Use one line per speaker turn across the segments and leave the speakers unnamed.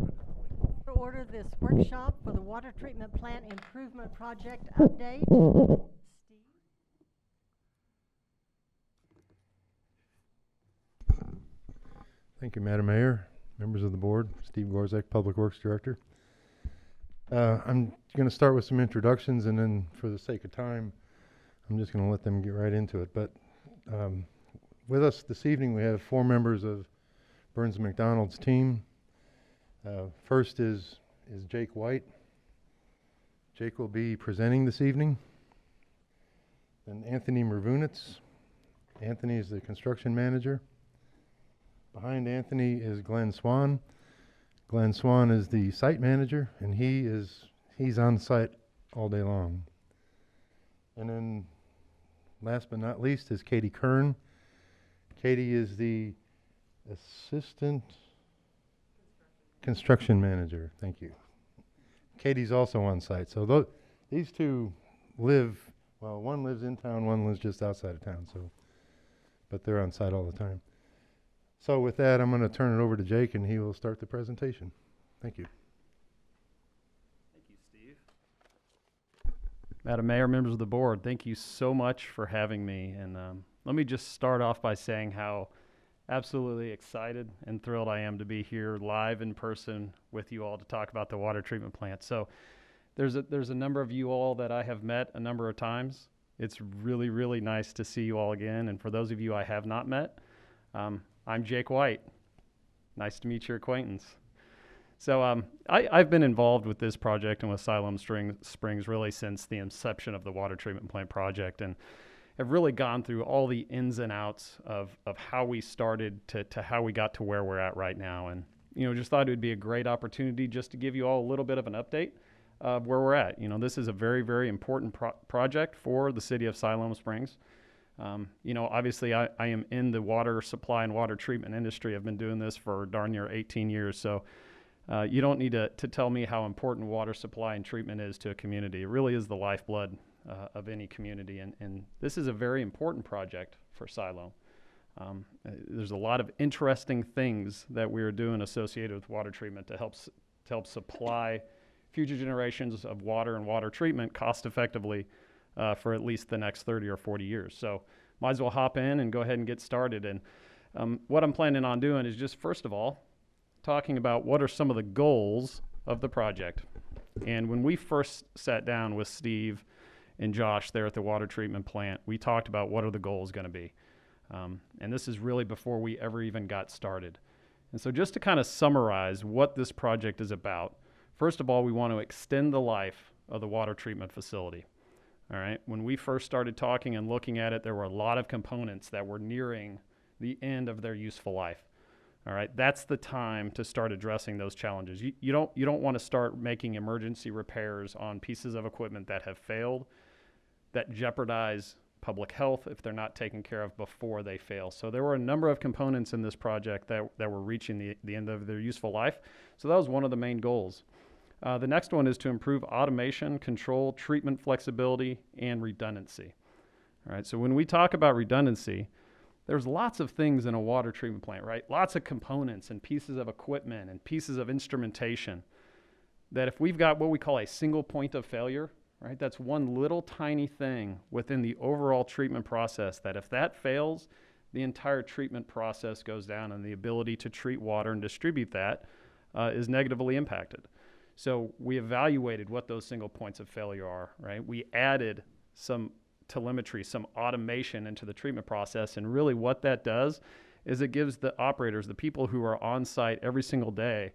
To order this workshop for the water treatment plant improvement project update. Steve?
Thank you, Madam Mayor, members of the board. Steve Gorzek, Public Works Director. I'm going to start with some introductions, and then for the sake of time, I'm just going to let them get right into it. But with us this evening, we have 4 members of Burns & McDonald's team. First is Jake White. Jake will be presenting this evening. Then Anthony Mervunitz. Anthony is the construction manager. Behind Anthony is Glenn Swan. Glenn Swan is the site manager, and he's on site all day long. And then last but not least is Katie Kern. Katie is the assistant construction manager. Thank you. Katie's also on site. So these two live, well, one lives in town, one lives just outside of town. But they're on site all the time. So with that, I'm going to turn it over to Jake, and he will start the presentation. Thank you.
Thank you, Steve. Madam Mayor, members of the board, thank you so much for having me. And let me just start off by saying how absolutely excited and thrilled I am to be here live in person with you all to talk about the water treatment plant. So there's a number of you all that I have met a number of times. It's really, really nice to see you all again. And for those of you I have not met, I'm Jake White. Nice to meet your acquaintance. So I've been involved with this project and with Siloam Springs really since the inception of the water treatment plant project, and have really gone through all the ins and outs of how we started to how we got to where we're at right now. And, just thought it would be a great opportunity just to give you all a little bit of an update of where we're at. This is a very, very important project for the city of Siloam Springs. Obviously I am in the water supply and water treatment industry. I've been doing this for darn near 18 years. So you don't need to tell me how important water supply and treatment is to a community. It really is the lifeblood of any community. And this is a very important project for Siloam. There's a lot of interesting things that we're doing associated with water treatment to help supply future generations of water and water treatment cost effectively for at least the next 30 or 40 years. So might as well hop in and go ahead and get started. And what I'm planning on doing is just, first of all, talking about what are some of the goals of the project. And when we first sat down with Steve and Josh there at the water treatment plant, we talked about what are the goals going to be. And this is really before we ever even got started. And so just to kind of summarize what this project is about, first of all, we want to extend the life of the water treatment facility. All right. When we first started talking and looking at it, there were a lot of components that were nearing the end of their useful life. All right. That's the time to start addressing those challenges. You don't want to start making emergency repairs on pieces of equipment that have failed, that jeopardize public health if they're not taken care of before they fail. So there were a number of components in this project that were reaching the end of their useful life. So that was one of the main goals. The next one is to improve automation, control, treatment flexibility, and redundancy. All right, so when we talk about redundancy, there's lots of things in a water treatment plant, right? Lots of components and pieces of equipment and pieces of instrumentation that if we've got what we call a single point of failure, right? That's one little tiny thing within the overall treatment process that if that fails, the entire treatment process goes down and the ability to treat water and distribute that is negatively impacted. So we evaluated what those single points of failure are, right? We added some telemetry, some automation into the treatment process. And really what that does is it gives the operators, the people who are on site every single day,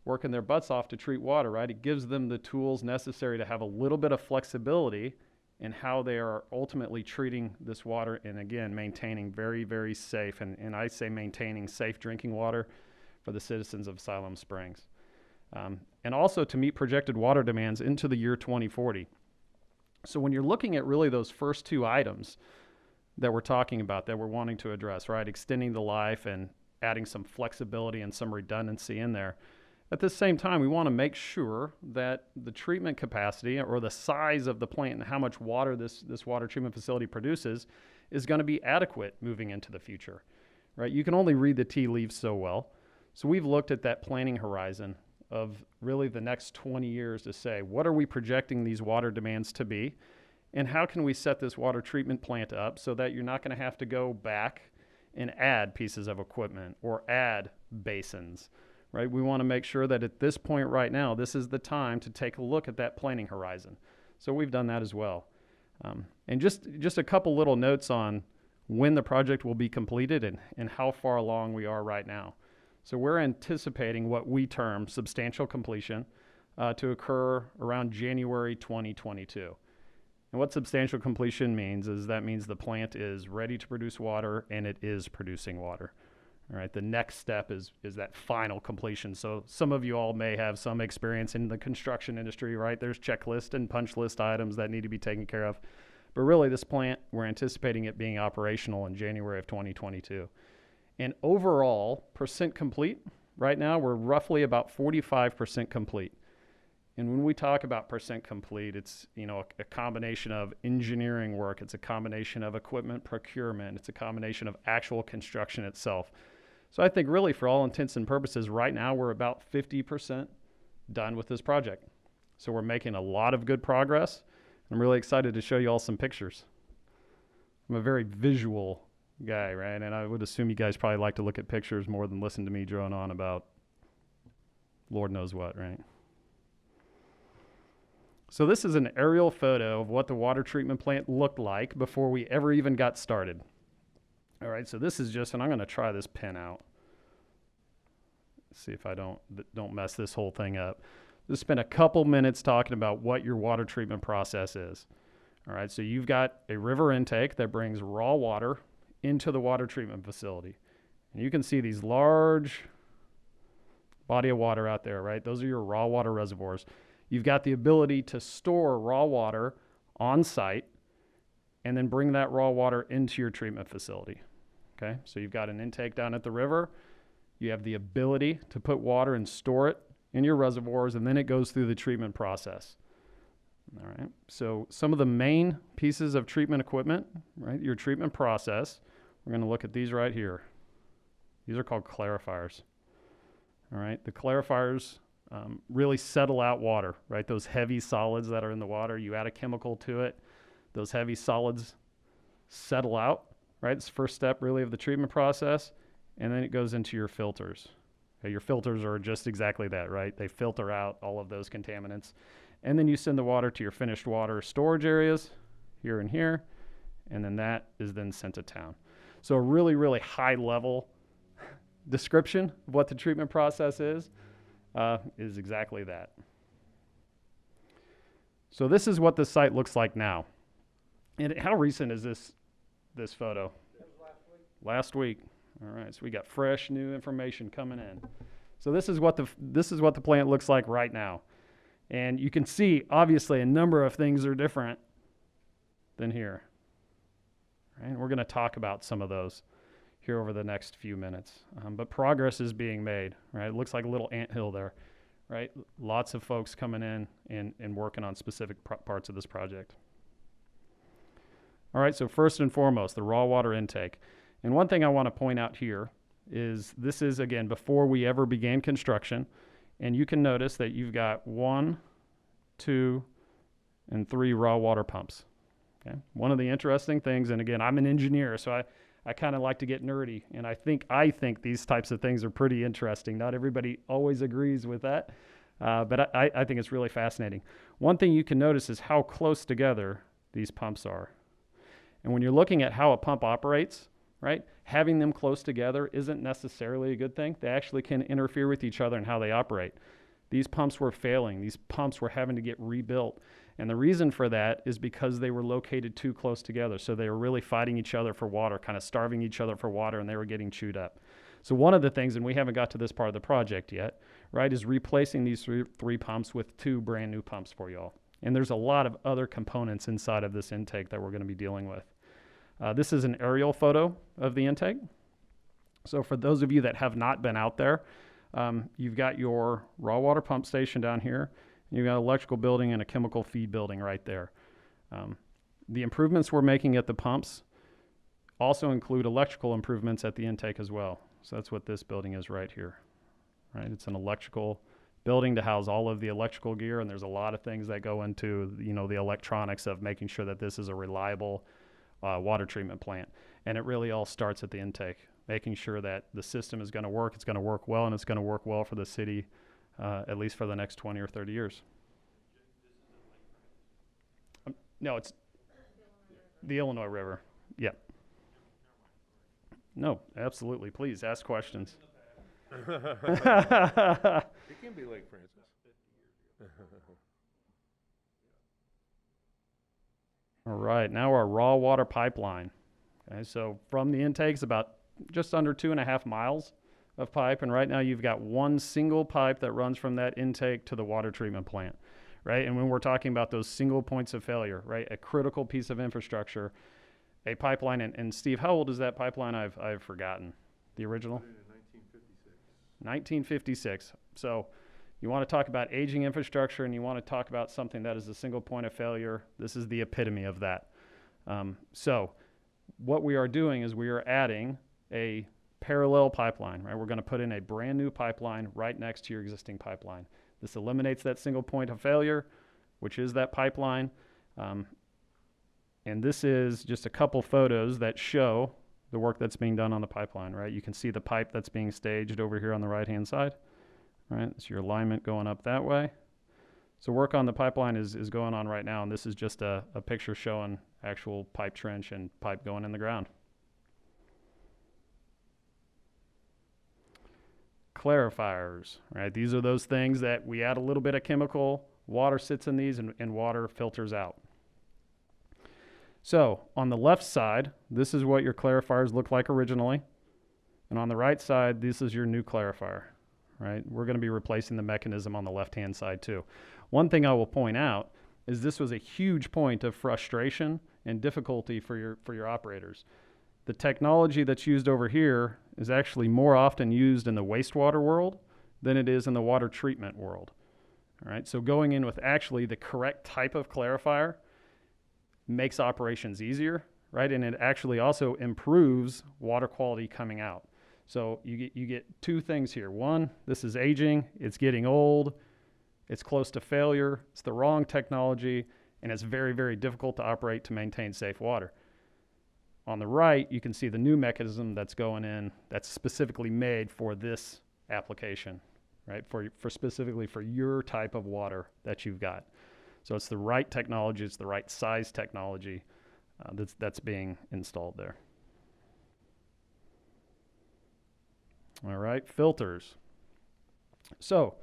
working their butts off to treat water, right? It gives them the tools necessary to have a little bit of flexibility in how they are ultimately treating this water. And again, maintaining very, very safe, and I say maintaining safe drinking water for the citizens of Siloam Springs. And also to meet projected water demands into the year 2040. So when you're looking at really those first two items that we're talking about, that we're wanting to address, right? Extending the life and adding some flexibility and some redundancy in there. At the same time, we want to make sure that the treatment capacity or the size of the plant and how much water this water treatment facility produces is going to be adequate moving into the future, right? You can only read the tea leaves so well. So we've looked at that planning horizon of really the next 20 years to say, what are we projecting these water demands to be? And how can we set this water treatment plant up so that you're not going to have to go back and add pieces of equipment or add basins, right? We want to make sure that at this point right now, this is the time to take a look at that planning horizon. So we've done that as well. And just a couple little notes on when the project will be completed and how far along we are right now. So we're anticipating what we term substantial completion to occur around January 2022. And what substantial completion means is that means the plant is ready to produce water and it is producing water. All right, the next step is that final completion. So some of you all may have some experience in the construction industry, right? There's checklist and punch list items that need to be taken care of. But really this plant, we're anticipating it being operational in January of 2022. And overall, percent complete, right now we're roughly about 45% complete. And when we talk about percent complete, it's, you know, a combination of engineering work, it's a combination of equipment procurement, it's a combination of actual construction itself. So I think really for all intents and purposes, right now we're about 50% done with this project. So we're making a lot of good progress. I'm really excited to show you all some pictures. I'm a very visual guy, right? And I would assume you guys probably like to look at pictures more than listen to me drone on about Lord knows what, right? So this is an aerial photo of what the water treatment plant looked like before we ever even got started. All right, so this is just, and I'm gonna try this pin out. See if I don't mess this whole thing up. Just spend a couple minutes talking about what your water treatment process is. All right, so you've got a river intake that brings raw water into the water treatment facility. And you can see these large body of water out there, right? Those are your raw water reservoirs. You've got the ability to store raw water on site and then bring that raw water into your treatment facility. Okay, so you've got an intake down at the river. You have the ability to put water and store it in your reservoirs, and then it goes through the treatment process. All right, so some of the main pieces of treatment equipment, right, your treatment process, we're going to look at these right here. These are called clarifiers. All right, the clarifiers really settle out water, right? Those heavy solids that are in the water, you add a chemical to it, those heavy solids settle out, right? It's the first step really of the treatment process, and then it goes into your filters. Okay, your filters are just exactly that, right? They filter out all of those contaminants. And then you send the water to your finished water storage areas here and here, and then that is then sent to town. So a really, really high level description of what the treatment process is exactly that. So this is what the site looks like now. And how recent is this photo? It was last week. All right, so we got fresh new information coming in. So this is what the plant looks like right now. And you can see obviously a number of things are different than here. Right? And we're going to talk about some of those here over the next few minutes. But progress is being made, right? It looks like a little anthill there, right? Lots of folks coming in and working on specific parts of this project. All right, so first and foremost, the raw water intake. And one thing I want to point out here is this is, again, before we ever began construction. And you can notice that you've got 1, 2, and 3 raw water pumps. Okay? One of the interesting things, and again, I'm an engineer, so I kind of like to get nerdy, and I think these types of things are pretty interesting. Not everybody always agrees with that, but I think it's really fascinating. One thing you can notice is how close together these pumps are. And when you're looking at how a pump operates, right, having them close together isn't necessarily a good thing. They actually can interfere with each other in how they operate. These pumps were failing. These pumps were having to get rebuilt. And the reason for that is because they were located too close together. So they were really fighting each other for water, kind of starving each other for water, and they were getting chewed up. So one of the things, and we haven't got to this part of the project yet, right, is replacing these three pumps with 2 brand new pumps for y'all. And there's a lot of other components inside of this intake that we're going to be dealing with. This is an aerial photo of the intake. So for those of you that have not been out there, you've got your raw water pump station down here. You've got an electrical building and a chemical feed building right there. The improvements we're making at the pumps also include electrical improvements at the intake as well. So that's what this building is right here. right? It's an electrical building to house all of the electrical gear, and there's a lot of things that go into, you know, the electronics of making sure that this is a reliable water treatment plant. And it really all starts at the intake, making sure that the system is going to work, it's going to work well, and it's going to work well for the city, at least for the next 20 or 30 years. No, it's the Illinois River. Yep. No, absolutely. Please ask questions.
It can be Lake Francis.
All right, now our raw water pipeline. Okay, so from the intakes, about just under 2.5 miles of pipe, and right now you've got one single pipe that runs from that intake to the water treatment plant, right? And when we're talking about those single points of failure, right, a critical piece of infrastructure, a pipeline, and Steve, how old is that pipeline? I've forgotten. The original? 1956. So you want to talk about aging infrastructure, and you want to talk about something that is a single point of failure. This is the epitome of that. So what we are doing is we are adding a parallel pipeline, right? We're going to put in a brand new pipeline right next to your existing pipeline. This eliminates that single point of failure, which is that pipeline. And this is just a couple photos that show the work that's being done on the pipeline, right? You can see the pipe that's being staged over here on the right-hand side, right? It's your alignment going up that way. So work on the pipeline is going on right now, and this is just a picture showing actual pipe trench and pipe going in the ground. Clarifiers, right? These are those things that we add a little bit of chemical, water sits in these, and water filters out. So on the left side, this is what your clarifiers look like originally. And on the right side, this is your new clarifier, right? We're going to be replacing the mechanism on the left-hand side too. One thing I will point out is this was a huge point of frustration and difficulty for your operators. The technology that's used over here is actually more often used in the wastewater world than it is in the water treatment world. All right, so going in with actually the correct type of clarifier makes operations easier, right? And it actually also improves water quality coming out. So you get two things here. One, this is aging, it's getting old, it's close to failure, it's the wrong technology, and it's very, very difficult to operate to maintain safe water. On the right, you can see the new mechanism that's going in that's specifically made for this application, right? For specifically for your type of water that you've got. So it's the right technology, it's the right size technology that's being installed there. All right, filters. So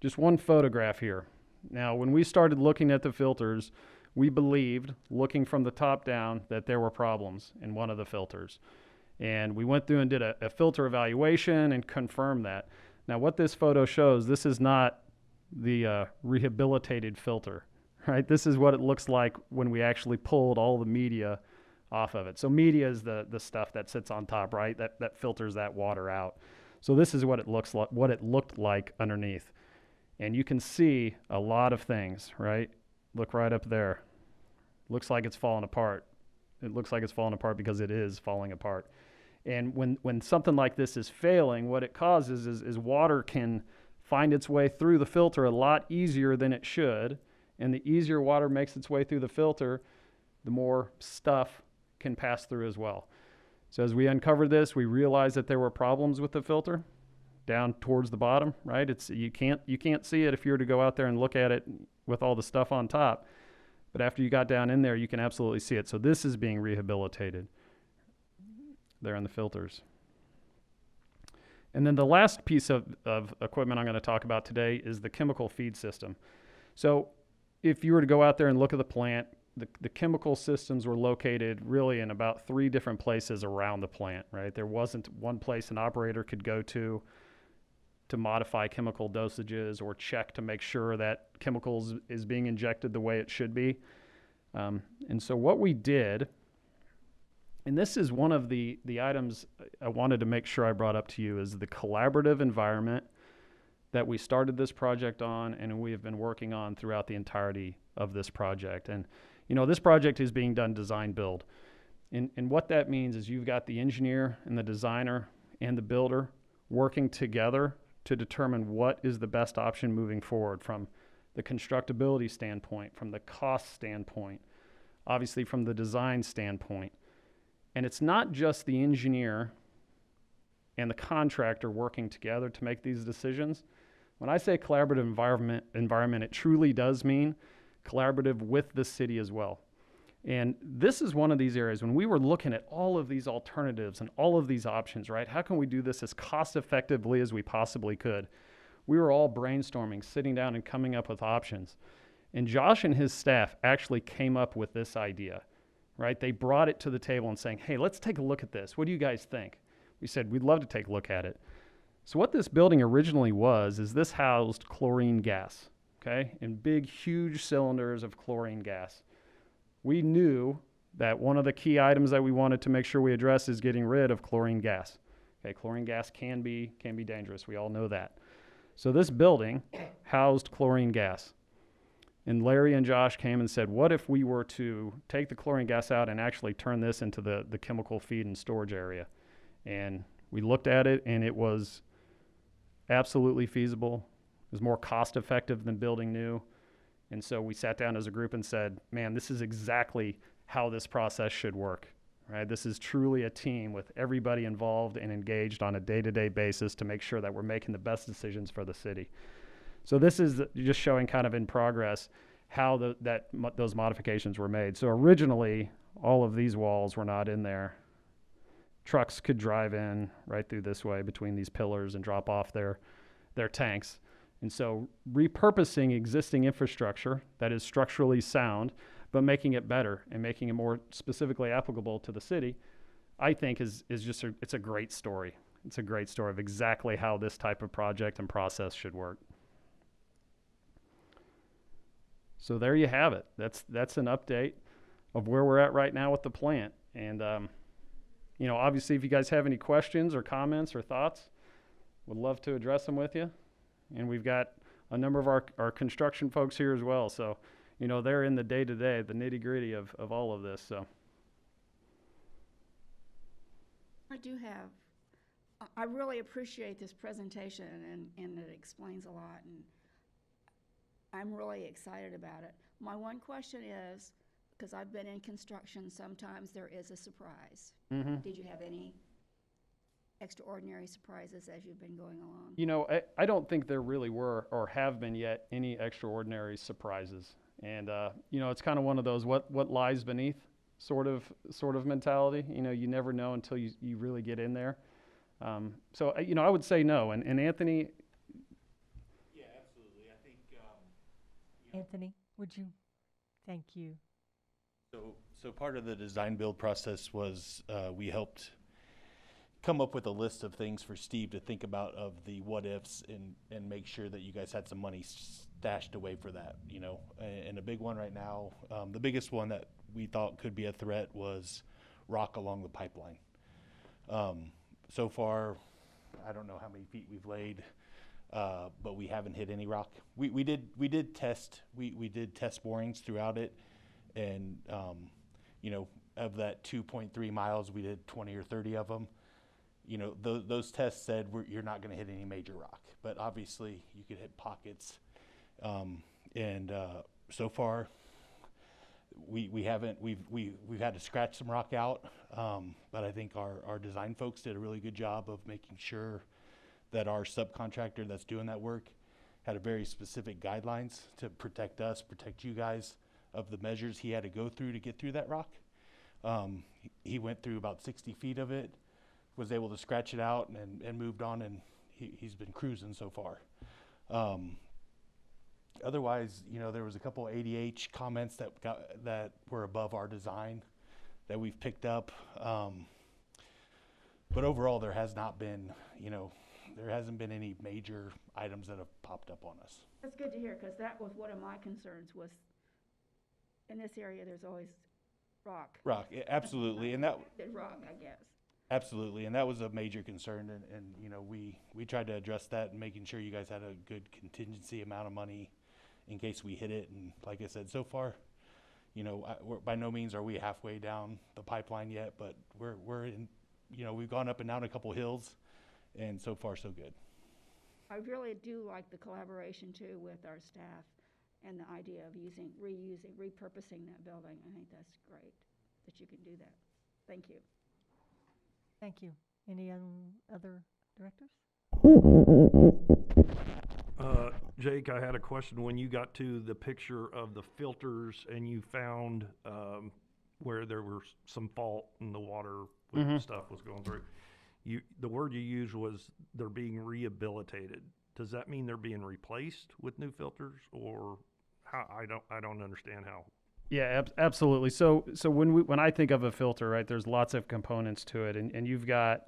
just one photograph here. Now, when we started looking at the filters, we believed, looking from the top down, that there were problems in one of the filters. And we went through and did a filter evaluation and confirmed that. Now, what this photo shows, this is not the rehabilitated filter, right? This is what it looks like when we actually pulled all the media off of it. So media is the stuff that sits on top, right? That filters that water out. So this is what it looks like, what it looked like underneath. And you can see a lot of things, right? Look right up there. Looks like it's falling apart. It looks like it's falling apart because it is falling apart. And when something like this is failing, what it causes is water can find its way through the filter a lot easier than it should. And the easier water makes its way through the filter, the more stuff can pass through as well. So as we uncovered this, we realized that there were problems with the filter down towards the bottom, right? You can't see it if you were to go out there and look at it with all the stuff on top. But after you got down in there, you can absolutely see it. So this is being rehabilitated there in the filters. And then the last piece of equipment I'm going to talk about today is the chemical feed system. So if you were to go out there and look at the plant, the chemical systems were located really in about 3 different places around the plant, right? There wasn't one place an operator could go to modify chemical dosages or check to make sure that chemicals is being injected the way it should be. And so what we did, and this is one of the items I wanted to make sure I brought up to you, is the collaborative environment that we started this project on and we have been working on throughout the entirety of this project. And, you know, this project is being done design build. And what that means is you've got the engineer and the designer and the builder working together to determine what is the best option moving forward from the constructability standpoint, from the cost standpoint, obviously from the design standpoint. And it's not just the engineer and the contractor working together to make these decisions. When I say collaborative environment, it truly does mean collaborative with the city as well. And this is one of these areas when we were looking at all of these alternatives and all of these options, right? How can we do this as cost effectively as we possibly could? We were all brainstorming, sitting down and coming up with options. And Josh and his staff actually came up with this idea, right? They brought it to the table and saying, hey, let's take a look at this. What do you guys think? We said, we'd love to take a look at it. So what this building originally was, is this housed chlorine gas, okay? In big, huge cylinders of chlorine gas. We knew that one of the key items that we wanted to make sure we address is getting rid of chlorine gas. Okay, chlorine gas can be dangerous. We all know that. So this building housed chlorine gas. And Larry and Josh came and said, what if we were to take the chlorine gas out and actually turn this into the chemical feed and storage area? And we looked at it, and it was absolutely feasible. It was more cost effective than building new. And so we sat down as a group and said, man, this is exactly how this process should work, right? This is truly a team with everybody involved and engaged on a day-to-day basis to make sure that we're making the best decisions for the city. So this is just showing kind of in progress how those modifications were made. So originally, all of these walls were not in there. Trucks could drive in right through this way between these pillars and drop off their tanks. And so repurposing existing infrastructure that is structurally sound, but making it better and making it more specifically applicable to the city, I think is just it's a great story. It's a great story of exactly how this type of project and process should work. So there you have it. That's an update of where we're at right now with the plant. And you know, obviously, if you guys have any questions or comments or thoughts, would love to address them with you. And we've got a number of our construction folks here as well. So, you know, they're in the day-to-day, the nitty-gritty of all of this. So
I do have, I really appreciate this presentation, and it explains a lot, and I'm really excited about it. My one question is, because I've been in construction, sometimes there is a surprise.
mm-hmm.
Did you have any extraordinary surprises as you've been going along?
You know, I don't think there really were or have been yet any extraordinary surprises. And, you know, it's kind of one of those what lies beneath sort of mentality. You know, you never know until you really get in there. So, you know, I would say no. And Anthony?
Yeah, absolutely. I think,
Anthony, would you? Thank you.
So part of the design build process was we helped come up with a list of things for Steve to think about of the what ifs and make sure that you guys had some money stashed away for that, you know. And a big one right now, the biggest one that we thought could be a threat was rock along the pipeline. So far, I don't know how many feet we've laid, but we haven't hit any rock. We did test borings throughout it, and you know, of that 2.3 miles, we did 20 or 30 of them. You know, those tests said you're not going to hit any major rock, but obviously you could hit pockets. And so far, we've had to scratch some rock out, but I think our design folks did a really good job of making sure that our subcontractor that's doing that work had a very specific guidelines to protect us, protect you guys of the measures he had to go through to get through that rock. He went through about 60 feet of it, was able to scratch it out and moved on, and he's been cruising so far. Otherwise, you know, there was a couple ADH comments that were above our design that we've picked up. But overall, there has not been, you know, there hasn't been any major items that have popped up on us.
That's good to hear, because that was one of my concerns was, in this area, there's always rock.
Rock, absolutely, and that
There's rock, I guess.
Absolutely, and that was a major concern, and you know, we tried to address that and making sure you guys had a good contingency amount of money in case we hit it. And like I said, so far, you know, by no means are we halfway down the pipeline yet, but we're in, you know, we've gone up and down a couple hills, and so far so good.
I really do like the collaboration too with our staff and the idea of repurposing that building. I think that's great that you can do that. Thank you.
Thank you. Any other directors?
Jake, I had a question. When you got to the picture of the filters and you found where there was some fault in the water when stuff was going through, the word you used was they're being rehabilitated. Does that mean they're being replaced with new filters, or how? I don't understand how.
Yeah, absolutely. So when I think of a filter, right, there's lots of components to it, and you've got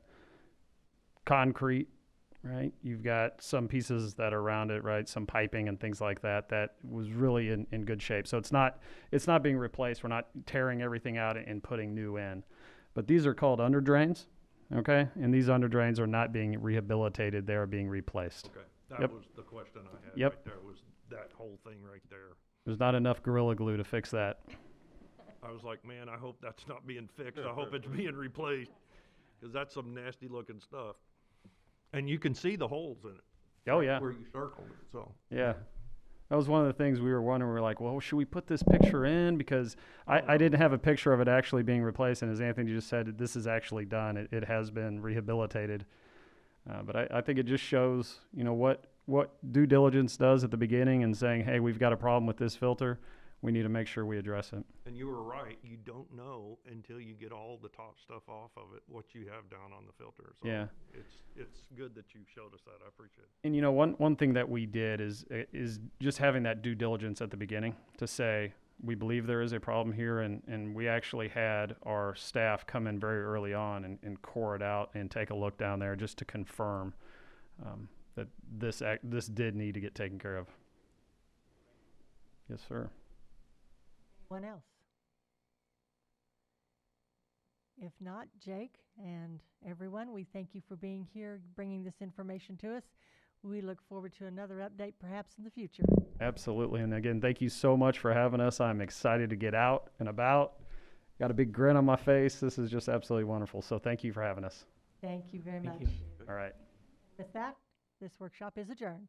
concrete, right? You've got some pieces that are around it, right? Some piping and things like that was really in good shape. So it's not being replaced. We're not tearing everything out and putting new in. But these are called under drains, okay? And these under drains are not being rehabilitated. They are being replaced.
Okay, that was the question I had right there, was that whole thing right there.
There's not enough Gorilla Glue to fix that.
I was like, man, I hope that's not being fixed. I hope it's being replaced, because that's some nasty looking stuff. And you can see the holes in it.
Oh, yeah.
Where you circled it, so.
Yeah. That was one of the things we were wondering. We were like, well, should we put this picture in? Because I didn't have a picture of it actually being replaced. And as Anthony just said, this is actually done. It has been rehabilitated. But I think it just shows, what due diligence does at the beginning and saying, hey, we've got a problem with this filter. We need to make sure we address it.
And you were right. You don't know until you get all the top stuff off of it, what you have down on the filter. So
Yeah.
It's good that you showed us that. I appreciate it.
And one thing that we did is just having that due diligence at the beginning to say, we believe there is a problem here, and we actually had our staff come in very early on and core it out and take a look down there just to confirm that this did need to get taken care of. Yes, sir.
Anyone else? If not, Jake and everyone, we thank you for being here, bringing this information to us. We look forward to another update perhaps in the future.
Absolutely. And again, thank you so much for having us. I'm excited to get out and about. Got a big grin on my face. This is just absolutely wonderful. So thank you for having us.
Thank you very much.
All right.
With that, this workshop is adjourned.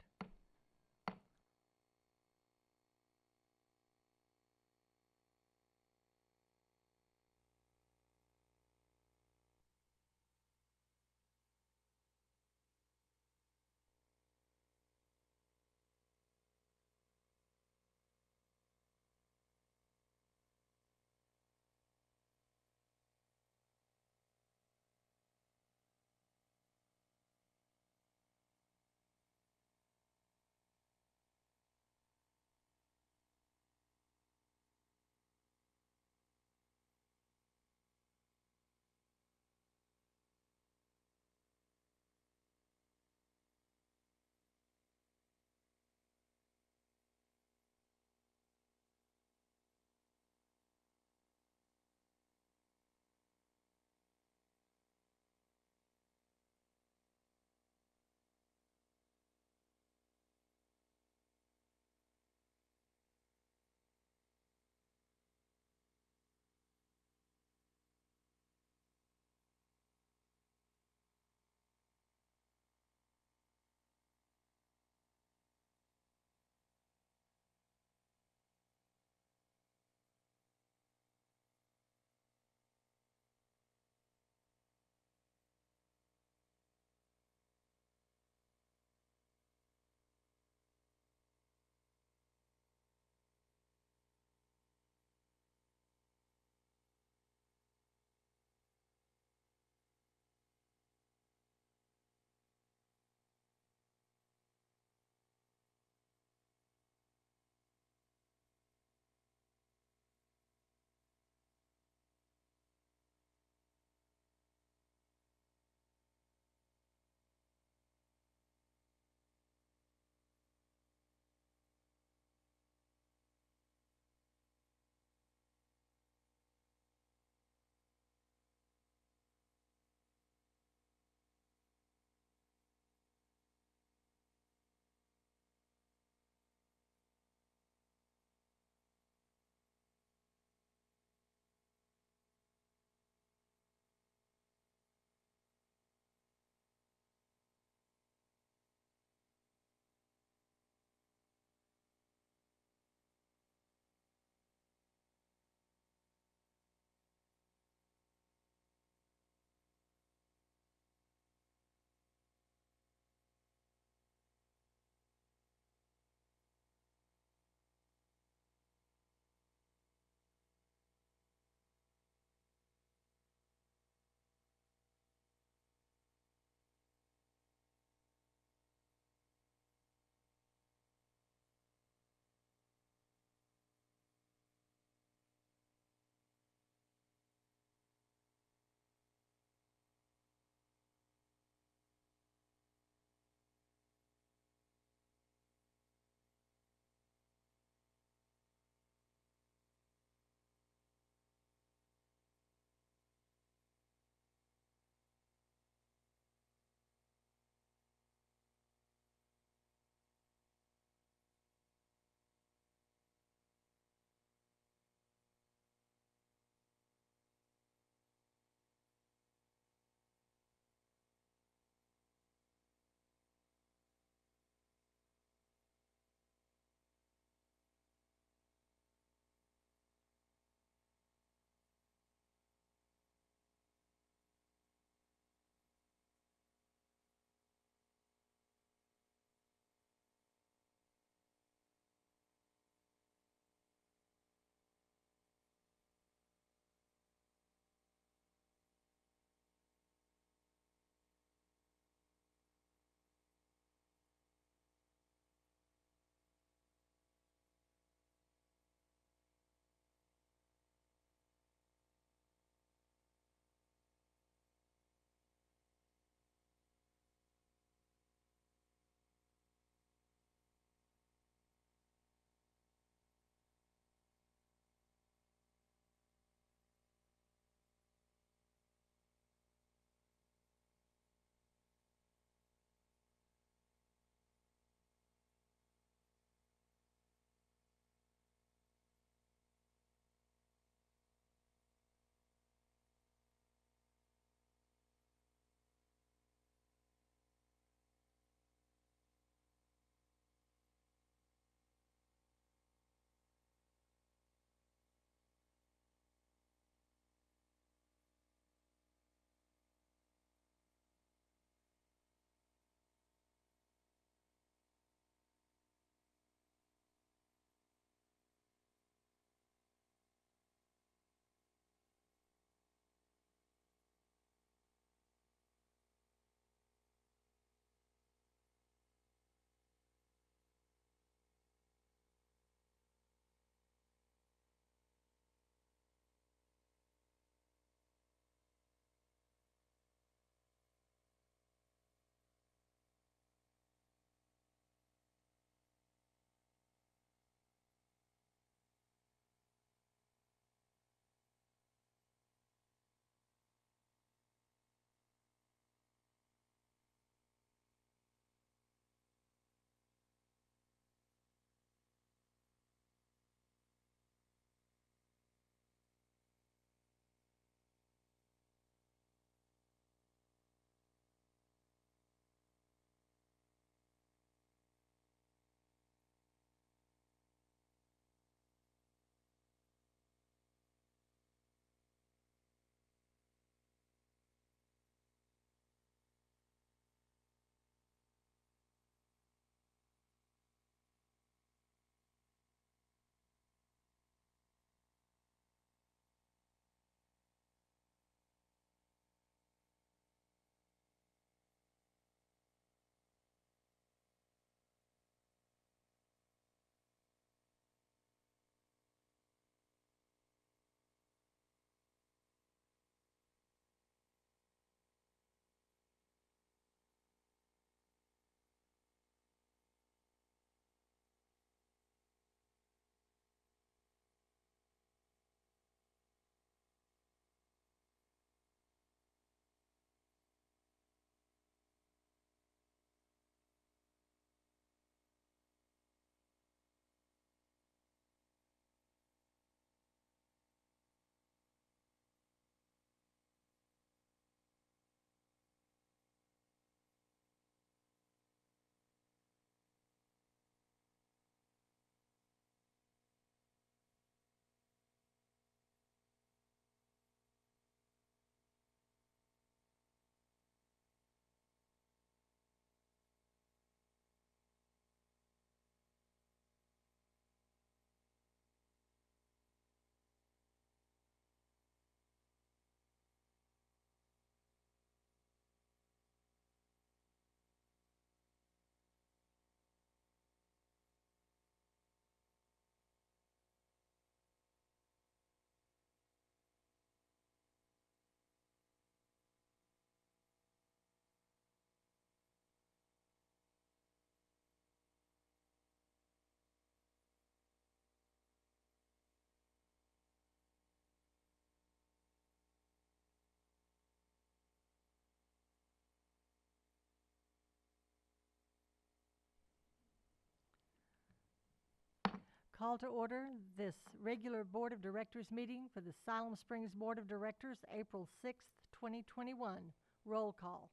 Call to order this regular Board of Directors meeting for the Siloam Springs Board of Directors, April 6th, 2021. Roll call.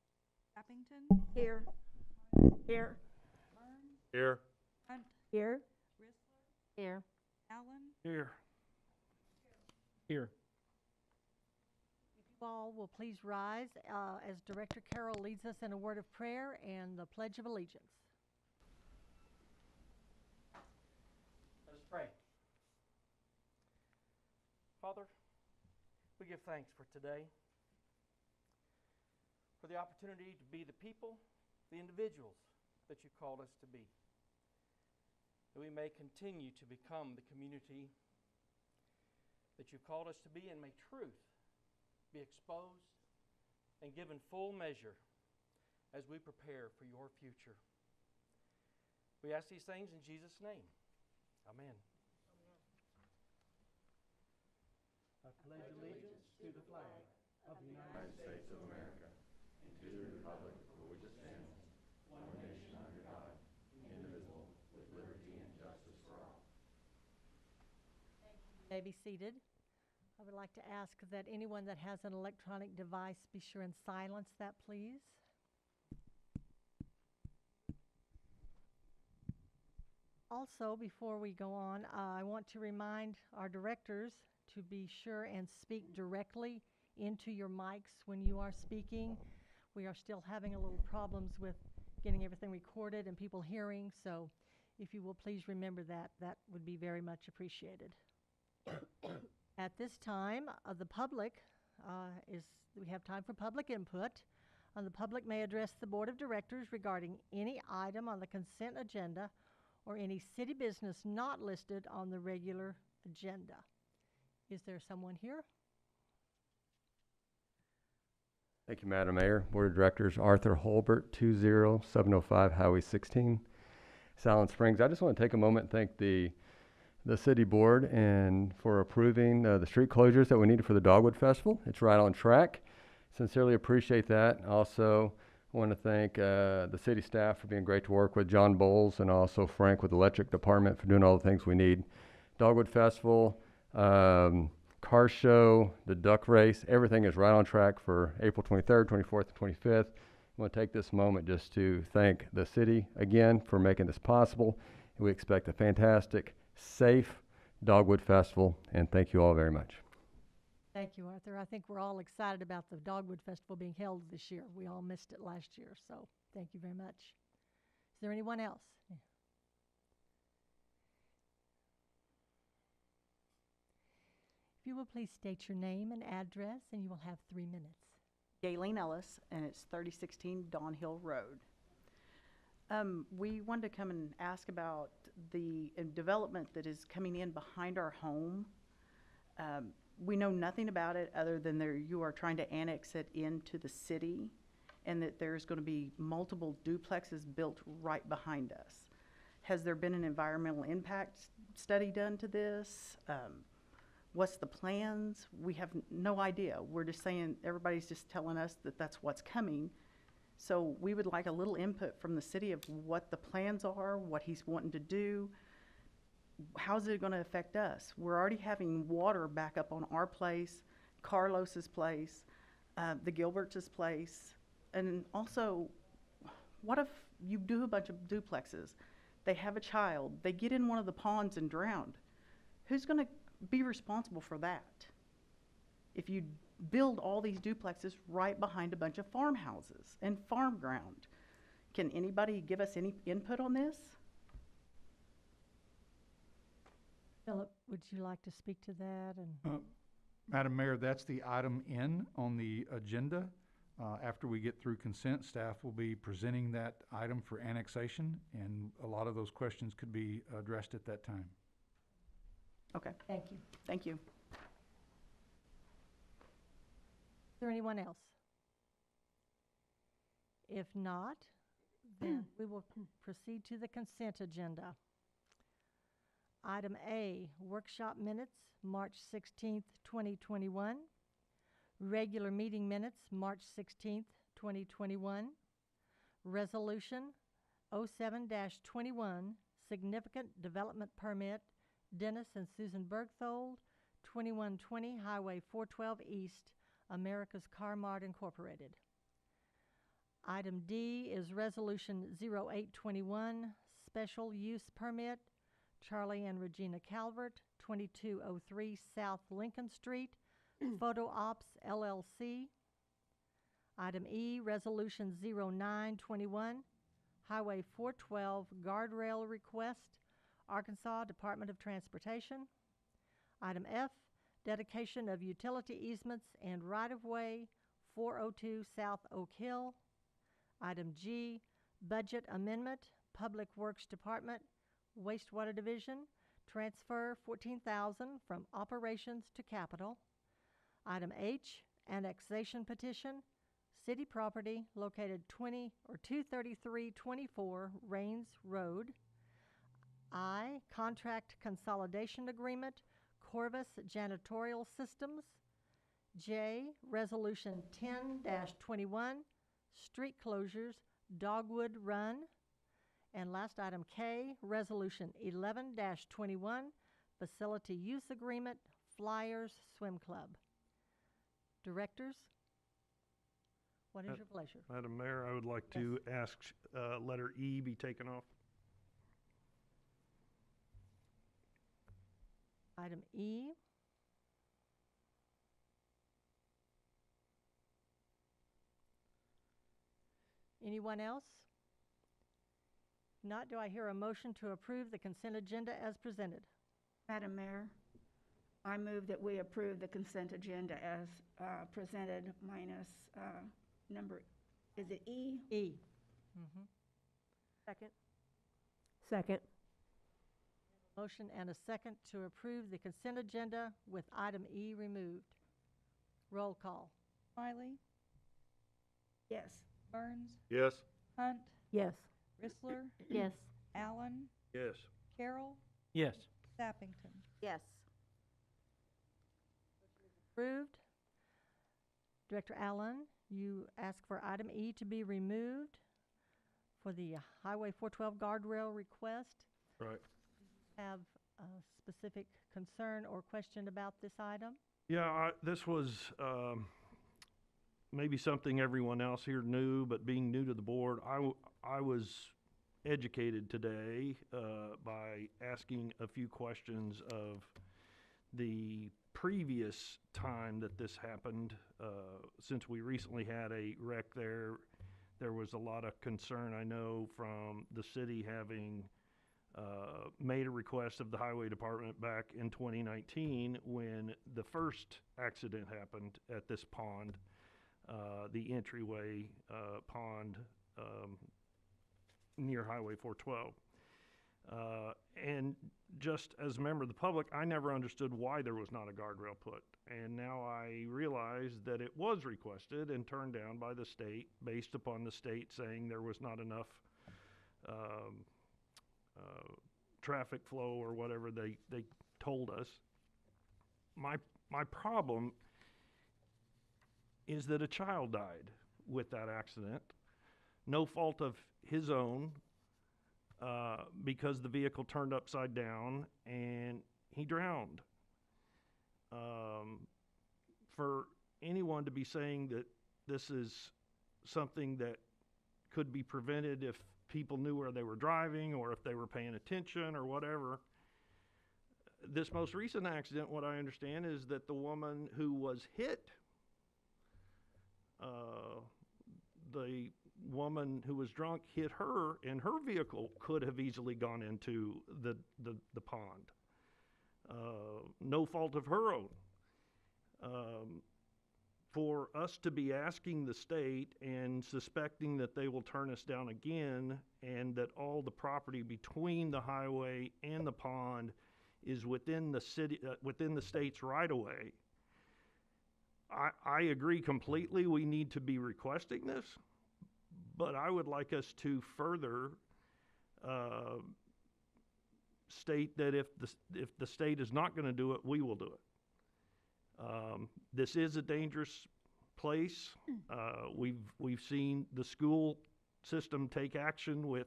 Appington,
Here. Here.
Here.
Hunt,
Here.
Rissler,
Here.
Allen,
Here.
Here.
You all will please rise as Director Carroll leads us in a word of prayer and the Pledge of Allegiance.
Let us pray. Father, we give thanks for today, for the opportunity to be the people, the individuals that you called us to be, that we may continue to become the community that you called us to be, and may truth be exposed and given full measure as we prepare for your future. We ask these things in Jesus' name. Amen. I pledge allegiance to the flag of the United States of America and to the republic for which it stands, one nation under God, indivisible, with liberty and justice for all.
You may be seated. I would like to ask that anyone that has an electronic device be sure and silence that, please. Also, before we go on, I want to remind our directors to be sure and speak directly into your mics when you are speaking. We are still having a little problems with getting everything recorded and people hearing, so if you will please remember that, that would be very much appreciated. At this time, the public we have time for public input. The public may address the Board of Directors regarding any item on the consent agenda or any city business not listed on the regular agenda. Is there someone here?
Thank you, Madam Mayor. Board of Directors, Arthur Holbert, 20705 Highway 16, Siloam Springs. I just want to take a moment and thank the city board and for approving the street closures that we needed for the Dogwood Festival. It's right on track. Sincerely appreciate that. Also want to thank the city staff for being great to work with, John Bowles and also Frank with the electric department for doing all the things we need. Dogwood Festival, car show, the duck race, everything is right on track for April 23rd, 24th, and 25th. I want to take this moment just to thank the city again for making this possible. We expect a fantastic, safe Dogwood Festival, and thank you all very much.
Thank you, Arthur. I think we're all excited about the Dogwood Festival being held this year. We all missed it last year, so thank you very much. Is there anyone else? Yeah. If you will please state your name and address, and you will have 3 minutes.
Gayleen Ellis, and it's 3016 Dawn Hill Road. We wanted to come and ask about the development that is coming in behind our home. We know nothing about it other than you are trying to annex it into the city, and that there's going to be multiple duplexes built right behind us. Has there been an environmental impact study done to this? What's the plans? We have no idea. We're just saying, everybody's just telling us that that's what's coming. So we would like a little input from the city of what the plans are, what he's wanting to do. How's it going to affect us? We're already having water back up on our place, Carlos's place, the Gilberts' place. And also, what if you do a bunch of duplexes? They have a child. They get in one of the ponds and drown. Who's going to be responsible for that? If you build all these duplexes right behind a bunch of farmhouses and farm ground, can anybody give us any input on this?
Philip, would you like to speak to that? And
Madam Mayor, that's the item N on the agenda. After we get through consent, staff will be presenting that item for annexation, and a lot of those questions could be addressed at that time.
Okay,
thank you.
thank you.
Is there anyone else? If not, then we will proceed to the consent agenda. Item A, workshop minutes, March 16th, 2021. Regular meeting minutes, March 16th, 2021. Resolution 07-21, significant development permit Dennis and Susan Bergthold, 2120 Highway 412 East, America's Car-Mart Incorporated. Item D is Resolution 0821, Special Use Permit, Charley and Regina Calvert, 2203 South Lincoln Street, Photo Ops LLC. Item E, Resolution 0921, Highway 412 Guardrail Request, Arkansas Department of Transportation. Item F, Dedication of Utility Easements and Right-of-Way, 402 South Oak Hill. Item G, Budget Amendment, Public Works Department, Wastewater Division, transfer $14,000 from operations to capital. Item H, Annexation Petition, City Property located 23324 Rains Road. I, Contract Consolidation Agreement, Corvus Janitorial Systems. J, Resolution 10-21, Street Closures, Dogwood Run. And last item K, Resolution 11-21, Facility Use Agreement, Flyers Swim Club. Directors, what is your pleasure?
Madam Mayor, I would like to ask letter E be taken off.
Item E. Anyone else? If not, do I hear a motion to approve the consent agenda as presented?
Madam Mayor, I move that we approve the consent agenda as presented minus number, is it E?
E.
Second.
Second. Motion and a second to approve the consent agenda with item E removed. Roll call.
Wiley,
Yes.
Burns,
Yes.
Hunt,
Yes.
Rissler,
Yes.
Allen,
Yes.
Carroll,
Yes.
Sappington.
Yes.
Approved. Director Allen, you ask for item E to be removed for the Highway 412 guardrail request.
Right.
Have a specific concern or question about this item?
Yeah, this was maybe something everyone else here knew, but being new to the board, I was educated today by asking a few questions of the previous time that this happened. Since we recently had a wreck there, there was a lot of concern, I know, from the city having made a request of the highway department back in 2019 when the first accident happened at this pond, the entryway pond near Highway 412. And just as a member of the public, I never understood why there was not a guardrail put. And now I realize that it was requested and turned down by the state based upon the state saying there was not enough traffic flow or whatever they told us. My problem is that a child died with that accident, no fault of his own, because the vehicle turned upside down and he drowned. For anyone to be saying that this is something that could be prevented if people knew where they were driving or if they were paying attention or whatever. This most recent accident, what I understand is that the woman who was hit, the woman who was drunk hit her, and her vehicle could have easily gone into the pond. No fault of her own. For us to be asking the state and suspecting that they will turn us down again, and that all the property between the highway and the pond is within the city, within the state's right-of-way, I agree completely. We need to be requesting this, but I would like us to further state that if the state is not going to do it, we will do it. This is a dangerous place. We've seen the school system take action with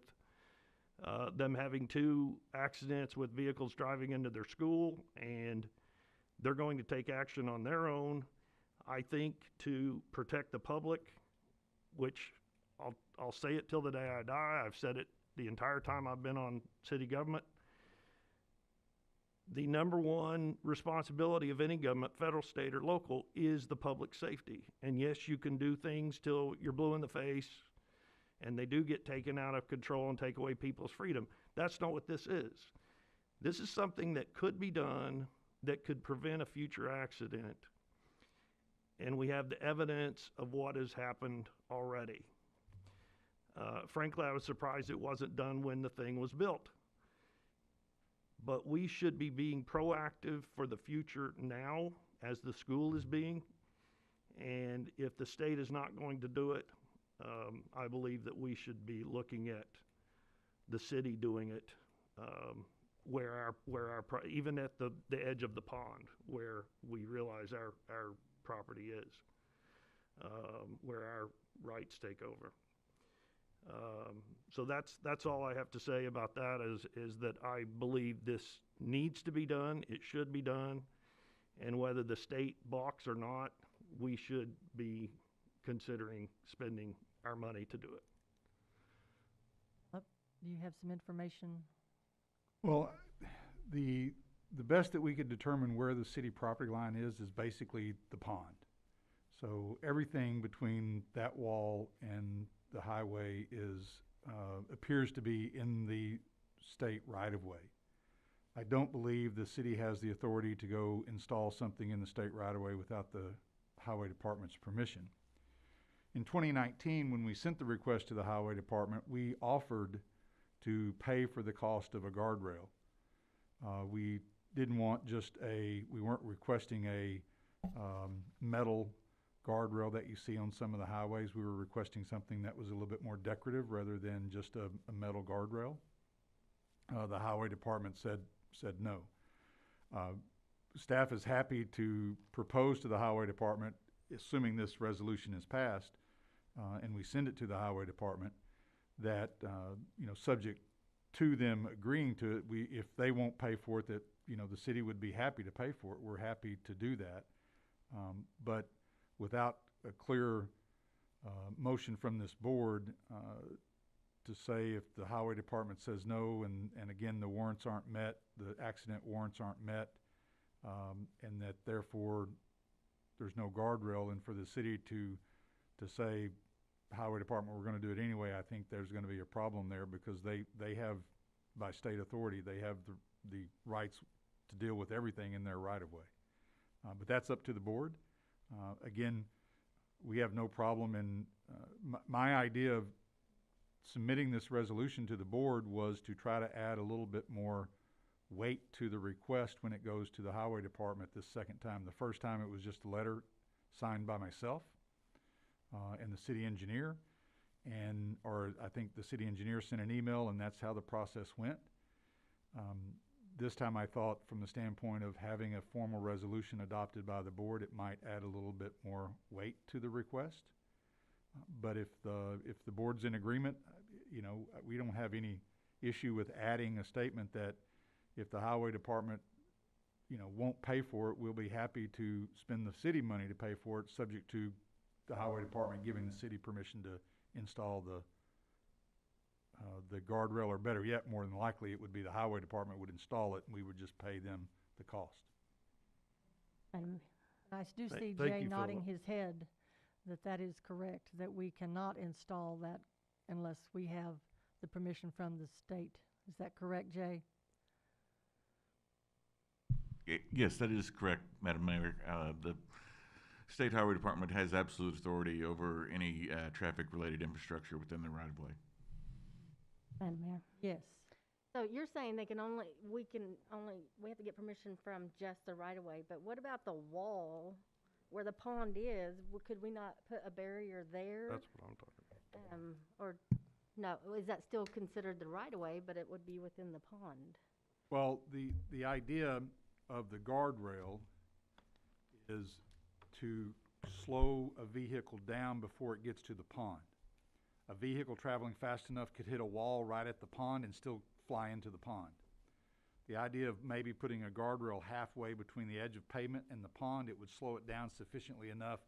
them having 2 accidents with vehicles driving into their school, and they're going to take action on their own, I think, to protect the public, which I'll say it till the day I die. I've said it the entire time I've been on city government. The number one responsibility of any government, federal, state, or local, is the public safety. And yes, you can do things till you're blue in the face, and they do get taken out of control and take away people's freedom. That's not what this is. This is something that could be done that could prevent a future accident. And we have the evidence of what has happened already. Frankly, I was surprised it wasn't done when the thing was built. But we should be being proactive for the future now, as the school is being. And if the state is not going to do it, I believe that we should be looking at the city doing it, even at the edge of the pond, where we realize our property is, where our rights take over. So that's all I have to say about that, is that I believe this needs to be done, it should be done, and whether the state balks or not, we should be considering spending our money to do it.
Do you have some information?
Well, the best that we could determine where the city property line is basically the pond. So everything between that wall and the highway appears to be in the state right-of-way. I don't believe the city has the authority to go install something in the state right-of-way without the highway department's permission. In 2019, when we sent the request to the highway department, we offered to pay for the cost of a guardrail. We didn't want we weren't requesting a metal guardrail that you see on some of the highways. We were requesting something that was a little bit more decorative rather than just a metal guardrail. The highway department said no. Staff is happy to propose to the highway department, assuming this resolution is passed, and we send it to the highway department, that subject to them agreeing to it, if they won't pay for it, that the city would be happy to pay for it. We're happy to do that, but without a clear motion from this board to say, if the highway department says no, and again the warrants aren't met, the accident warrants aren't met, and that therefore there's no guardrail, and for the city to say, highway department, we're going to do it anyway, I think there's going to be a problem there, because they have, by state authority, they have the rights to deal with everything in their right-of-way. But that's up to the board. Again, we have no problem in, my idea of submitting this resolution to the board was to try to add a little bit more weight to the request when it goes to the highway department this second time. The first time it was just a letter signed by myself and the city engineer, or I think the city engineer sent an email, and that's how the process went. This time I thought, from the standpoint of having a formal resolution adopted by the board, it might add a little bit more weight to the request. But if the board's in agreement, we don't have any issue with adding a statement that if the highway department, won't pay for it, we'll be happy to spend the city money to pay for it, subject to the highway department giving the city permission to install the guardrail, or better yet, more than likely, it would be the highway department would install it, and we would just pay them the cost.
I do see
thank
Jay
you,
nodding
Philip.
his head that is correct, that we cannot install that unless we have the permission from the state. Is that correct, Jay?
Yes, that is correct, Madam Mayor. The State Highway Department has absolute authority over any traffic-related infrastructure within the right-of-way.
Madam Mayor? Yes.
So you're saying we have to get permission from just the right-of-way, but what about the wall where the pond is? Could we not put a barrier there?
That's what I'm talking about.
Or, no, is that still considered the right-of-way, but it would be within the pond?
Well, the idea of the guardrail is to slow a vehicle down before it gets to the pond. a vehicle traveling fast enough could hit a wall right at the pond and still fly into the pond. The idea of maybe putting a guardrail halfway between the edge of pavement and the pond, it would slow it down sufficiently enough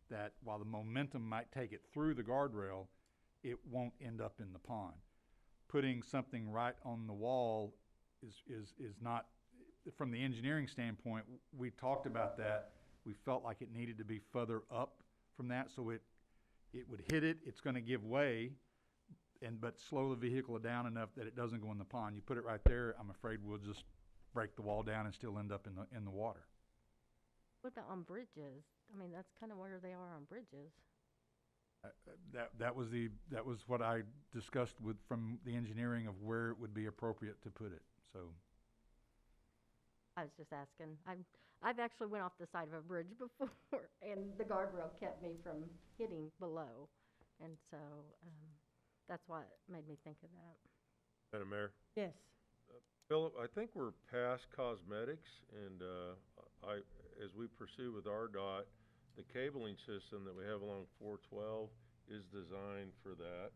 that while the momentum might take it through the guardrail, it won't end up in the pond. Putting something right on the wall is not, from the engineering standpoint, we talked about that. We felt like it needed to be further up from that, so it would hit it, it's gonna give way, but slow the vehicle down enough that it doesn't go in the pond. You put it right there, I'm afraid we'll just break the wall down and still end up in the water.
What about on bridges? I mean, that's kind of where they are on bridges.
That was what I discussed from the engineering of where it would be appropriate to put it, so.
I was just asking. I've actually went off the side of a bridge before, and the guardrail kept me from hitting below. And so that's what made me think of that.
Madam Mayor?
Yes.
Philip, I think we're past cosmetics, and as we pursue with RDOT, the cabling system that we have along 412 is designed for that.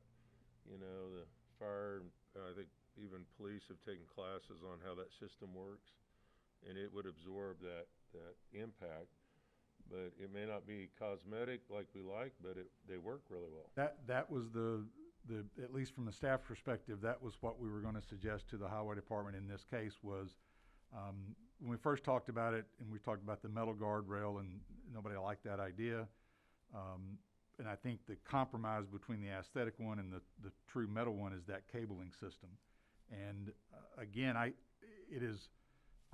You know, the fire, I think even police have taken classes on how that system works, and it would absorb that impact. But it may not be cosmetic like we like, but they work really well.
That was at least from the staff perspective, that was what we were gonna suggest to the highway department in this case was, when we first talked about it, and we talked about the metal guardrail, and nobody liked that idea. And I think the compromise between the aesthetic one and the true metal one is that cabling system. And again, it is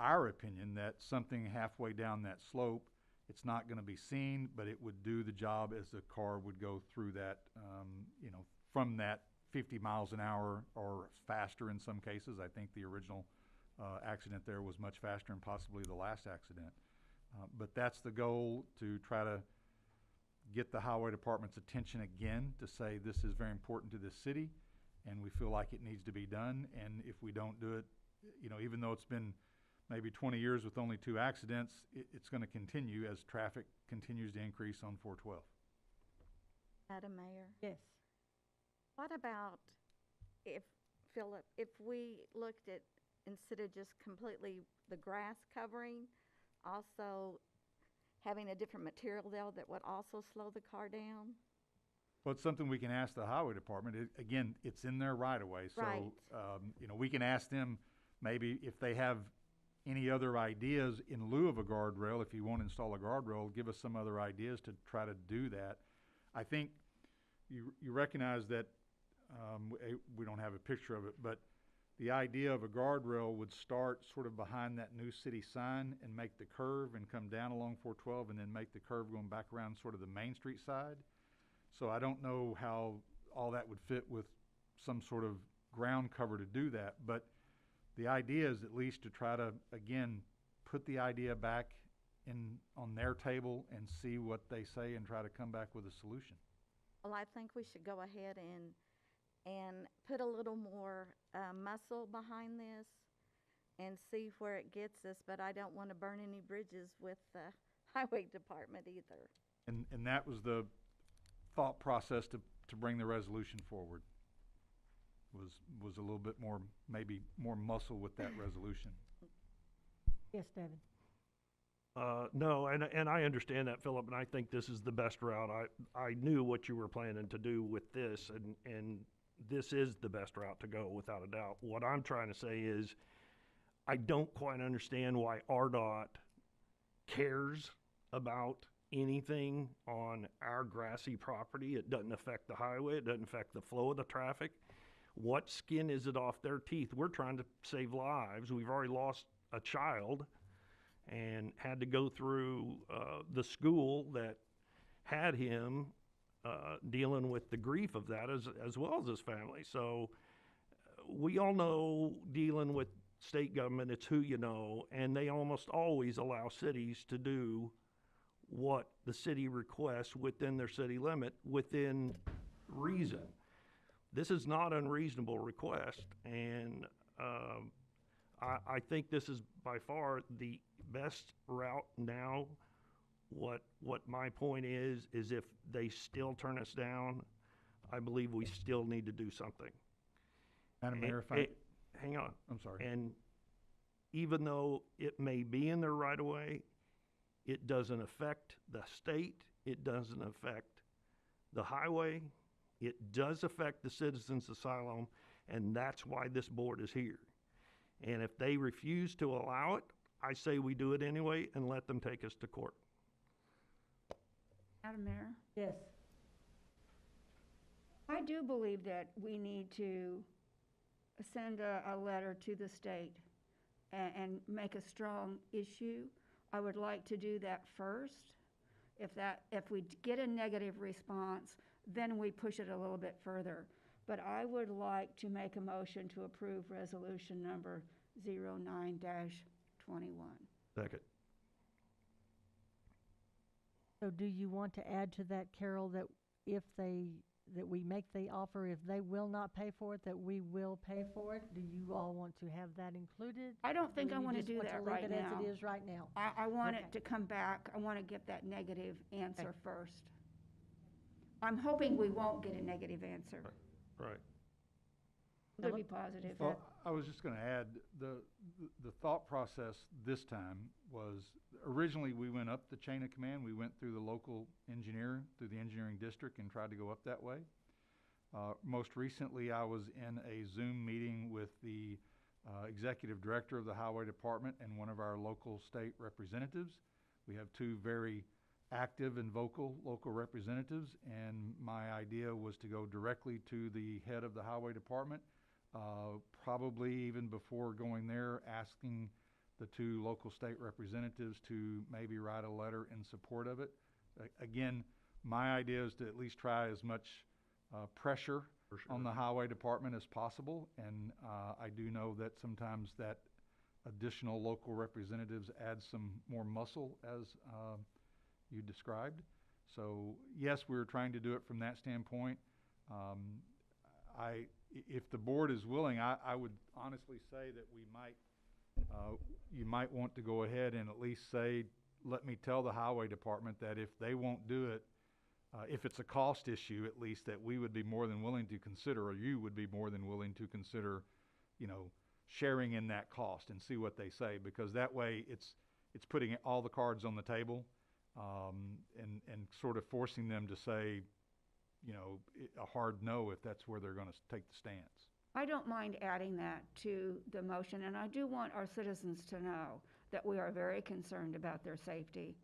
our opinion that something halfway down that slope, it's not gonna be seen, but it would do the job as the car would go through that, you know, from that 50 miles an hour or faster in some cases. I think the original accident there was much faster, and possibly the last accident. But that's the goal, to try to get the highway department's attention again, to say this is very important to this city and we feel like it needs to be done. And if we don't do it, you know, even though it's been maybe 20 years with only 2 accidents, it's going to continue as traffic continues to increase on 412.
Madam Mayor?
Yes.
What about Philip, if we looked at, instead of just completely the grass covering, also having a different material there that would also slow the car down?
Well, it's something we can ask the highway department. Again, it's in their right of way, so,
Right.
You know, we can ask them maybe if they have any other ideas in lieu of a guardrail. If you want to install a guardrail, give us some other ideas to try to do that. I think you recognize that we don't have a picture of it, but the idea of a guardrail would start sort of behind that new city sign and make the curve and come down along 412 and then make the curve going back around sort of the Main Street side. So I don't know how all that would fit with some sort of ground cover to do that, but the idea is at least to try to, again, put the idea back on their table and see what they say and try to come back with a solution.
Well, I think we should go ahead and put a little more muscle behind this and see where it gets us, but I don't want to burn any bridges with the highway department either.
And that was the thought process to bring the resolution forward, was a little bit more, maybe more muscle with that resolution.
Yes, Devin.
No, and I understand that, Philip, and I think this is the best route. I knew what you were planning to do with this, and this is the best route to go, without a doubt. What I'm trying to say is, I don't quite understand why RDOT cares about anything on our grassy property. It doesn't affect the highway. It doesn't affect the flow of the traffic. What skin is it off their teeth? We're trying to save lives. We've already lost a child and had to go through the school that had him dealing with the grief of that as well as his family. So we all know, dealing with state government, it's who you know, and they almost always allow cities to do what the city requests within their city limit, within reason. This is not an unreasonable request, and I think this is by far the best route now. What my point is if they still turn us down, I believe we still need to do something.
Madam Mayor, if I,
Hang on.
I'm sorry.
And even though it may be in their right of way, it doesn't affect the state, it doesn't affect the highway, it does affect the citizens of Siloam, and that's why this board is here. And if they refuse to allow it, I say we do it anyway and let them take us to court.
Madam Mayor,
Yes.
I do believe that we need to send a letter to the state and make a strong issue. I would like to do that first. If we get a negative response, then we push it a little bit further. But I would like to make a motion to approve resolution number 09-21.
Second.
So do you want to add to that, Carol, that that we make the offer, if they will not pay for it, that we will pay for it? Do you all want to have that included?
I don't think
Or
I
you
want to
just
do that right
leave it
now.
as it is right now?
I want
Okay.
it to come back. I want to get that negative answer first. I'm hoping we won't get a negative answer.
Right.
I'm going to be positive.
Well, I was just gonna add, the thought process this time was, originally we went up the chain of command. We went through the local engineer, through the engineering district, and tried to go up that way. Most recently, I was in a Zoom meeting with the executive director of the highway department and one of our local state representatives. We have two very active and vocal local representatives, and my idea was to go directly to the head of the highway department, probably even before going there, asking the two local state representatives to maybe write a letter in support of it. Again, my idea is to at least try as much pressure on the highway department as possible, and I do know that sometimes that additional local representatives add some more muscle, as you described. So yes, we were trying to do it from that standpoint. If the board is willing, I would honestly say that we might, you might want to go ahead and at least say, let me tell the highway department that if they won't do it, if it's a cost issue, at least, that we would be more than willing to consider, or you would be more than willing to consider, sharing in that cost and see what they say, because that way it's putting all the cards on the table, and sort of forcing them to say, a hard no if that's where they're going to take the stance.
I don't mind adding that to the motion, and I do want our citizens to know that we are very concerned about their safety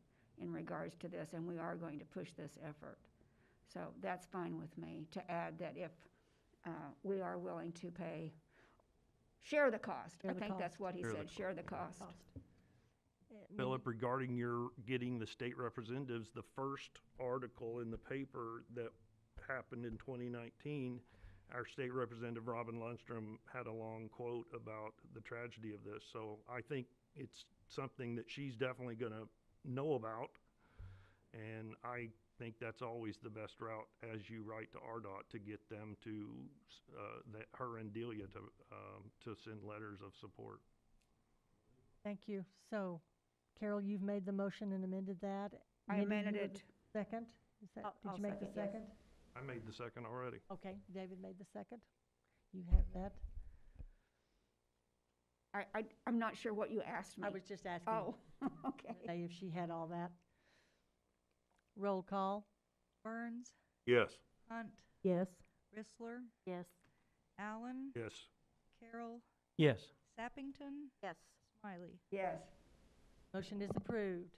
in regards to this, and we are going to push this effort. So that's fine with me to add that if we are willing to share the cost. I think that's what he said, share the cost.
Philip, regarding your getting the state representatives, the first article in the paper that happened in 2019, our state representative Robin Lundstrom had a long quote about the tragedy of this. So I think it's something that she's definitely going to know about, and I think that's always the best route, as you write to RDOT, to get them to her and Delia to send letters of support.
Thank you. So, Carol, you've made the motion and amended that.
I
Minnie,
amended
you
it.
Second? Did
I'll
you make the
second, yes.
second?
I made the second already.
Okay, David made the second. You have that.
I'm not sure what you asked me.
I was just asking.
Oh, okay.
Renee if she had all that. Roll call.
Burns,
Yes.
Hunt,
Yes.
Rissler,
Yes.
Allen,
Yes.
Carroll,
Yes.
Sappington,
Yes.
Smiley.
Yes.
Motion is approved.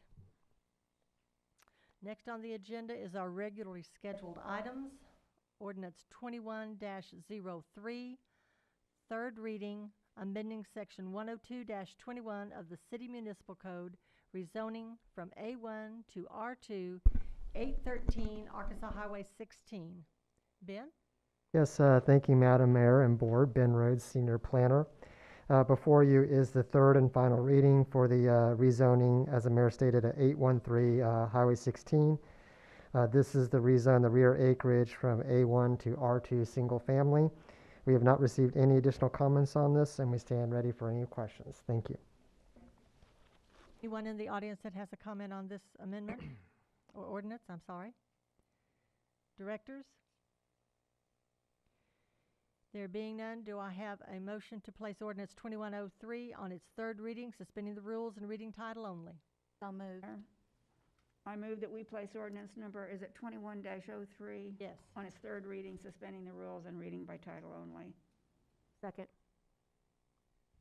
Next on the agenda is our regularly scheduled items. Ordinance 21-03, third reading, amending section 102-21 of the City Municipal Code, rezoning from A1 to R2, 813 Arkansas Highway 16. Ben?
Yes, thank you, Madam Mayor and Board. Ben Rhodes, Senior Planner. Before you is the third and final reading for the rezoning, as the Mayor stated, at 813 Highway 16. This is the rezone the rear acreage from A1 to R2 single family. We have not received any additional comments on this, and we stand ready for any questions. Thank you.
Anyone in the audience that has a comment on this amendment or ordinance? I'm sorry. Directors? There being none, do I have a motion to place ordinance 2103 on its third reading, suspending the rules and reading title only?
So moved.
I move that we place ordinance number, is it 21-03?
Yes.
On its third reading, suspending the rules and reading by title only.
Second.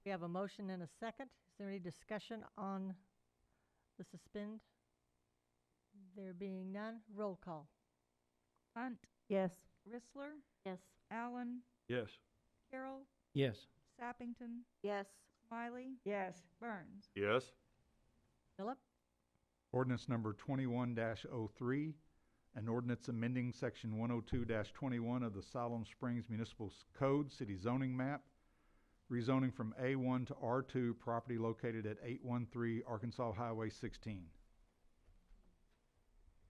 We have a motion and a second. Is there any discussion on the suspend? There being none, roll call.
Hunt,
Yes.
Rissler,
Yes.
Allen,
Yes.
Carroll,
Yes.
Sappington,
Yes.
Smiley,
Yes.
Burns.
Yes.
Philip?
Ordinance number 21-03, an ordinance amending section 102-21 of the Siloam Springs Municipal Code, City Zoning Map, rezoning from A1 to R2, property located at 813 Arkansas Highway 16.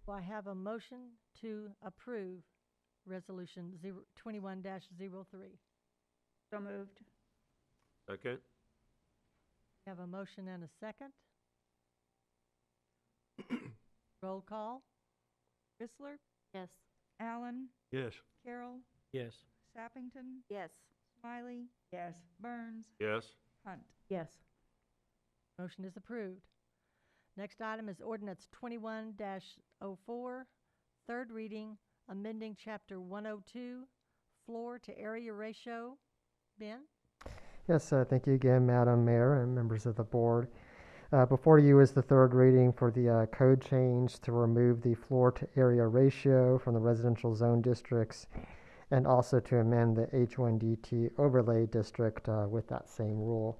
Do I have a motion to approve resolution 21-03?
So moved.
Second.
We have a motion and a second. Roll call.
Rissler,
Yes.
Allen,
Yes.
Carroll,
Yes.
Sappington,
Yes.
Smiley,
Yes.
Burns,
Yes.
Hunt.
Yes.
Motion is approved. Next item is ordinance 21-04, third reading, amending chapter 102, floor to area ratio. Ben?
Yes, thank you again, Madam Mayor and members of the board. Before you is the third reading for the code change to remove the floor to area ratio from the residential zone districts and also to amend the H1DT overlay district with that same rule.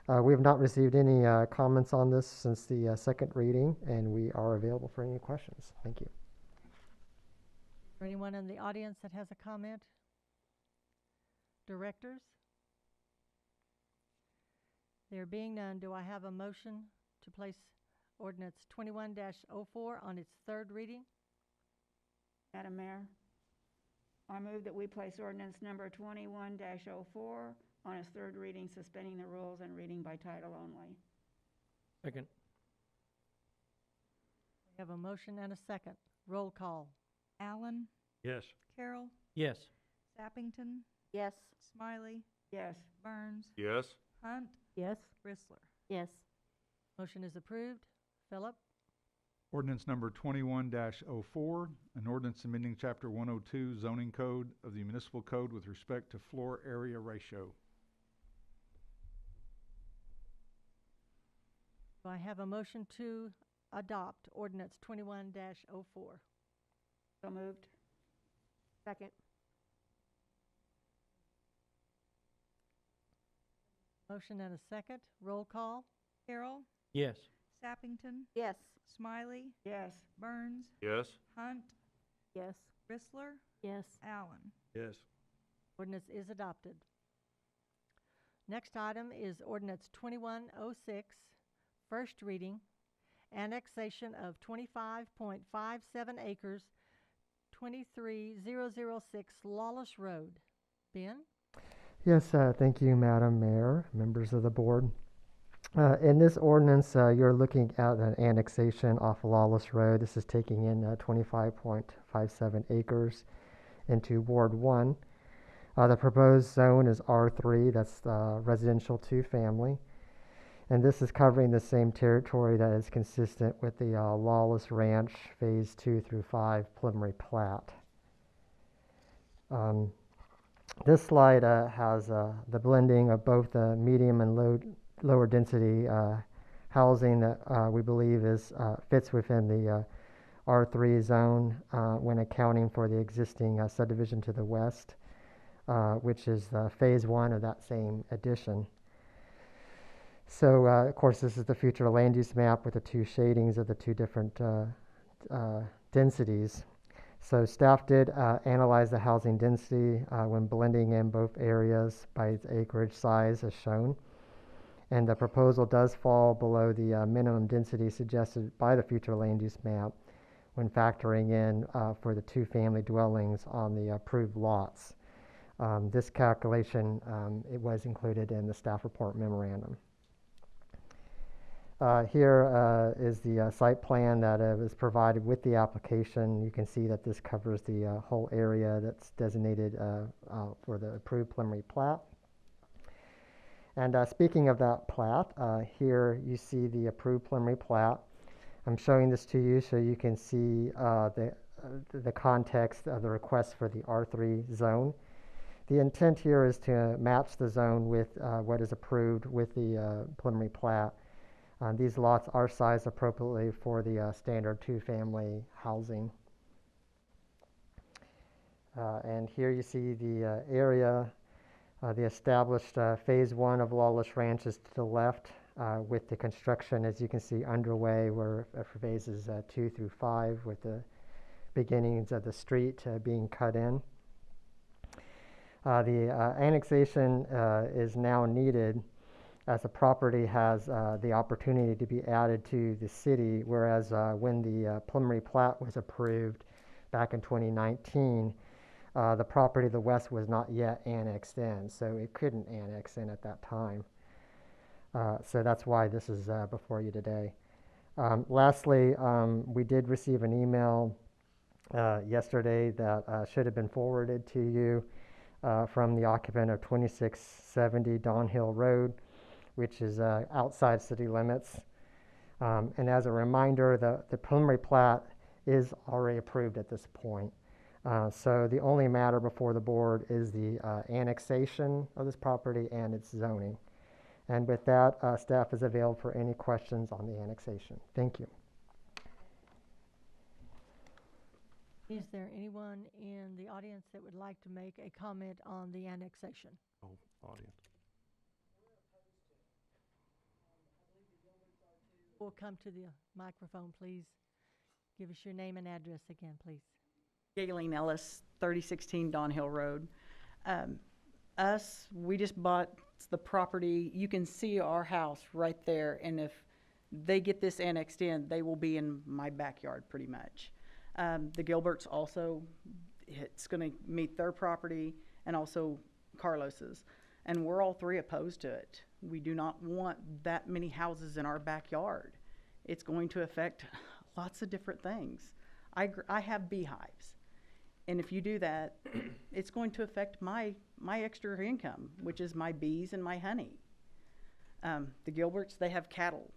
We have not received any comments on this since the second reading, and we are available for any questions. Thank you.
Is there anyone in the audience that has a comment? Directors? There being none, do I have a motion to place ordinance 21-04 on its third reading?
Madam Mayor, I move that we place ordinance number 21-04 on its third reading, suspending the rules and reading by title only.
Second.
We have a motion and a second. Roll call.
Allen,
Yes.
Carroll,
Yes.
Sappington,
Yes.
Smiley,
Yes.
Burns,
Yes.
Hunt,
Yes.
Rissler.
Yes.
Motion is approved. Philip?
Ordinance number 21-04, an ordinance amending chapter 102 zoning code of the municipal code with respect to floor area ratio.
Do I have a motion to adopt ordinance 21-04?
So moved.
Second.
Motion and a second. Roll call.
Carroll,
Yes.
Sappington,
Yes.
Smiley,
Yes.
Burns,
Yes.
Hunt,
Yes.
Rissler,
Yes.
Allen.
Yes.
Ordinance is adopted. Next item is ordinance 2106, first reading, annexation of 25.57 acres, 23006 Lawlis Road. Ben?
Yes, thank you, Madam Mayor, members of the board. In this ordinance, you're looking at an annexation off Lawlis Road. This is taking in 25.57 acres into Ward 1. The proposed zone is R3, that's residential 2-family. And this is covering the same territory that is consistent with the Lawlis Ranch Phase 2 through 5 preliminary plat. This slide has the blending of both the medium and lower density housing that we believe fits within the R3 zone when accounting for the existing subdivision to the west, which is phase 1 of that same addition. So, of course, this is the future land use map with the two shadings of the two different densities. So staff did analyze the housing density when blending in both areas by its acreage size as shown. And the proposal does fall below the minimum density suggested by the future land use map when factoring in for the 2-family dwellings on the approved lots. This calculation, it was included in the staff report memorandum. Here is the site plan that was provided with the application. You can see that this covers the whole area that's designated for the approved preliminary plat. And speaking of that plat, here you see the approved preliminary plat. I'm showing this to you so you can see the context of the request for the R3 zone. The intent here is to match the zone with what is approved with the preliminary plat. These lots are sized appropriately for the standard two-family housing. And here you see the area. The established phase 1 of Lawlis Ranch is to the left, with the construction, as you can see, underway for phases 2 through 5, with the beginnings of the street being cut in. The annexation is now needed as the property has the opportunity to be added to the city, whereas when the preliminary plat was approved back in 2019, the property to the west was not yet annexed in, so it couldn't annex in at that time. So that's why this is before you today. Lastly, we did receive an email yesterday that should have been forwarded to you from the occupant of 2670 Don Hill Road, which is outside city limits. And as a reminder, the preliminary plat is already approved at this point. So the only matter before the board is the annexation of this property and its zoning. And with that, staff is available for any questions on the annexation. Thank you.
Is there anyone in the audience that would like to make a comment on the annexation?
Oh, audience.
We'll come to the microphone, please. Give us your name and address again, please.
Gayleen Ellis, 3016 Don Hill Road. We just bought the property. You can see our house right there, and if they get this annexed in, they will be in my backyard pretty much. The Gilberts also, it's going to meet their property and also Carlos's, and we're all three opposed to it. We do not want that many houses in our backyard. It's going to affect lots of different things. I have beehives, and if you do that, it's going to affect my extra income, which is my bees and my honey. The Gilberts, they have cattle.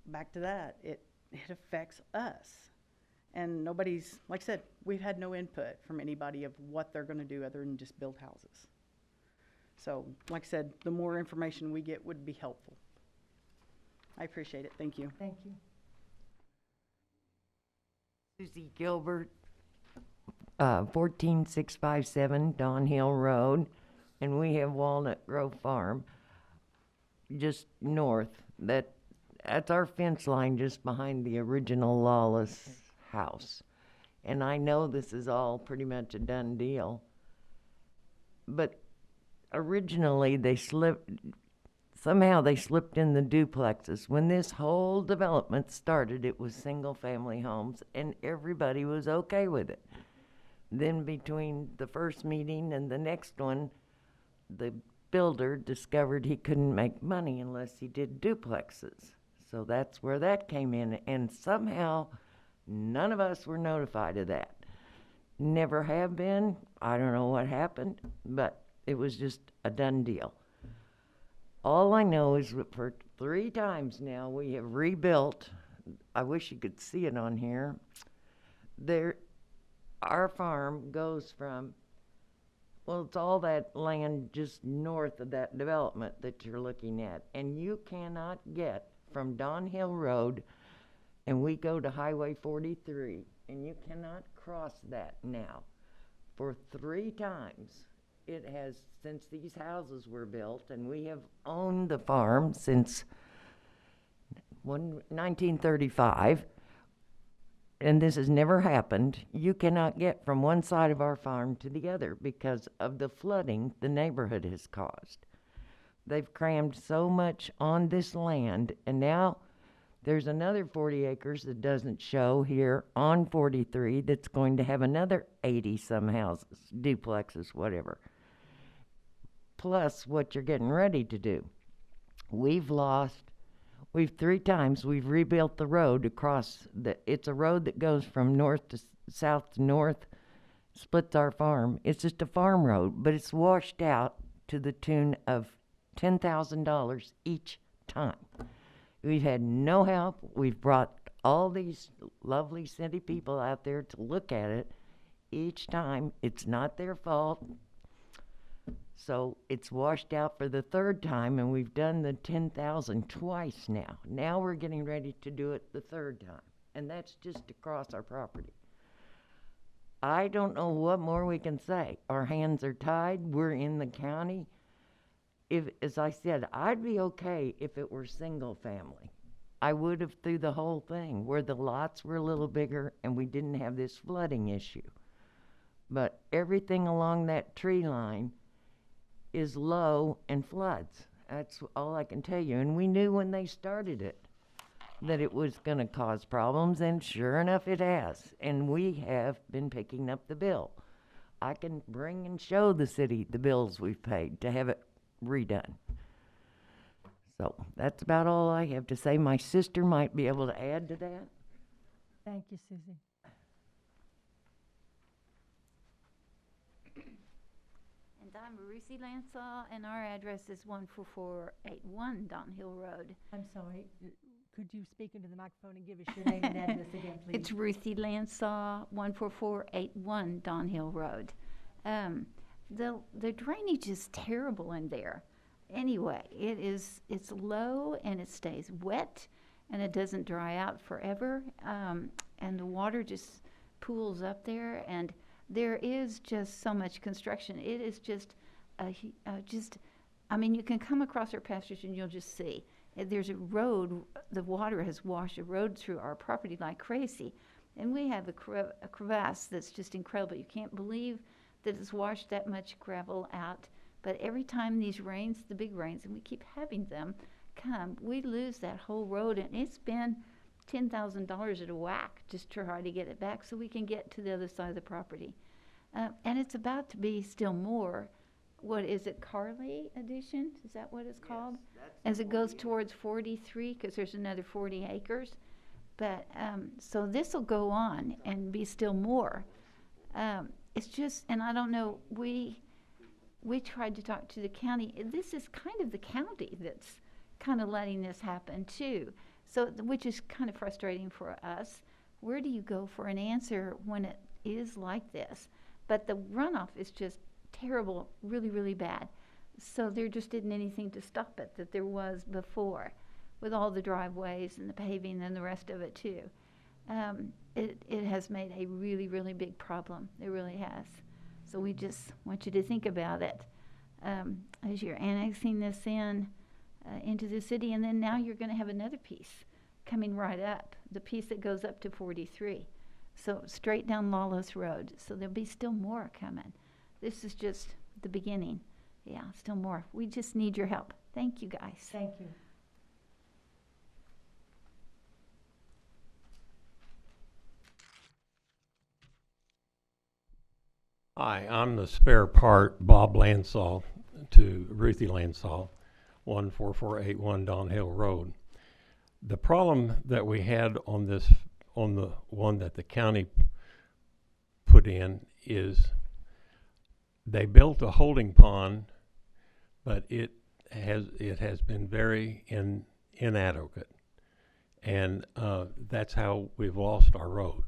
Back to that, it affects us. And nobody's, like I said, we've had no input from anybody of what they're going to do other than just build houses. So, like I said, the more information we get would be helpful. I appreciate it. Thank you.
Thank you.
Susie Gilbert, 14657 Don Hill Road, and we have Walnut Grove Farm just north. That's our fence line just behind the original Lawlis house. And I know this is all pretty much a done deal, but originally somehow they slipped in the duplexes. When this whole development started, it was single family homes and everybody was okay with it. Then between the first meeting and the next one, the builder discovered he couldn't make money unless he did duplexes. So that's where that came in, and somehow none of us were notified of that. Never have been. I don't know what happened, but it was just a done deal. All I know is that for 3 times now we have rebuilt. I wish you could see it on here. Our farm goes from, well, it's all that land just north of that development that you're looking at, and you cannot get from Don Hill Road, and we go to Highway 43, and you cannot cross that now. For 3 times it has, since these houses were built, and we have owned the farm since 1935, and this has never happened. You cannot get from one side of our farm to the other because of the flooding the neighborhood has caused. They've crammed so much on this land, and now there's another 40 acres that doesn't show here on 43 that's going to have another 80-some houses, duplexes, whatever, plus what you're getting ready to do. We've lost Three times we've rebuilt the road across it's a road that goes from north to south to north, splits our farm. It's just a farm road, but it's washed out to the tune of $10,000 each time. We've had no help. We've brought all these lovely city people out there to look at it. Each time, it's not their fault. So it's washed out for the third time, and we've done the 10,000 twice now. Now we're getting ready to do it the third time, and that's just across our property. I don't know what more we can say. Our hands are tied. We're in the county. If, as I said, I'd be okay if it were single family. I would have through the whole thing where the lots were a little bigger and we didn't have this flooding issue. But everything along that tree line is low and floods. That's all I can tell you. And we knew when they started it that it was going to cause problems, and sure enough it has. And we have been picking up the bill. I can bring and show the city the bills we've paid to have it redone. So that's about all I have to say. My sister might be able to add to that.
Thank you, Susie.
And I'm Ruthie Lansaw, and our address is 14481 Donhill Road.
I'm sorry. Could you speak into the microphone and give us your name and address again, please?
It's Ruthie Lansaw, 14481 Donhill Road. The drainage is terrible in there. Anyway, it's low and it stays wet and it doesn't dry out forever. And the water just pools up there, and there is just so much construction. It is just I mean, you can come across our pastures and you'll just see. There's a road, the water has washed a road through our property like crazy. And we have a crevasse that's just incredible. You can't believe that it's washed that much gravel out. But every time these rains, the big rains, and we keep having them come, we lose that whole road. And it's been $10,000 at a whack just to try to get it back so we can get to the other side of the property. And it's about to be still more. What is it, Charley addition? Is that what it's called? As it goes towards 43, because there's another 40 acres. But so this will go on and be still more. It's just, and I don't know, we tried to talk to the county. This is kind of the county that's kind of letting this happen too. So, which is kind of frustrating for us. Where do you go for an answer when it is like this? But the runoff is just terrible, really, really bad. So there just isn't anything to stop it that there was before, with all the driveways and the paving and the rest of it too. It has made a really, really big problem. It really has. So we just want you to think about it as you're annexing this into the city, and then now you're going to have another piece coming right up, the piece that goes up to 43. So straight down Lawlis Road. So there'll be still more coming. This is just the beginning. Yeah, still more. We just need your help. Thank you, guys.
Thank you.
Hi, I'm the spare part, Bob Lansaw, to Ruthie Lansaw, 14481 Donhill Road. The problem that we had on the one that the county put in is they built a holding pond, but it has been very inadequate, and that's how we've lost our road.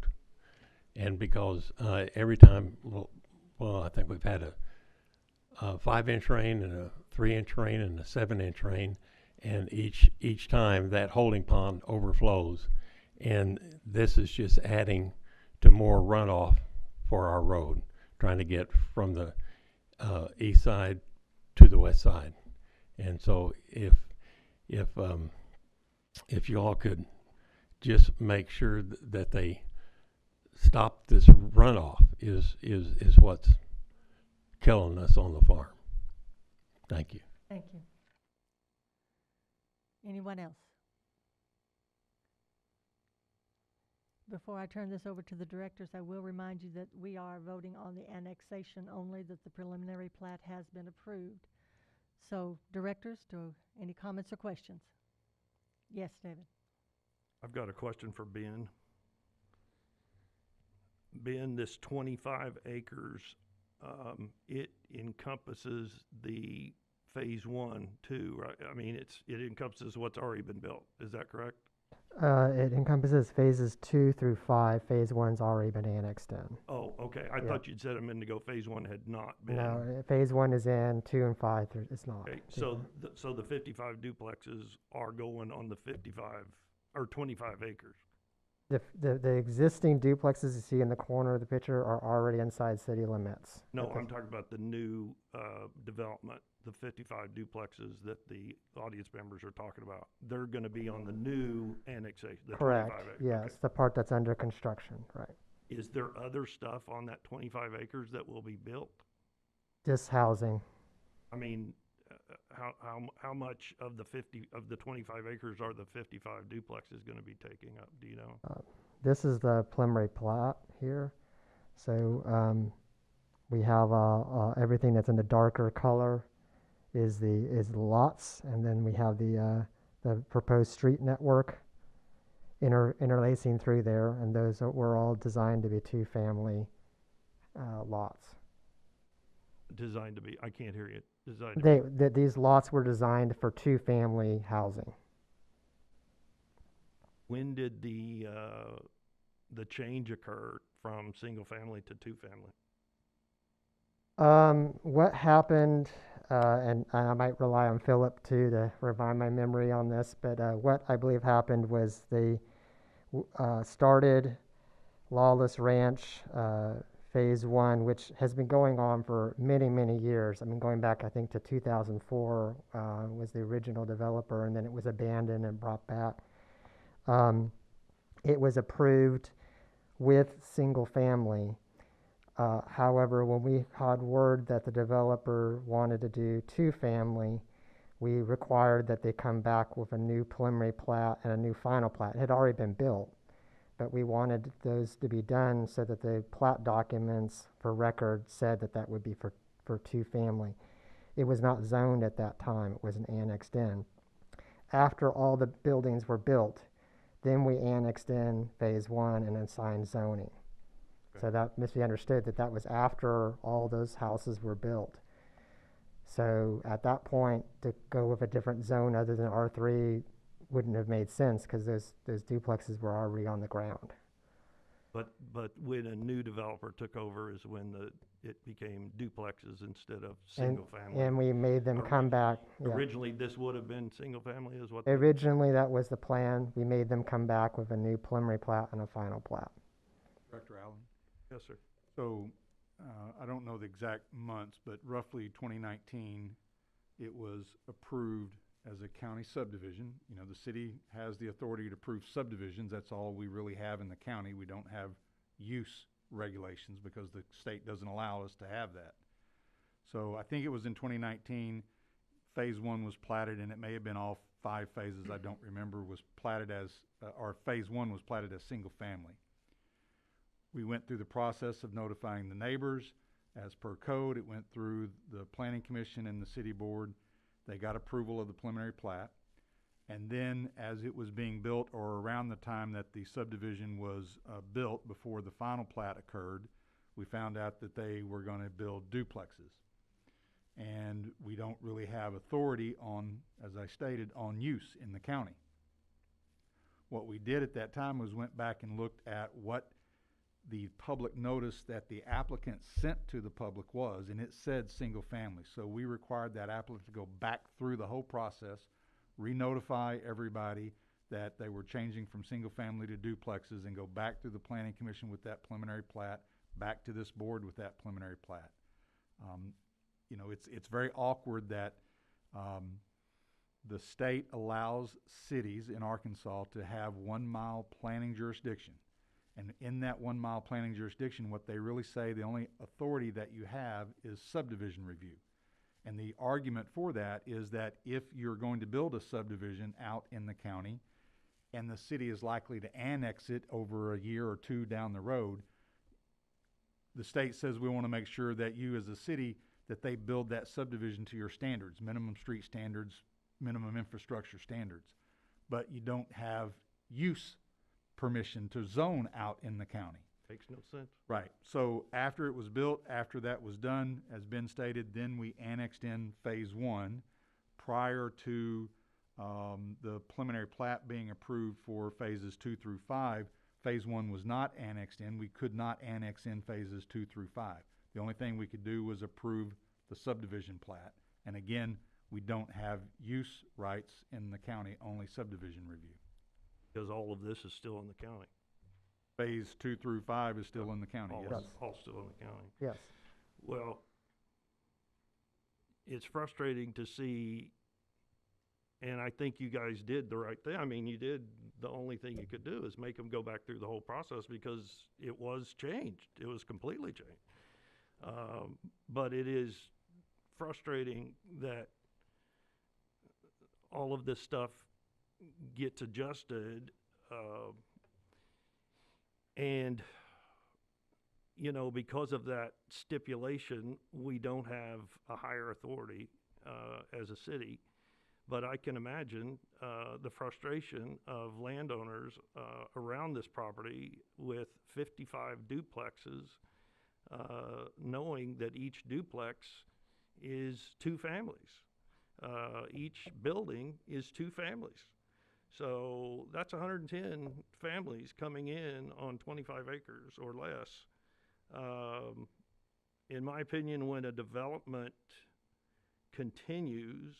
And because every time, well, I think we've had a 5-inch rain and a 3-inch rain and a 7-inch rain, and each time that holding pond overflows, and this is just adding to more runoff for our road, trying to get from the east side to the west side. And so if you all could just make sure that they stop this runoff is what's killing us on the farm. Thank you.
Thank you. Anyone else? Before I turn this over to the directors, I will remind you that we are voting on the annexation only, that the preliminary plat has been approved. So, directors, any comments or questions? Yes, David.
I've got a question for Ben. Ben, this 25 acres, it encompasses the phase 1 too, right? I mean, it encompasses what's already been built. Is that correct?
It encompasses phases 2 through 5. Phase 1's already been annexed in.
Oh, okay. I thought you'd said a minute ago phase 1 had not been.
No, phase 1 is in, 2 and 5 it's not.
Okay, so the 55 duplexes are going on the 55 or 25 acres.
The existing duplexes you see in the corner of the picture are already inside city limits.
No, I'm talking about the new development, the 55 duplexes that the audience members are talking about. They're going to be on the new annexation, the
Correct.
25 acres.
Yes,
Okay.
the part that's under construction, right.
Is there other stuff on that 25 acres that will be built?
Just housing.
I mean, how much of the 25 acres are the 55 duplexes going to be taking up? Do you know?
This is the preliminary plat here. So we have everything that's in the darker color is the lots, and then we have the proposed street network interlacing through there, and those were all designed to be 2-family lots.
Designed to be, I can't hear you. Designed to be.
These lots were designed for 2-family housing.
When did the change occur from single family to 2-family?
What happened, and I might rely on Philip too to remind my memory on this, but what I believe happened was they started Lawlis Ranch phase 1, which has been going on for many, many years. I mean, going back, I think, to 2004 was the original developer, and then it was abandoned and brought back. It was approved with single family. However, when we had word that the developer wanted to do 2-family, we required that they come back with a new preliminary plat and a new final plat. It had already been built, but we wanted those to be done so that the plat documents for record said that that would be for 2-family. It was not zoned at that time. It wasn't annexed in. After all the buildings were built, then we annexed in phase 1 and assigned zoning. So that must be understood that was after all those houses were built. So at that point, to go with a different zone other than R3 wouldn't have made sense because those duplexes were already on the ground.
But when a new developer took over is when it became duplexes instead of single family.
And we made them come back. Yeah.
Originally, this would have been single family, is what?
Originally, that was the plan. We made them come back with a new preliminary plat and a final plat.
Director Allen?
Yes, sir.
So I don't know the exact months, but roughly 2019, it was approved as a county subdivision. You know, the city has the authority to approve subdivisions. That's all we really have in the county. We don't have use regulations because the state doesn't allow us to have that. So I think it was in 2019, phase 1 was platted, and it may have been all 5 phases, I don't remember, was platted as, or phase 1 was platted as single family. We went through the process of notifying the neighbors. As per code, it went through the planning commission and the city board. They got approval of the preliminary plat. And then as it was being built, or around the time that the subdivision was built before the final plat occurred, we found out that they were going to build duplexes. And we don't really have authority on, as I stated, on use in the county. What we did at that time was went back and looked at what the public notice that the applicant sent to the public was, and it said single family. So we required that applicant to go back through the whole process, re-notify everybody that they were changing from single family to duplexes, and go back through the planning commission with that preliminary plat, back to this board with that preliminary plat. You know, it's very awkward that the state allows cities in Arkansas to have 1 mile planning jurisdiction. And in that 1 mile planning jurisdiction, what they really say, the only authority that you have is subdivision review. And the argument for that is that if you're going to build a subdivision out in the county and the city is likely to annex it over a year or 2 down the road, the state says we want to make sure that you as a city, that they build that subdivision to your standards, minimum street standards, minimum infrastructure standards. but you don't have use permission to zone out in the county.
Makes no sense.
Right. So after it was built, after that was done, as Ben stated, then we annexed in phase one prior to the preliminary plat being approved for phases 2 through 5. Phase one was not annexed in. We could not annex in phases 2 through 5. The only thing we could do was approve the subdivision plat. And again, we don't have use rights in the county, only subdivision review.
Because all of this is still in the county.
Phase 2 through 5 is still in the county, yes.
All still in the county.
Yes.
Well, it's frustrating to see, and I think you guys did the right thing. I mean, you did the only thing you could do is make them go back through the whole process because it was changed. It was completely changed. But it is frustrating that all of this stuff gets adjusted, and you know, because of that stipulation, we don't have a higher authority as a city. But I can imagine the frustration of landowners around this property with 55 duplexes, knowing that each duplex is 2 families. Each building is 2 families. So that's 110 families coming in on 25 acres or less. In my opinion, when a development continues,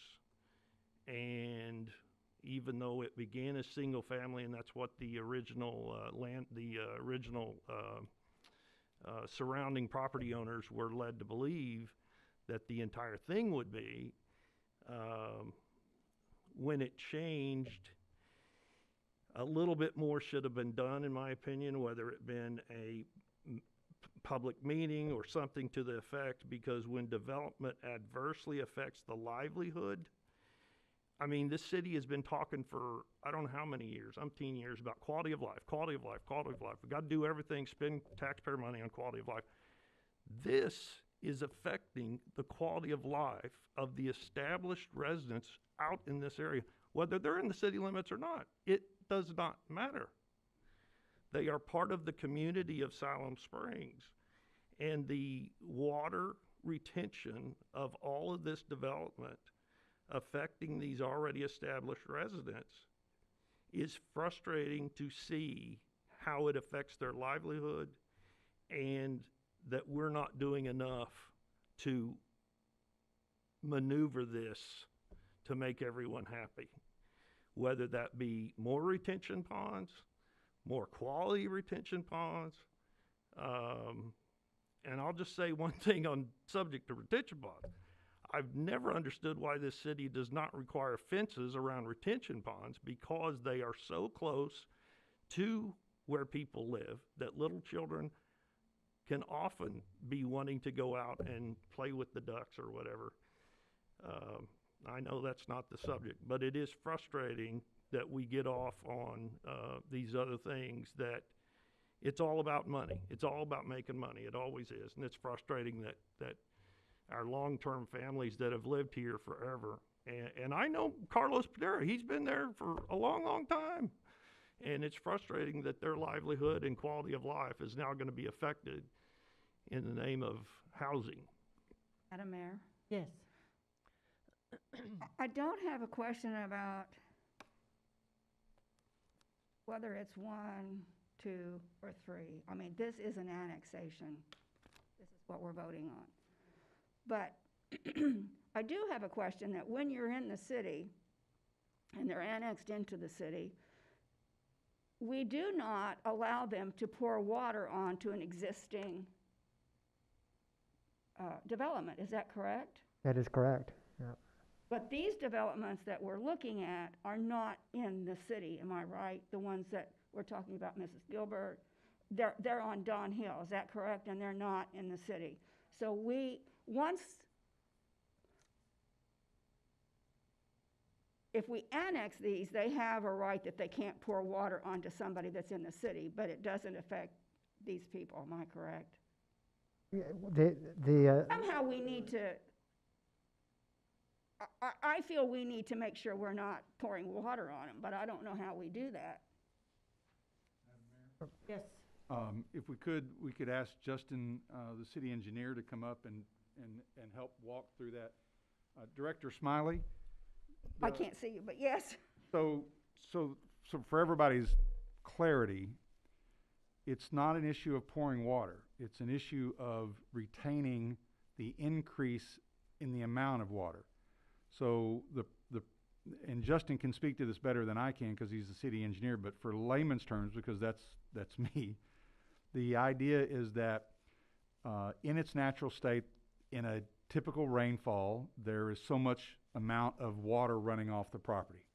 and even though it began as single family, and that's what the original surrounding property owners were led to believe that the entire thing would be, when it changed, a little bit more should have been done, in my opinion, whether it been a public meeting or something to the effect, because when development adversely affects the livelihood, I mean, this city has been talking for, I don't know how many years, umpteen years, about quality of life, quality of life, quality of life. We've got to do everything, spend taxpayer money on quality of life. This is affecting the quality of life of the established residents out in this area, whether they're in the city limits or not. It does not matter. They are part of the community of Siloam Springs, and the water retention of all of this development affecting these already established residents is frustrating to see how it affects their livelihood, and that we're not doing enough to maneuver this to make everyone happy. Whether that be more retention ponds, more quality retention ponds, and I'll just say one thing on subject to retention ponds. I've never understood why this city does not require fences around retention ponds, because they are so close to where people live that little children can often be wanting to go out and play with the ducks or whatever. I know that's not the subject, but it is frustrating that we get off on these other things, that it's all about money. It's all about making money. It always is. And it's frustrating that our long-term families that have lived here forever, and I know Carlos Padera, he's been there for a long, long time. And it's frustrating that their livelihood and quality of life is now going to be affected in the name of housing.
Madam Mayor?
Yes.
I don't have a question about whether it's 1, 2, or 3. I mean, this is an annexation. This is what we're voting on. But I do have a question that when you're in the city and they're annexed into the city, we do not allow them to pour water onto an existing development. Is that correct?
That is correct, yeah.
But these developments that we're looking at are not in the city, am I right? The ones that we're talking about, Mrs. Gilbert, they're on Don Hill, is that correct? And they're not in the city. So if we annex these, they have a right that they can't pour water onto somebody that's in the city, but it doesn't affect these people, am I correct?
Yeah,
Somehow we need to I feel we need to make sure we're not pouring water on them, but I don't know how we do that.
Yes.
If we could ask Justin, the city engineer, to come up and help walk through that. Director Smiley?
I can't see you, but yes.
So for everybody's clarity, it's not an issue of pouring water. It's an issue of retaining the increase in the amount of water. So and Justin can speak to this better than I can because he's the city engineer, but for layman's terms, because that's me, the idea is that in its natural state, in a typical rainfall, there is so much amount of water running off the property.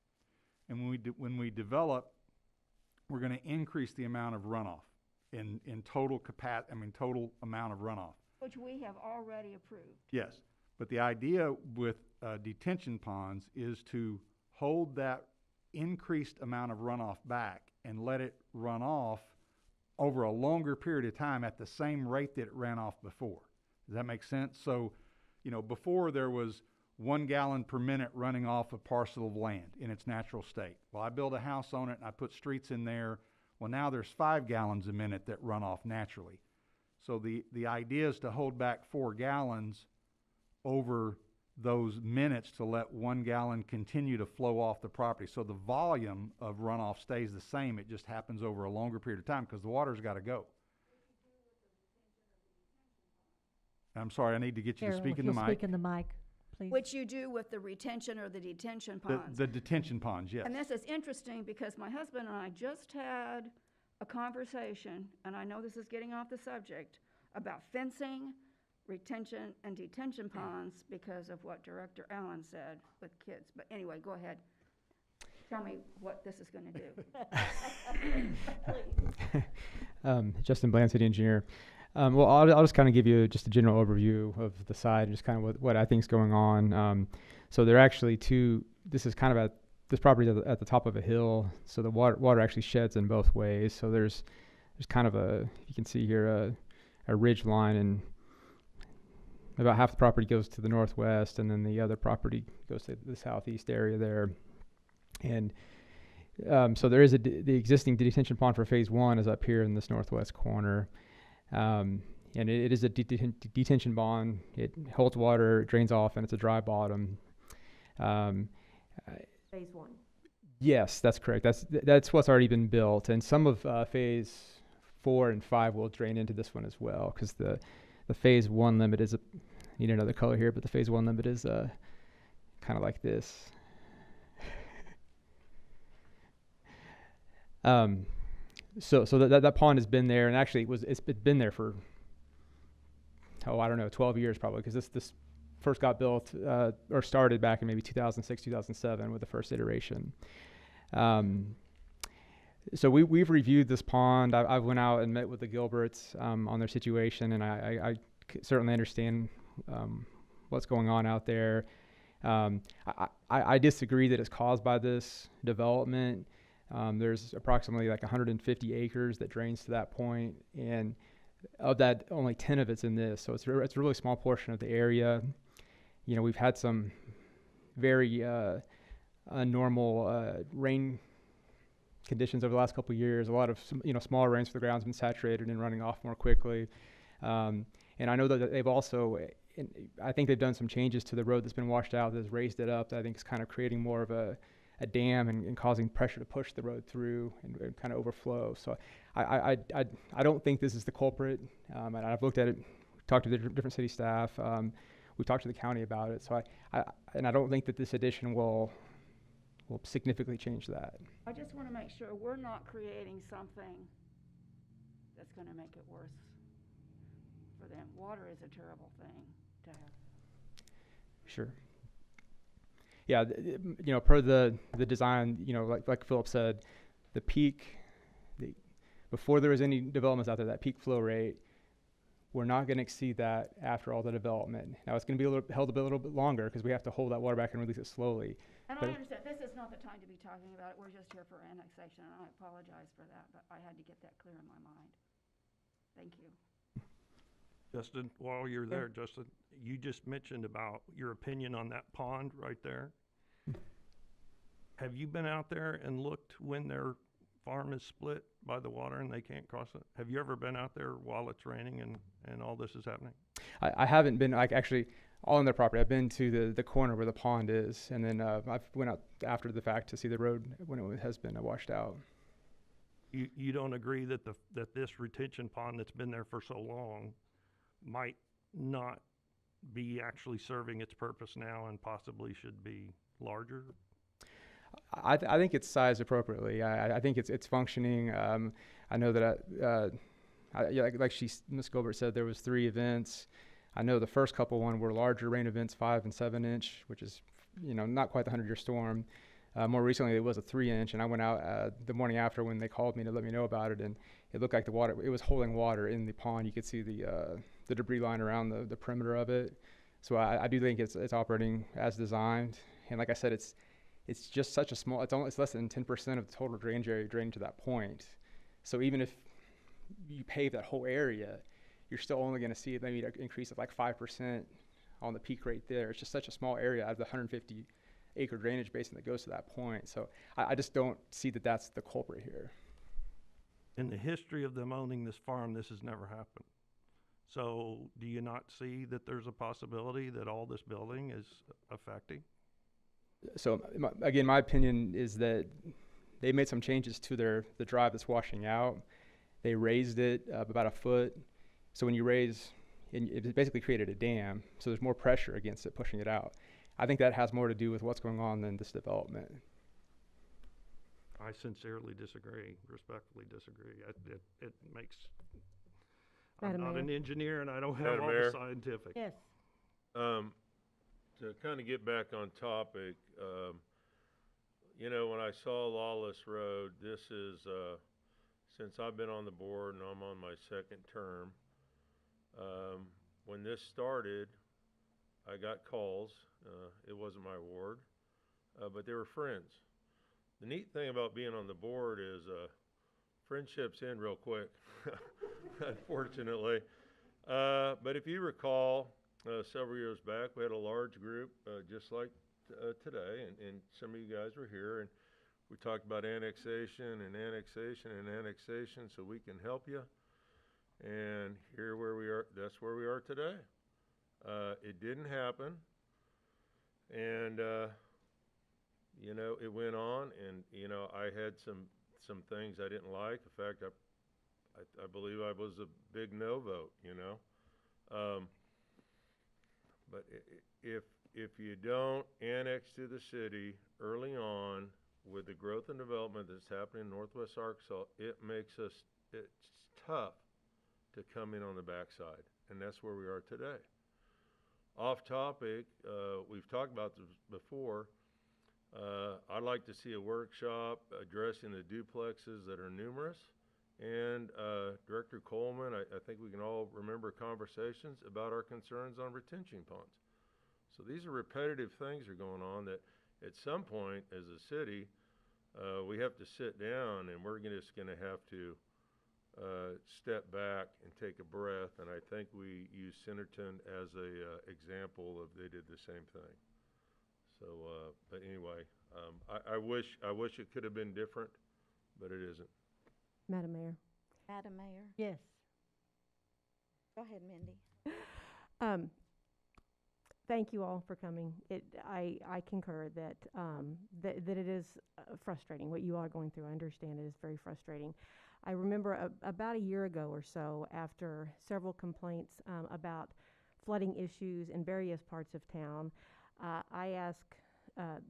And when we develop, we're going to increase the amount of runoff in total total amount of runoff.
Which we have already approved.
Yes, but the idea with detention ponds is to hold that increased amount of runoff back and let it run off over a longer period of time at the same rate that it ran off before. Does that make sense? So, before there was 1 gallon per minute running off a parcel of land in its natural state. Well, I build a house on it and I put streets in there. Well, now there's 5 gallons a minute that run off naturally. So the idea is to hold back 4 gallons over those minutes to let 1 gallon continue to flow off the property. So the volume of runoff stays the same. It just happens over a longer period of time because the water's got to go. I'm sorry, I need to get you to speak in the mic.
Speak in the mic, please.
Which you do with the retention or the detention ponds.
The detention ponds, yes.
And this is interesting because my husband and I just had a conversation, and I know this is getting off the subject, about fencing, retention, and detention ponds because of what Director Allen said with kids. But anyway, go ahead. Tell me what this is going to do.
Justin Bland, city engineer. Well, I'll just kind of give you just a general overview of the site and just kind of what I think is going on. So there are actually this is kind of this property is at the top of a hill, so the water actually sheds in both ways. So there's kind of you can see here a ridge line, and about half the property goes to the northwest, and then the other property goes to the southeast area there. And so there is the existing detention pond for phase 1 is up here in this northwest corner. And it is a detention pond. It holds water, it drains off, and it's a dry bottom.
Phase 1.
Yes, that's correct. That's what's already been built, and some of phase 4 and 5 will drain into this one as well, because the phase 1 limit is I need another color here, but the phase 1 limit is kind of like this. So that pond has been there, and actually it's been there for 12 years probably, because this first got built or started back in maybe 2006, 2007 with the first iteration. So we've reviewed this pond. I went out and met with the Gilberts on their situation, and I certainly understand what's going on out there. I disagree that it's caused by this development. There's approximately like 150 acres that drains to that point, and of that, only 10 of it's in this. So it's a really small portion of the area. We've had some very abnormal rain conditions over the last couple of years. A lot of smaller rains, so the ground's been saturated and running off more quickly. And I know that they've also, I think they've done some changes to the road that's been washed out that's raised it up. That I think is kind of creating more of a dam and causing pressure to push the road through and kind of overflow. So I don't think this is the culprit. And I've looked at it, talked to the different city staff. We've talked to the county about it. So I don't think that this addition will significantly change that.
I just want to make sure we're not creating something that's going to make it worse for them. Water is a terrible thing to have.
Sure. Yeah, per the design, like Philip said, the peak, before there was any developments out there, that peak flow rate, we're not going to exceed that after all the development. Now it's going to be held a little bit longer because we have to hold that water back and release it slowly.
And I understand this is not the time to be talking about it. We're just here for annexation, and I apologize for that, but I had to get that clear in my mind. Thank you.
Justin, while you're there, Justin, you just mentioned about your opinion on that pond right there. Have you been out there and looked when their farm is split by the water and they can't cross it? Have you ever been out there while it's raining and all this is happening?
I haven't been, like, actually on their property. I've been to the corner where the pond is, and then I've went out after the fact to see the road when it has been washed out.
You don't agree that that this retention pond that's been there for so long might not be actually serving its purpose now and possibly should be larger?
I think it's sized appropriately. I think it's functioning. I know that Ms. Gilbert said, there was 3 events. I know the first couple were larger rain events, 5 and 7 inch, which is, not quite the 100-year storm. More recently, it was a 3-inch, and I went out the morning after when they called me to let me know about it, and it looked like the water, it was holding water in the pond. You could see the debris line around the perimeter of it. So I do think it's operating as designed. And like I said, it's just such a small, it's less than 10% of the total drainage area drained to that point. So even if you pave that whole area, you're still only going to see it maybe increase of like 5% on the peak rate there. It's just such a small area out of the 150-acre drainage basin that goes to that point. So I just don't see that that's the culprit here.
In the history of them owning this farm, this has never happened. So do you not see that there's a possibility that all this building is affecting?
So again, my opinion is that they made some changes to the drive that's washing out. They raised it about a foot. So when you raise, it basically created a dam. So there's more pressure against it, pushing it out. I think that has more to do with what's going on than this development.
I sincerely disagree, respectfully disagree. It makes, I'm
Madam
not
Mayor.
an engineer and I don't have
Madam
all
Mayor.
the scientific.
Yes.
To kind of get back on topic, when I saw Lawlis Road, this is, since I've been on the board and I'm on my 2nd term, when this started, I got calls. It wasn't my ward, but they were friends. The neat thing about being on the board is friendships end real quick, unfortunately. But if you recall, several years back, we had a large group, just like today, and some of you guys were here, and we talked about annexation and annexation and annexation so we can help you. And here where we are, that's where we are today. It didn't happen, and it went on, and I had some things I didn't like. In fact, I believe I was a big no vote. But if you don't annex to the city early on with the growth and development that's happening in Northwest Arkansas, it's tough to come in on the backside, and that's where we are today. Off topic, we've talked about this before. I'd like to see a workshop addressing the duplexes that are numerous. And Director Coleman, I think we can all remember conversations about our concerns on retention ponds. So these are repetitive things that are going on that at some point as a city, we have to sit down and we're just going to have to step back and take a breath. And I think we use Centerton as a example of they did the same thing. So, but anyway, I wish it could have been different, but it isn't.
Madam Mayor.
Madam Mayor.
Yes.
Go ahead, Mindy.
Thank you all for coming. I concur that that it is frustrating what you are going through. I understand it is very frustrating. I remember about a year ago or so, after several complaints about flooding issues in various parts of town, I asked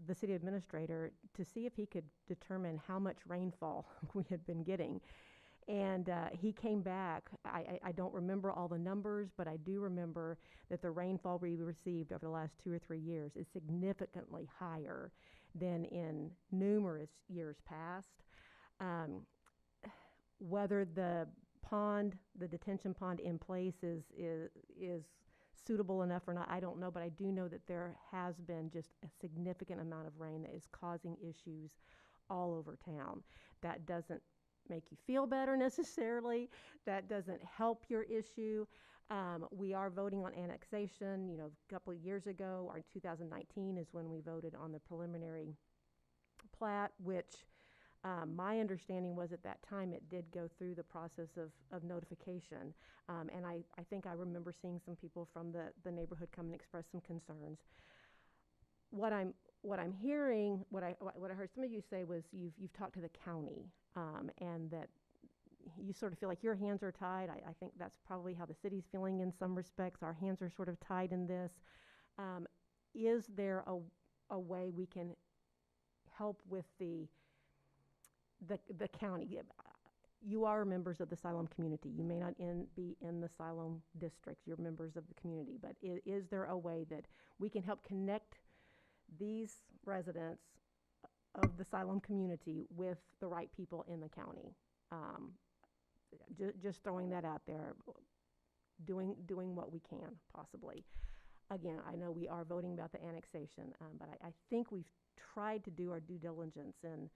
the city administrator to see if he could determine how much rainfall we had been getting. And he came back. I don't remember all the numbers, but I do remember that the rainfall we received over the last 2 or 3 years is significantly higher than in numerous years past. Whether the detention pond in place is suitable enough or not, I don't know, but I do know that there has been just a significant amount of rain that is causing issues all over town. That doesn't make you feel better necessarily. That doesn't help your issue. We are voting on annexation. You know, a couple of years ago, or in 2019 is when we voted on the preliminary plat, which my understanding was at that time it did go through the process of notification. And I think I remember seeing some people from the neighborhood come and express some concerns. What I'm hearing, what I heard some of you say was you've talked to the county, and that you sort of feel like your hands are tied. I think that's probably how the city's feeling in some respects. Our hands are sort of tied in this. Is there a way we can help with the county? You are members of the Siloam community. You may not be in the Siloam district. You're members of the community. But is there a way that we can help connect these residents of the Siloam community with the right people in the county? Just throwing that out there, doing what we can, possibly. Again, I know we are voting about the annexation, but I think we've tried to do our due diligence, and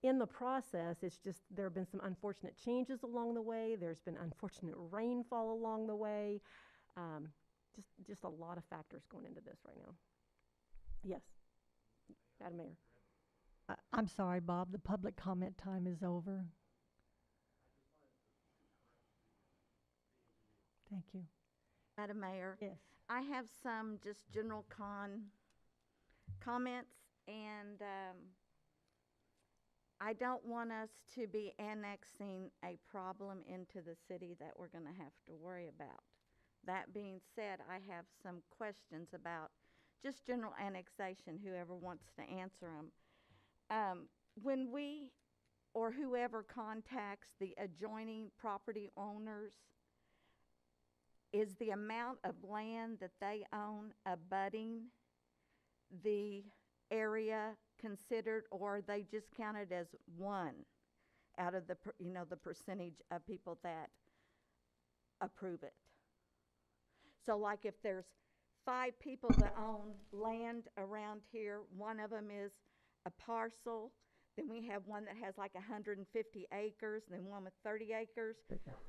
in the process, it's just there have been some unfortunate changes along the way. There's been unfortunate rainfall along the way. Just a lot of factors going into this right now. Yes, Madam Mayor.
I'm sorry, Bob, the public comment time is over. Thank you.
Madam Mayor?
Yes.
I have some just general comments, and I don't want us to be annexing a problem into the city that we're going to have to worry about. That being said, I have some questions about just general annexation, whoever wants to answer them. When we, or whoever contacts the adjoining property owners, is the amount of land that they own abutting the area considered, or are they just counted as one out of the percentage of people that approve it? So like if there's 5 people that own land around here, one of them is a parcel, then we have one that has like 150 acres, and then one with 30 acres.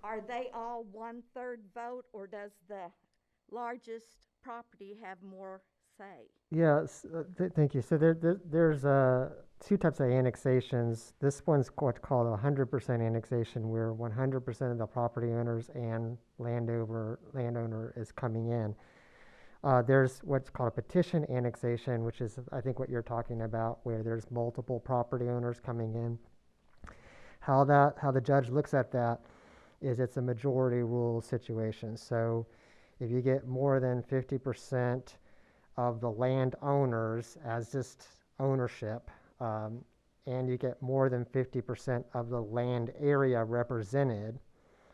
Are they all 1/3 vote, or does the largest property have more say?
Yes, thank you. So there's 2 types of annexations. This one's what's called a 100% annexation, where 100% of the property owners and landowner is coming in. There's what's called a petition annexation, which is, I think, what you're talking about, where there's multiple property owners coming in. How the judge looks at that is it's a majority rule situation. So if you get more than 50% of the landowners as just ownership, and you get more than 50% of the land area represented,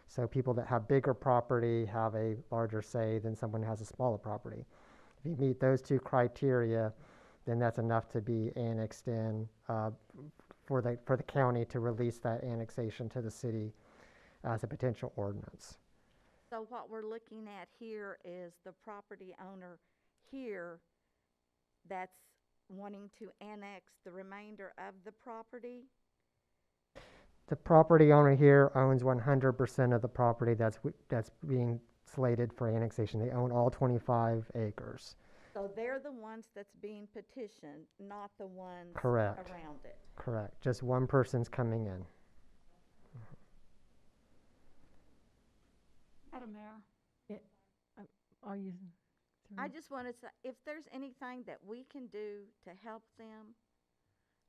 so people that have bigger property have a larger say than someone who has a smaller property. If you meet those 2 criteria, then that's enough to be annexed in for the county to release that annexation to the city as a potential ordinance.
So what we're looking at here is the property owner here that's wanting to annex the remainder of the property?
The property owner here owns 100% of the property that's being slated for annexation. They own all 25 acres.
So they're the ones that's being petitioned, not the ones
Correct.
around it?
Correct. Just one person's coming in.
Madam Mayor?
Are you?
I just want to say, if there's anything that we can do to help them,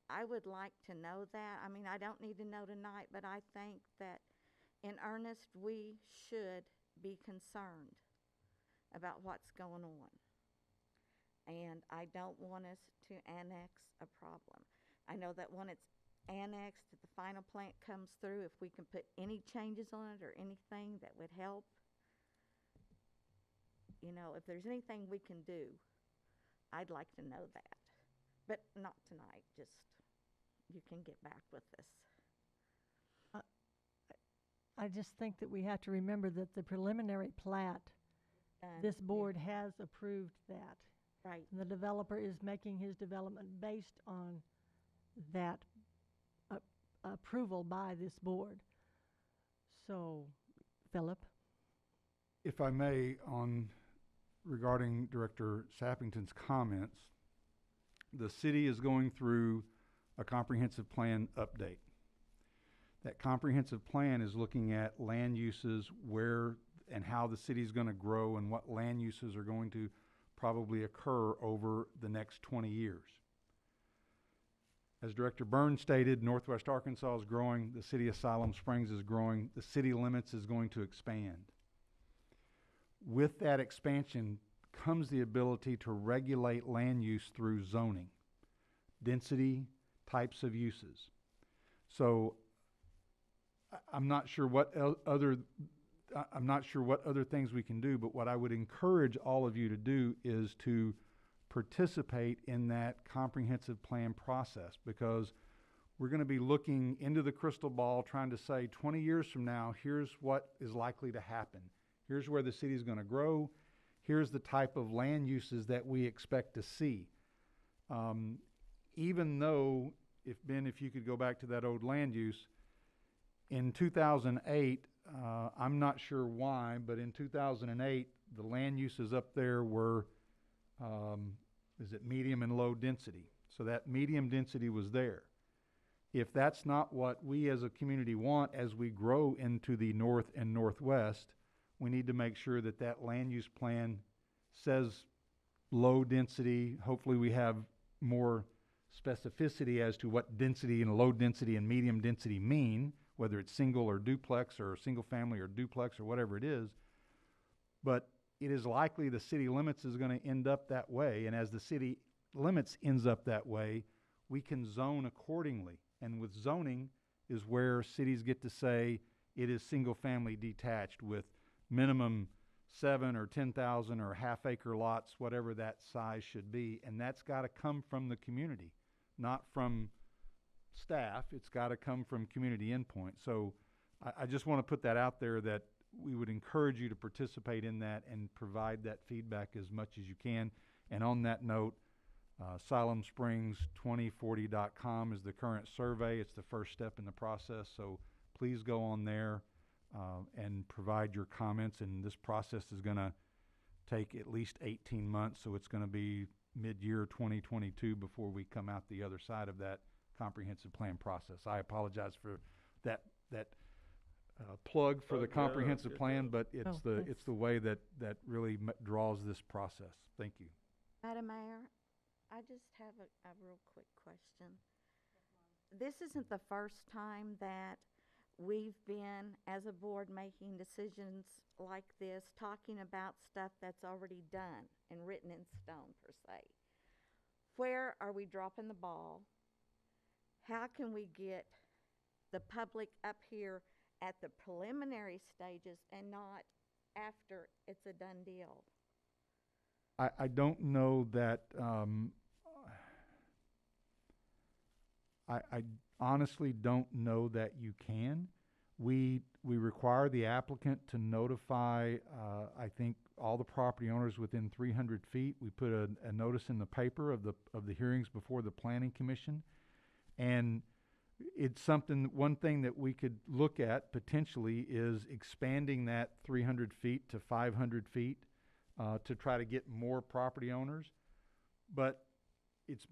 I would like to know that. I mean, I don't need to know tonight, but I think that in earnest, we should be concerned about what's going on. And I don't want us to annex a problem. I know that when it's annexed, the final plant comes through, if we can put any changes on it or anything that would help, if there's anything we can do, I'd like to know that. But not tonight, just you can get back with us.
I just think that we have to remember that the preliminary plat, this board has approved that.
Right.
And the developer is making his development based on that approval by this board. So, Philip?
If I may, regarding Director Sappington's comments, the city is going through a comprehensive plan update. That comprehensive plan is looking at land uses, where and how the city is going to grow, and what land uses are going to probably occur over the next 20 years. As Director Burns stated, Northwest Arkansas is growing, the city of Siloam Springs is growing, the city limits is going to expand. With that expansion comes the ability to regulate land use through zoning, density, types of uses. So I'm not sure what other things we can do, but what I would encourage all of you to do is to participate in that comprehensive plan process, because we're going to be looking into the crystal ball trying to say 20 years from now, here's what is likely to happen. Here's where the city is going to grow. Here's the type of land uses that we expect to see. Even though, if you could go back to that old land use, in 2008, I'm not sure why, but in 2008, the land uses up there were, is it medium and low density? So that medium density was there. If that's not what we as a community want as we grow into the north and northwest, we need to make sure that that land use plan says low density. Hopefully we have more specificity as to what density and low density and medium density mean, whether it's single or duplex or single family or duplex or whatever it is. But it is likely the city limits is going to end up that way. And as the city limits ends up that way, we can zone accordingly. And with zoning is where cities get to say it is single family detached with minimum 7 or 10,000 or half acre lots, whatever that size should be. And that's got to come from the community, not from staff. It's got to come from community endpoint. So I just want to put that out there, that we would encourage you to participate in that and provide that feedback as much as you can. And on that note, SiloamSprings2040.com is the current survey. It's the first step in the process. So please go on there and provide your comments. And this process is going to take at least 18 months. So it's going to be mid-year 2022 before we come out the other side of that comprehensive plan process. I apologize for that plug for the comprehensive plan, but it's the way that really draws this process. Thank you.
Madam Mayor, I just have a real quick question. This isn't the first time that we've been, as a board, making decisions like this, talking about stuff that's already done and written in stone, per se. Where are we dropping the ball? How can we get the public up here at the preliminary stages and not after it's a done deal?
I don't know that, I honestly don't know that you can. We require the applicant to notify, I think, all the property owners within 300 feet. We put a notice in the paper of the hearings before the Planning Commission. And it's one thing that we could look at potentially is expanding that 300 feet to 500 feet to try to get more property owners. But it's,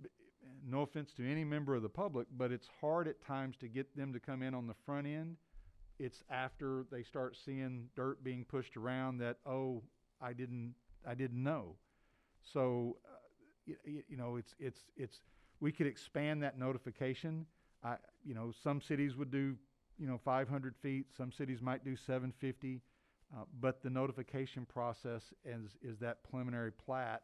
no offense to any member of the public, but it's hard at times to get them to come in on the front end. It's after they start seeing dirt being pushed around that, oh, I didn't know. So, we could expand that notification. Some cities would do, 500 feet. Some cities might do 750. But the notification process is that preliminary plat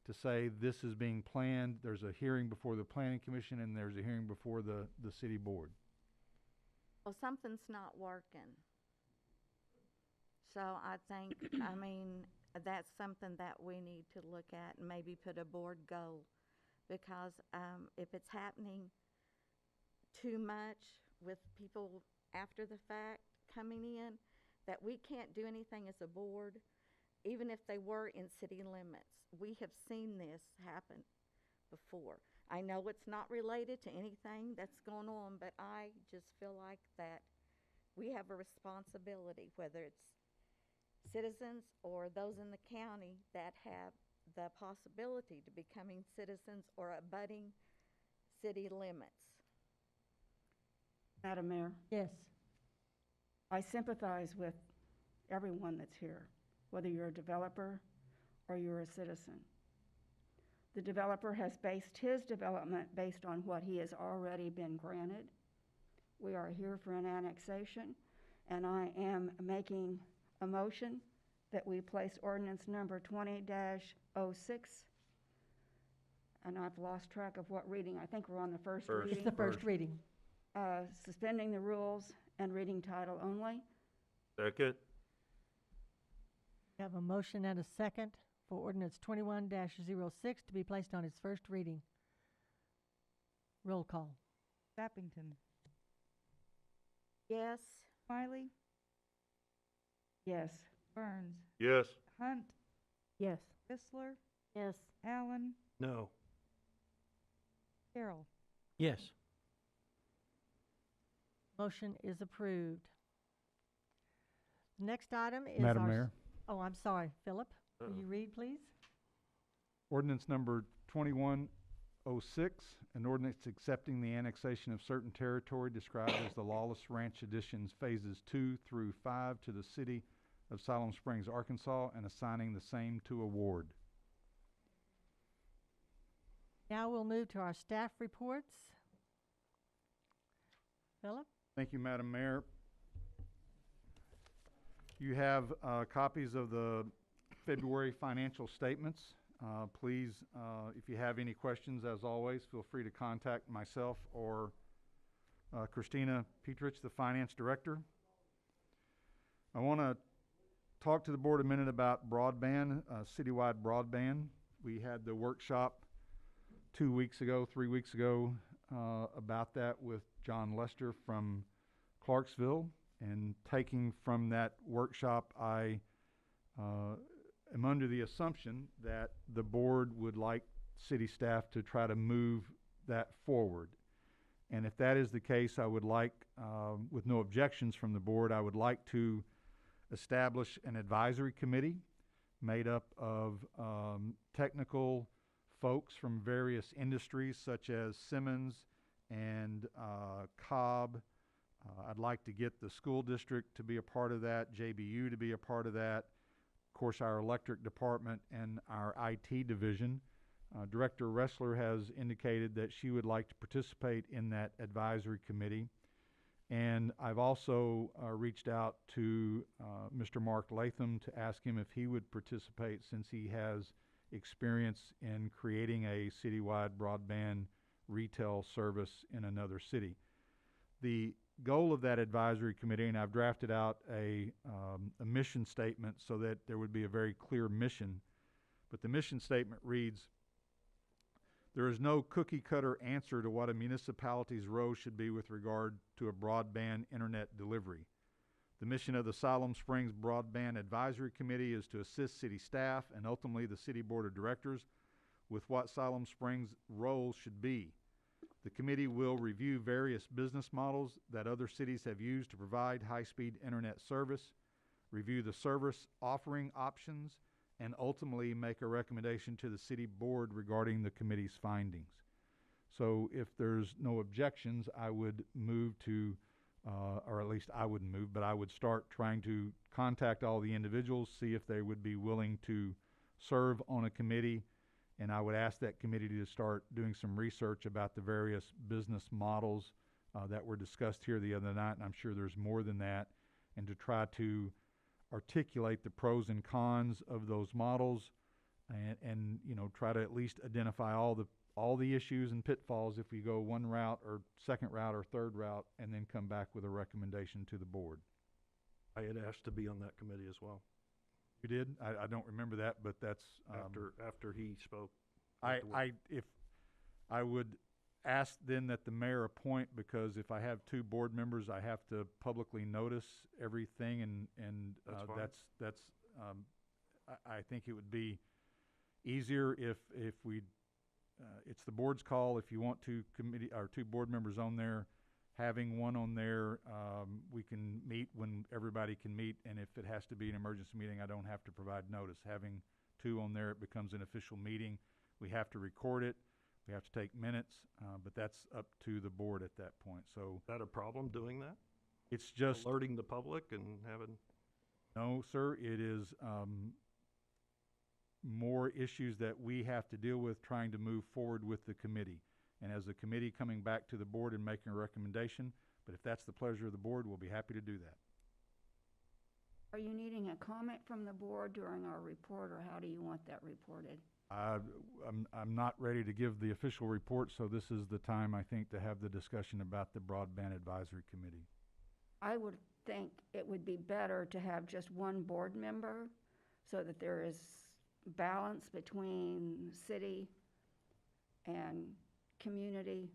to say this is being planned. There's a hearing before the Planning Commission and there's a hearing before the city board.
Well, something's not working. So I think, that's something that we need to look at and maybe put a board goal. Because if it's happening too much with people after the fact coming in, that we can't do anything as a board, even if they were in city limits. We have seen this happen before. I know it's not related to anything that's going on, but I just feel like that we have a responsibility, whether it's citizens or those in the county that have the possibility to becoming citizens or abutting city limits.
Madam Mayor,
Yes.
I sympathize with everyone that's here, whether you're a developer or you're a citizen. The developer has based his development based on what he has already been granted. We are here for an annexation, and I am making a motion that we place ordinance number 20-06. And I've lost track of what reading. I think we're on the first reading.
It's the first reading.
Suspending the rules and reading title only.
Second.
We have a motion and a second for ordinance 21-06 to be placed on its first reading. Roll call.
Sappington,
Yes.
Smiley,
Yes.
Burns,
Yes.
Hunt,
Yes.
Fissler,
Yes.
Allen,
No.
Carroll.
Yes.
Motion is approved. The next item is
Madam
our
Mayor.
Oh, I'm sorry, Philip. Will you read, please?
Ordinance number 2106, an ordinance accepting the annexation of certain territory described as the Lawlis Ranch Additions Phases 2 through 5 to the city of Siloam Springs, Arkansas, and assigning the same to a ward.
Now we'll move to our staff reports. Philip?
Thank you, Madam Mayor. You have copies of the February financial statements. Please, if you have any questions, as always, feel free to contact myself or Christina Petrich, the Finance Director. I want to talk to the board a minute about broadband, citywide broadband. We had the workshop 3 weeks ago, about that with John Lester from Clarksville. And taking from that workshop, I am under the assumption that the board would like city staff to try to move that forward. And if that is the case, I would like, with no objections from the board, I would like to establish an advisory committee made up of technical folks from various industries such as Simmons and Cobb. I'd like to get the school district to be a part of that, JBU to be a part of that, of course our electric department and our IT division. Director Ressler has indicated that she would like to participate in that advisory committee. And I've also reached out to Mr. Mark Latham to ask him if he would participate, since he has experience in creating a citywide broadband retail service in another city. The goal of that advisory committee, and I've drafted out a mission statement so that there would be a very clear mission, but the mission statement reads, "There is no cookie-cutter answer to what a municipality's role should be with regard to a broadband internet delivery. The mission of the Siloam Springs Broadband Advisory Committee is to assist city staff and ultimately the city board of directors with what Siloam Springs' role should be. The committee will review various business models that other cities have used to provide high-speed internet service, review the service offering options, and ultimately make a recommendation to the city board regarding the committee's findings." So if there's no objections, I would move to, or at least I wouldn't move, but I would start trying to contact all the individuals, see if they would be willing to serve on a committee. And I would ask that committee to start doing some research about the various business models that were discussed here the other night, and I'm sure there's more than that, and to try to articulate the pros and cons of those models, and you know, try to at least identify all the issues and pitfalls if we go one route or second route or third route, and then come back with a recommendation to the board.
I had asked to be on that committee as well.
You did? I don't remember that, but that's
after he spoke.
If I would ask then that the mayor appoint, because if I have two board members, I have to publicly notice everything, and I think it would be easier if we it's the board's call. If you want two committee, or two board members on there, having one on there, we can meet when everybody can meet, and if it has to be an emergency meeting, I don't have to provide notice. Having two on there, it becomes an official meeting. We have to record it, we have to take minutes, but that's up to the board at that point. So
Is that a problem doing that?
it's just,
Alerting the public and having,
no, sir, it is more issues that we have to deal with trying to move forward with the committee. And as the committee coming back to the board and making a recommendation, but if that's the pleasure of the board, we'll be happy to do that.
Are you needing a comment from the board during our report, or how do you want that reported?
I'm not ready to give the official report, so this is the time, I think, to have the discussion about the Broadband Advisory Committee.
I would think it would be better to have just one board member so that there is balance between city and community.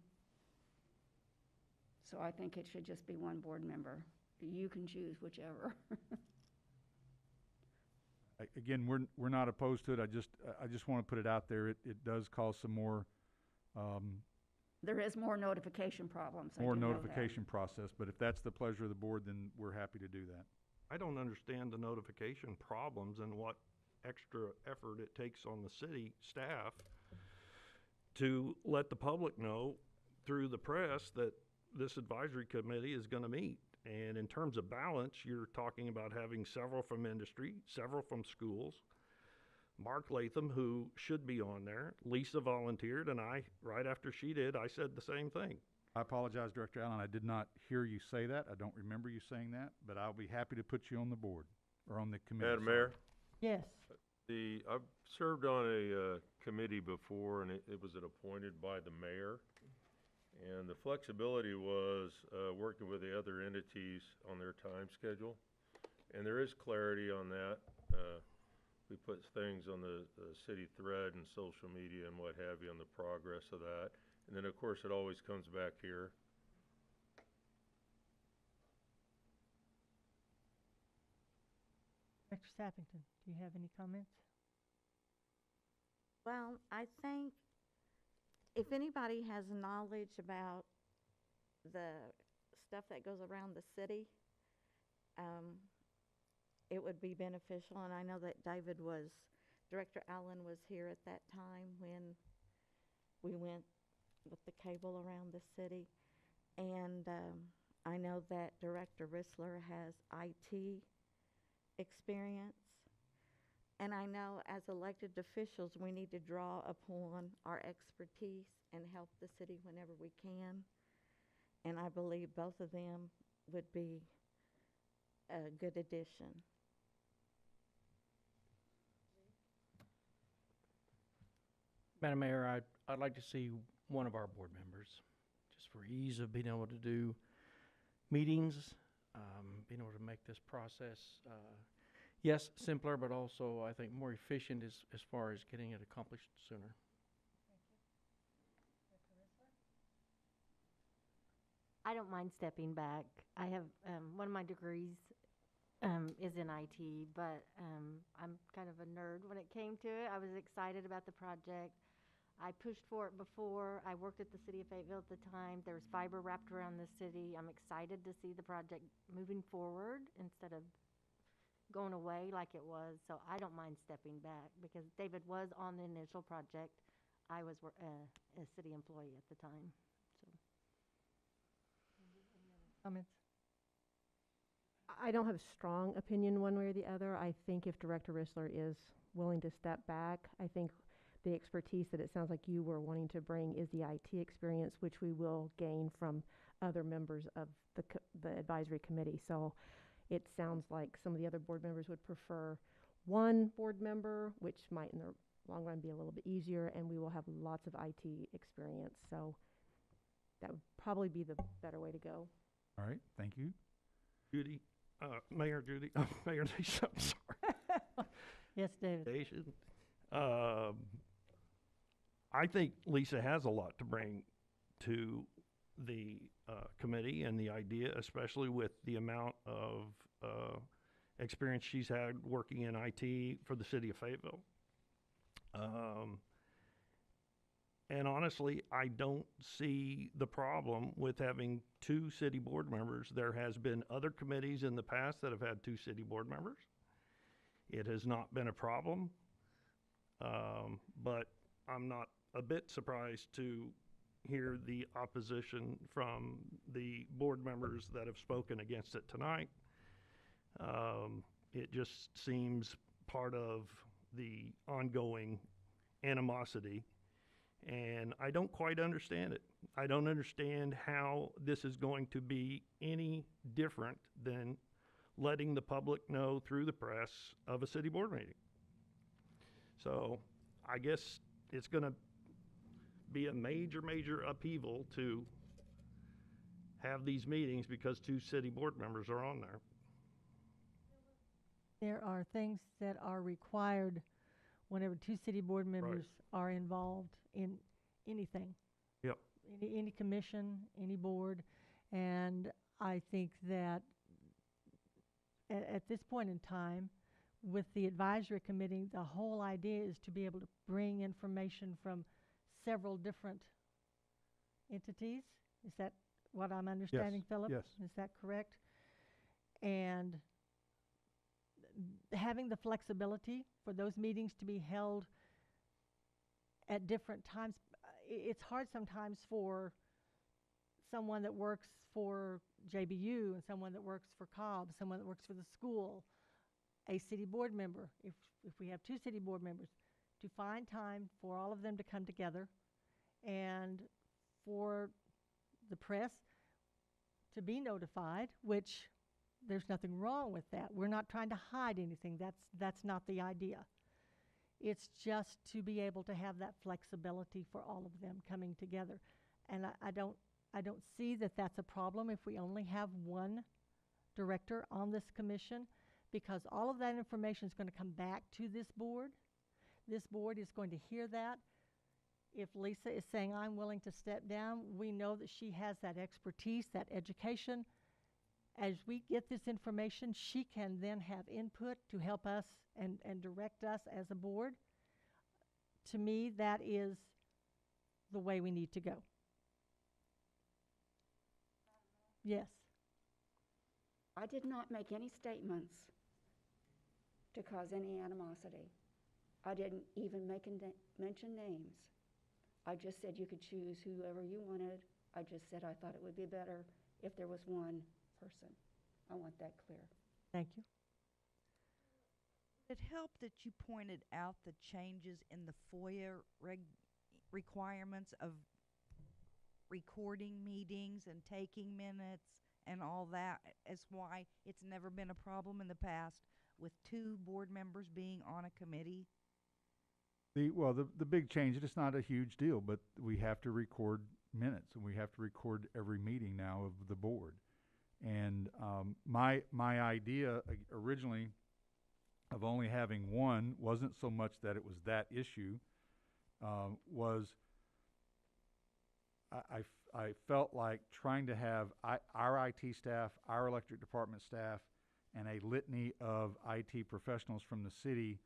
So I think it should just be one board member. You can choose whichever.
Again, we're not opposed to it. I just want to put it out there. It does cause some more
There is more notification problems. I
more
do know that.
notification process, but if that's the pleasure of the board, then we're happy to do that.
I don't understand the notification problems and what extra effort it takes on the city staff to let the public know through the press that this advisory committee is gonna meet. And in terms of balance, you're talking about having several from industry, several from schools. Mark Latham, who should be on there, Lisa volunteered, and I, right after she did, I said the same thing.
I apologize, Director Allen. I did not hear you say that. I don't remember you saying that, but I'll be happy to put you on the board, or on the committee.
Madam Mayor,
Yes.
I've served on a committee before, and it was appointed by the mayor. And the flexibility was working with the other entities on their time schedule. And there is clarity on that. We put things on the city thread and social media and what have you on the progress of that. And then, of course, it always comes back here.
Director Sappington, do you have any comments?
Well, I think if anybody has knowledge about the stuff that goes around the city, it would be beneficial. And I know that Director Allen was here at that time when we went with the cable around the city. And I know that Director Rissler has IT experience. And I know as elected officials, we need to draw upon our expertise and help the city whenever we can. And I believe both of them would be a good addition.
Madam Mayor, I'd like to see one of our board members, just for ease of being able to do meetings, being able to make this process, yes, simpler, but also I think more efficient as far as getting it accomplished sooner.
I don't mind stepping back. I have, one of my degrees is in IT, but I'm kind of a nerd when it came to it. I was excited about the project. I pushed for it before. I worked at the city of Fayetteville at the time. There was fiber wrapped around the city. I'm excited to see the project moving forward instead of going away like it was. So I don't mind stepping back because David was on the initial project. I was a city employee at the time. So.
Comments?
I don't have a strong opinion one way or the other. I think if Director Rissler is willing to step back, I think the expertise that it sounds like you were wanting to bring is the IT experience, which we will gain from other members of the advisory committee. So it sounds like some of the other board members would prefer one board member, which might in the long run be a little bit easier, and we will have lots of IT experience. So that would probably be the better way to go.
All right, thank you.
Judy, Mayor Judy, Mayor Nation, I'm sorry.
Yes, David.
Nation. I think Lisa has a lot to bring to the committee and the idea, especially with the amount of experience she's had working in IT for the city of Fayetteville. And honestly, I don't see the problem with having 2 city board members. There has been other committees in the past that have had 2 city board members. It has not been a problem, but I'm not a bit surprised to hear the opposition from the board members that have spoken against it tonight. It just seems part of the ongoing animosity, and I don't quite understand it. I don't understand how this is going to be any different than letting the public know through the press of a city board meeting. So I guess it's going to be a major upheaval to have these meetings because 2 city board members are on there.
There are things that are required whenever 2 city board members are involved in anything.
Yep.
Any commission, any board, and I think that at this point in time, with the advisory committee, the whole idea is to be able to bring information from several different entities. Is that what I'm understanding, Philip?
Yes.
Is that correct? And having the flexibility for those meetings to be held at different times. It's hard sometimes for someone that works for JBU and someone that works for Cobb, someone that works for the school, a city board member, if we have 2 city board members, to find time for all of them to come together and for the press to be notified, which there's nothing wrong with that. We're not trying to hide anything. That's not the idea. It's just to be able to have that flexibility for all of them coming together. And I don't see that that's a problem if we only have 1 director on this commission, because all of that information is going to come back to this board. This board is going to hear that. If Lisa is saying, I'm willing to step down, we know that she has that expertise, that education. As we get this information, she can then have input to help us and direct us as a board. To me, that is the way we need to go. Yes.
I did not make any statements to cause any animosity. I didn't even mention names. I just said you could choose whoever you wanted. I just said I thought it would be better if there was 1 person. I want that clear.
Thank you.
It helped that you pointed out the changes in the FOIA requirements of recording meetings and taking minutes and all that, as why it's never been a problem in the past with 2 board members being on a committee.
The big change, it's not a huge deal, but we have to record minutes, and we have to record every meeting now of the board. And my idea originally of only having 1 wasn't so much that it was that issue, was I felt like trying to have our IT staff, our electric department staff, and a litany of IT professionals from the city,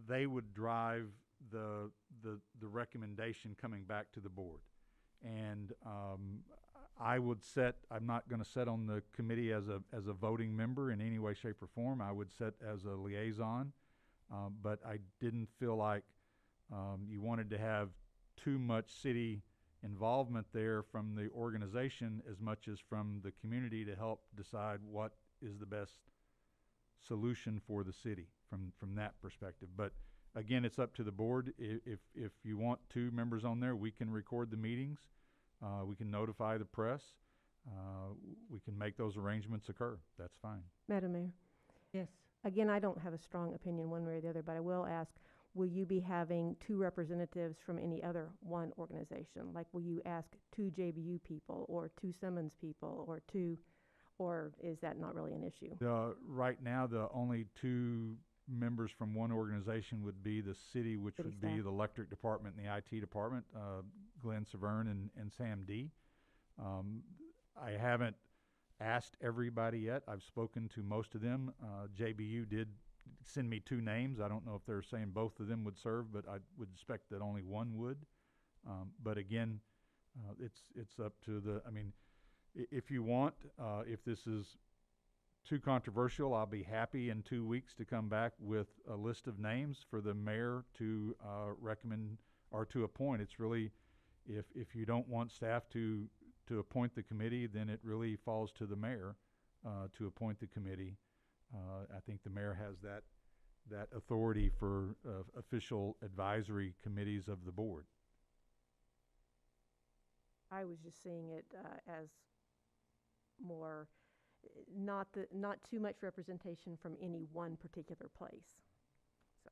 they would drive the recommendation coming back to the board. And I'm not going to sit on the committee as a voting member in any way, shape, or form. I would sit as a liaison, but I didn't feel like you wanted to have too much city involvement there from the organization as much as from the community to help decide what is the best solution for the city from that perspective. But again, it's up to the board. If you want 2 members on there, we can record the meetings. We can notify the press. We can make those arrangements occur. That's fine.
Madam Mayor?
Yes.
Again, I don't have a strong opinion one way or the other, but I will ask, will you be having 2 representatives from any other one organization? Like, will you ask 2 JBU people or 2 Simmons people or is that not really an issue?
Right now, the only 2 members from one organization would be the city, which
City
would be
staff.
the electric department and the IT department, Glenn Severn and Sam D. I haven't asked everybody yet. I've spoken to most of them. JBU did send me 2 names. I don't know if they're saying both of them would serve, but I would expect that only 1 would. But again, it's up to the, I mean, if you want, if this is too controversial, I'll be happy in 2 weeks to come back with a list of names for the mayor to recommend or to appoint. It's really, if you don't want staff to appoint the committee, then it really falls to the mayor to appoint the committee. I think the mayor has that authority for official advisory committees of the board.
I was just seeing it as more, not too much representation from any one particular place. So.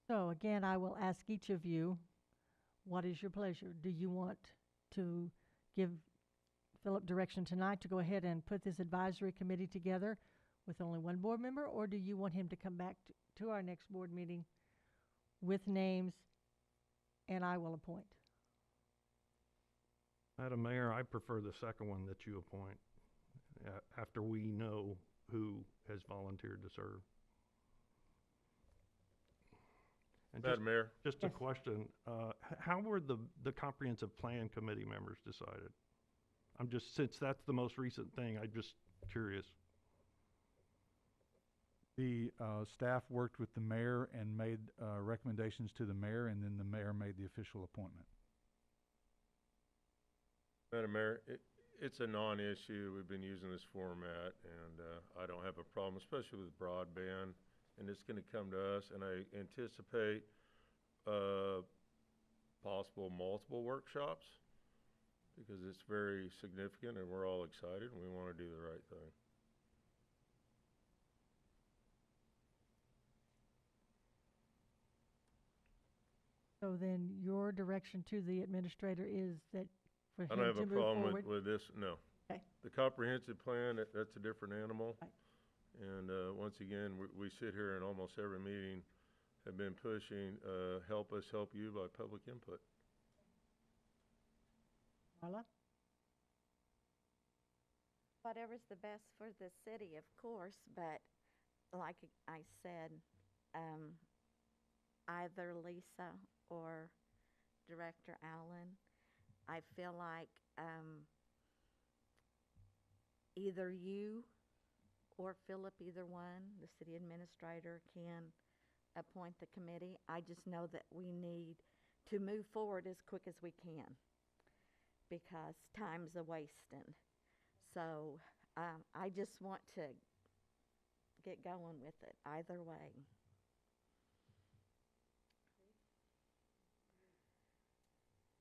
So again, I will ask each of you, what is your pleasure? Do you want to give Philip direction tonight to go ahead and put this advisory committee together with only one board member, or do you want him to come back to our next board meeting with names and I will appoint?
Madam Mayor, I prefer the second one that you appoint after we know who has volunteered to serve. And
Madam Mayor?
Just a question, how were the comprehensive plan committee members decided? I'm just, since that's the most recent thing, I'm just curious.
The staff worked with the mayor and made recommendations to the mayor, and then the mayor made the official appointment.
Madam Mayor, it's a non-issue. We've been using this format, and I don't have a problem, especially with broadband. And it's going to come to us, and I anticipate possible multiple workshops because it's very significant, and we're all excited, and we want to do the right thing.
So then your direction to the administrator is that for him
I don't have
to
a
move
problem
forward?
with this, no.
Okay.
The comprehensive plan, that's a different animal.
Right.
And once again, we sit here in almost every meeting, have been pushing, help us help you by public input.
Marla?
Whatever's the best for the city, of course, but like I said, either Lisa or Director Allen, I feel like either you or Philip, either one, the city administrator, can appoint the committee. I just know that we need to move forward as quick as we can because time's a-wasting. So I just want to get going with it either way.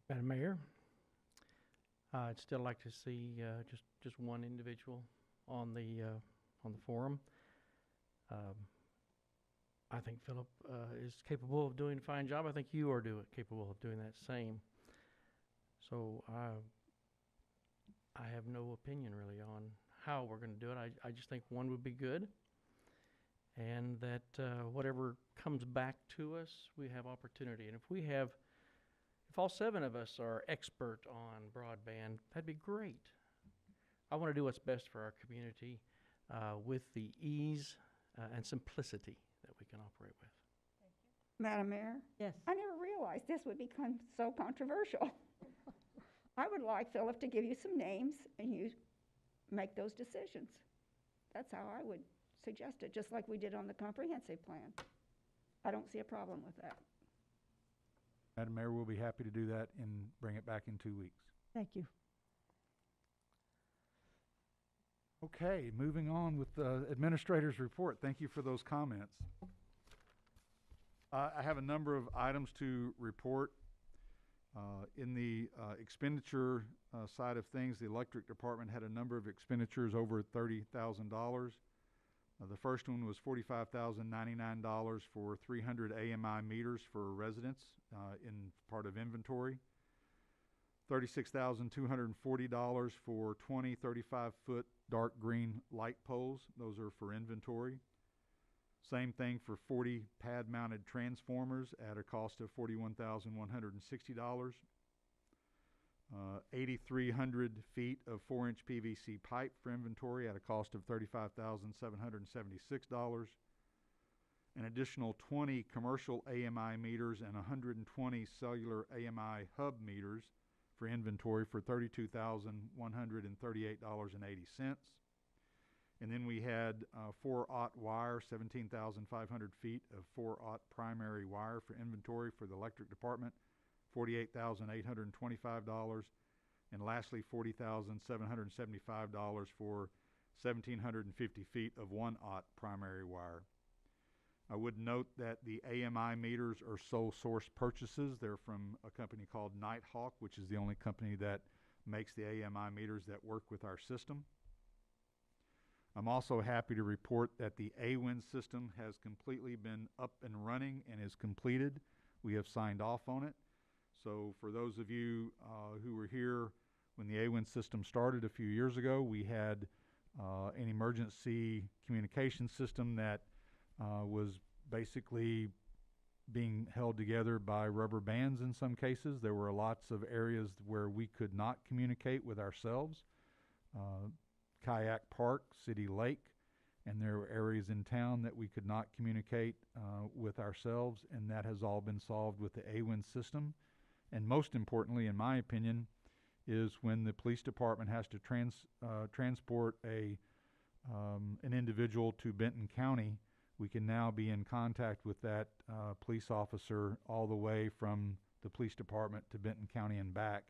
Madam Mayor, I'd still like to see just one individual on the forum. I think Philip is capable of doing a fine job. I think you are capable of doing that same. So I have no opinion really on how we're going to do it. I just think one would be good, and that whatever comes back to us, we have opportunity. And if all 7 of us are expert on broadband, that'd be great. I want to do what's best for our community with the ease and simplicity that we can operate with.
Madam Mayor?
Yes.
I never realized this would become so controversial. I would like Philip to give you some names and you make those decisions. That's how I would suggest it, just like we did on the comprehensive plan. I don't see a problem with that.
Madam Mayor, we'll be happy to do that and bring it back in 2 weeks.
Thank you.
Okay, moving on with the administrator's report. Thank you for those comments. I have a number of items to report. In the expenditure side of things, the electric department had a number of expenditures over $30,000. The first one was $45,099 for 300 AMI meters for residents in part of inventory. $36,240 for 20 35-foot dark green light poles. Those are for inventory. Same thing for 40 pad-mounted transformers at a cost of $41,160. 8,300 feet of 4-inch PVC pipe for inventory at a cost of $35,776. an additional 20 commercial AMI meters and 120 cellular AMI hub meters for inventory for $32,138.80. And then we had 4-aught wire, 17,500 feet of 4-aught primary wire for inventory for the electric department, $48,825. And lastly, $40,775 for 1,750 feet of 1-aught primary wire. I would note that the AMI meters are sole source purchases. They're from a company called Nighthawk, which is the only company that makes the AMI meters that work with our system. I'm also happy to report that the AWIN system has completely been up and running and is completed. We have signed off on it. So for those of you who were here when the AWIN system started a few years ago, we had an emergency communication system that was basically being held together by rubber bands in some cases. There were lots of areas where we could not communicate with ourselves. Kayak Park, City Lake, and there were areas in town that we could not communicate with ourselves, and that has all been solved with the AWIN system. And most importantly, in my opinion, is when the police department has to transport an individual to Benton County, we can now be in contact with that police officer all the way from the police department to Benton County and back.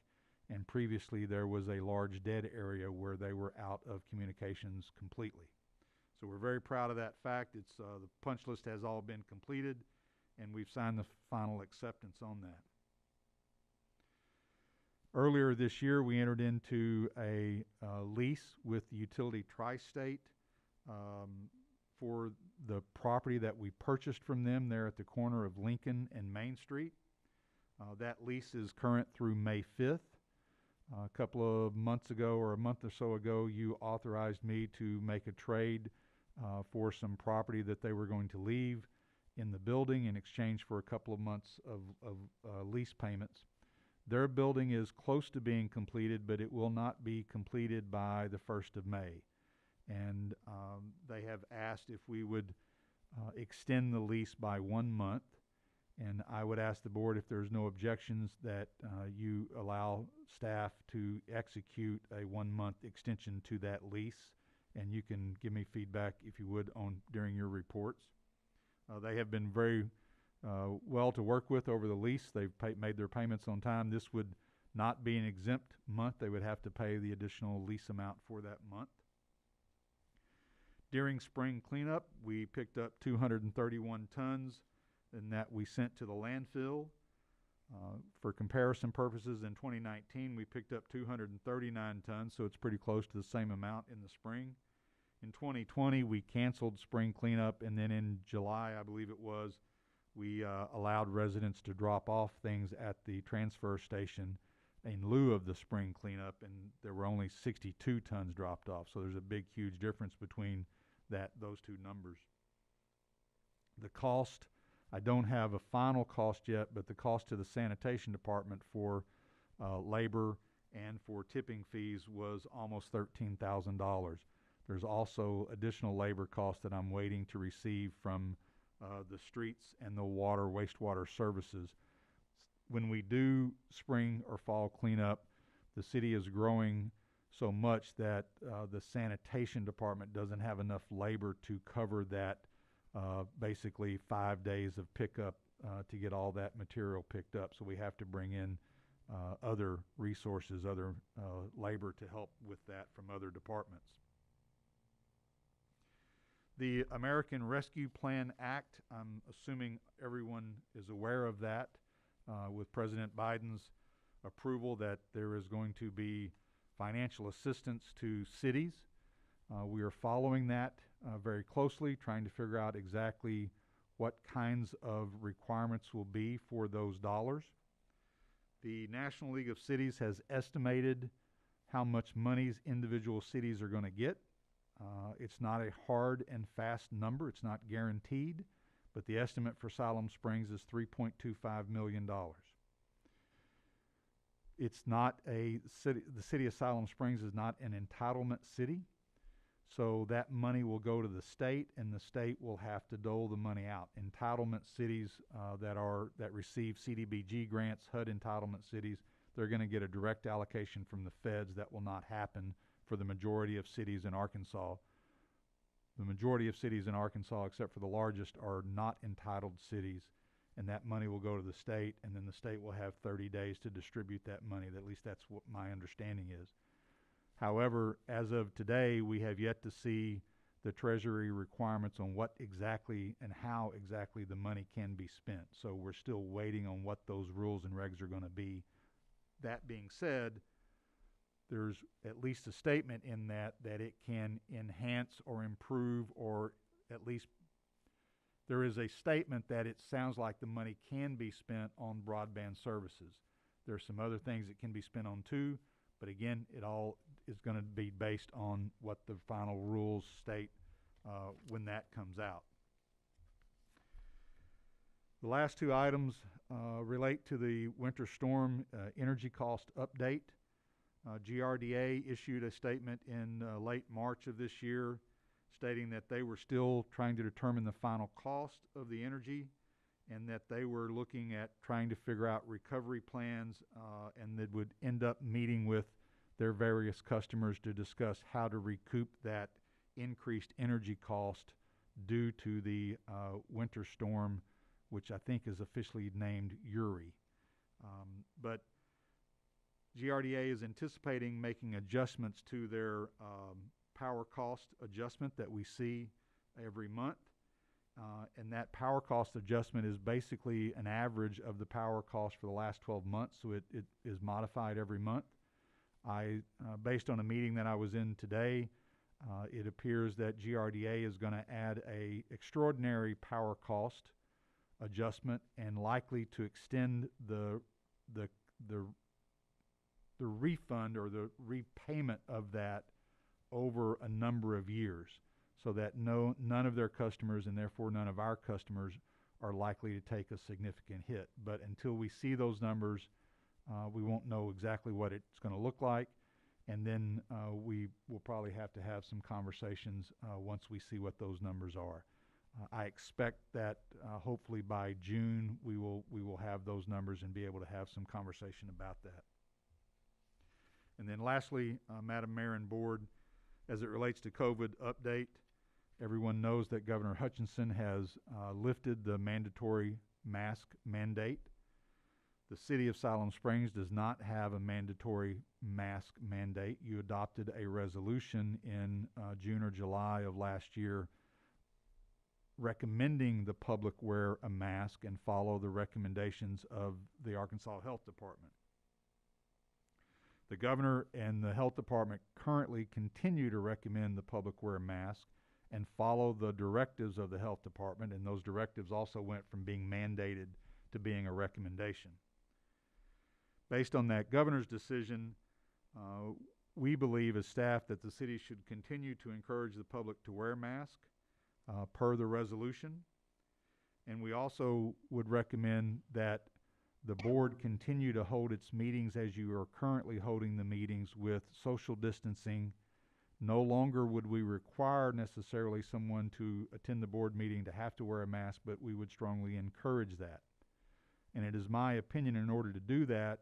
And previously there was a large dead area where they were out of communications completely. So we're very proud of that fact. It's the punch list has all been completed, and we've signed the final acceptance on that. Earlier this year, we entered into a lease with the utility Tri-State for the property that we purchased from them there at the corner of Lincoln and Main Street. That lease is current through May 5th. A couple of months ago, or a month or so ago, you authorized me to make a trade for some property that they were going to leave in the building in exchange for a couple of months of lease payments. Their building is close to being completed, but it will not be completed by the 1st of May. And they have asked if we would extend the lease by 1 month. And I would ask the board, if there's no objections, that you allow staff to execute a 1-month extension to that lease. And you can give me feedback, if you would, during your reports. They have been very well to work with over the lease. They've made their payments on time. This would not be an exempt month. They would have to pay the additional lease amount for that month. During spring cleanup, we picked up 231 tons, and that we sent to the landfill. For comparison purposes, in 2019, we picked up 239 tons, so it's pretty close to the same amount in the spring. In 2020, we canceled spring cleanup, and then in July, I believe it was, we allowed residents to drop off things at the transfer station in lieu of the spring cleanup, and there were only 62 tons dropped off. So there's a big, huge difference between those two numbers. The cost, I don't have a final cost yet, but the cost to the sanitation department for labor and for tipping fees was almost $13,000. There's also additional labor costs that I'm waiting to receive from the streets and the wastewater services. When we do spring or fall cleanup, the city is growing so much that the sanitation department doesn't have enough labor to cover that basically 5 days of pickup to get all that material picked up. So we have to bring in other resources, other labor to help with that from other departments. The American Rescue Plan Act, I'm assuming everyone is aware of that, with President Biden's approval that there is going to be financial assistance to cities. We are following that very closely, trying to figure out exactly what kinds of requirements will be for those dollars. The National League of Cities has estimated how much monies individual cities are going to get. It's not a hard and fast number. It's not guaranteed, but the estimate for Siloam Springs is $3.25 million. It's not a city. The city of Siloam Springs is not an entitlement city. So that money will go to the state, and the state will have to dole the money out. Entitlement cities that receive CDBG grants, HUD entitlement cities, they're going to get a direct allocation from the feds. That will not happen for the majority of cities in Arkansas. The majority of cities in Arkansas, except for the largest, are not entitled cities, and that money will go to the state, and then the state will have 30 days to distribute that money. At least that's what my understanding is. However, as of today, we have yet to see the Treasury requirements on what exactly and how exactly the money can be spent. So we're still waiting on what those rules and regs are going to be. That being said, there's at least a statement in that it can enhance or improve, or at least there is a statement that it sounds like the money can be spent on broadband services. There are some other things it can be spent on too, but again, it all is going to be based on what the final rules state when that comes out. The last two items relate to the winter storm energy cost update. GRDA issued a statement in late March of this year stating that they were still trying to determine the final cost of the energy, and that they were looking at trying to figure out recovery plans, and that would end up meeting with their various customers to discuss how to recoup that increased energy cost due to the winter storm, which I think is officially named Uri. But GRDA is anticipating making adjustments to their power cost adjustment that we see every month. And that power cost adjustment is basically an average of the power cost for the last 12 months, so it is modified every month. Based on a meeting that I was in today, it appears that GRDA is going to add a extraordinary power cost adjustment and likely to extend the refund or the repayment of that over a number of years, so that none of their customers, and therefore none of our customers, are likely to take a significant hit. But until we see those numbers, we won't know exactly what it's going to look like, and then we will probably have to have some conversations once we see what those numbers are. I expect that hopefully by June we will have those numbers and be able to have some conversation about that. And then lastly, Madam Mayor and Board, as it relates to COVID update, everyone knows that Governor Hutchinson has lifted the mandatory mask mandate. The city of Siloam Springs does not have a mandatory mask mandate. You adopted a resolution in June or July of last year recommending the public wear a mask and follow the recommendations of the Arkansas Health Department. The governor and the health department currently continue to recommend the public wear a mask and follow the directives of the health department, and those directives also went from being mandated to being a recommendation. Based on that governor's decision, we believe as staff that the city should continue to encourage the public to wear a mask per the resolution, and we also would recommend that the board continue to hold its meetings as you are currently holding the meetings with social distancing. No longer would we require necessarily someone to attend the board meeting to have to wear a mask, but we would strongly encourage that. And it is my opinion, in order to do that,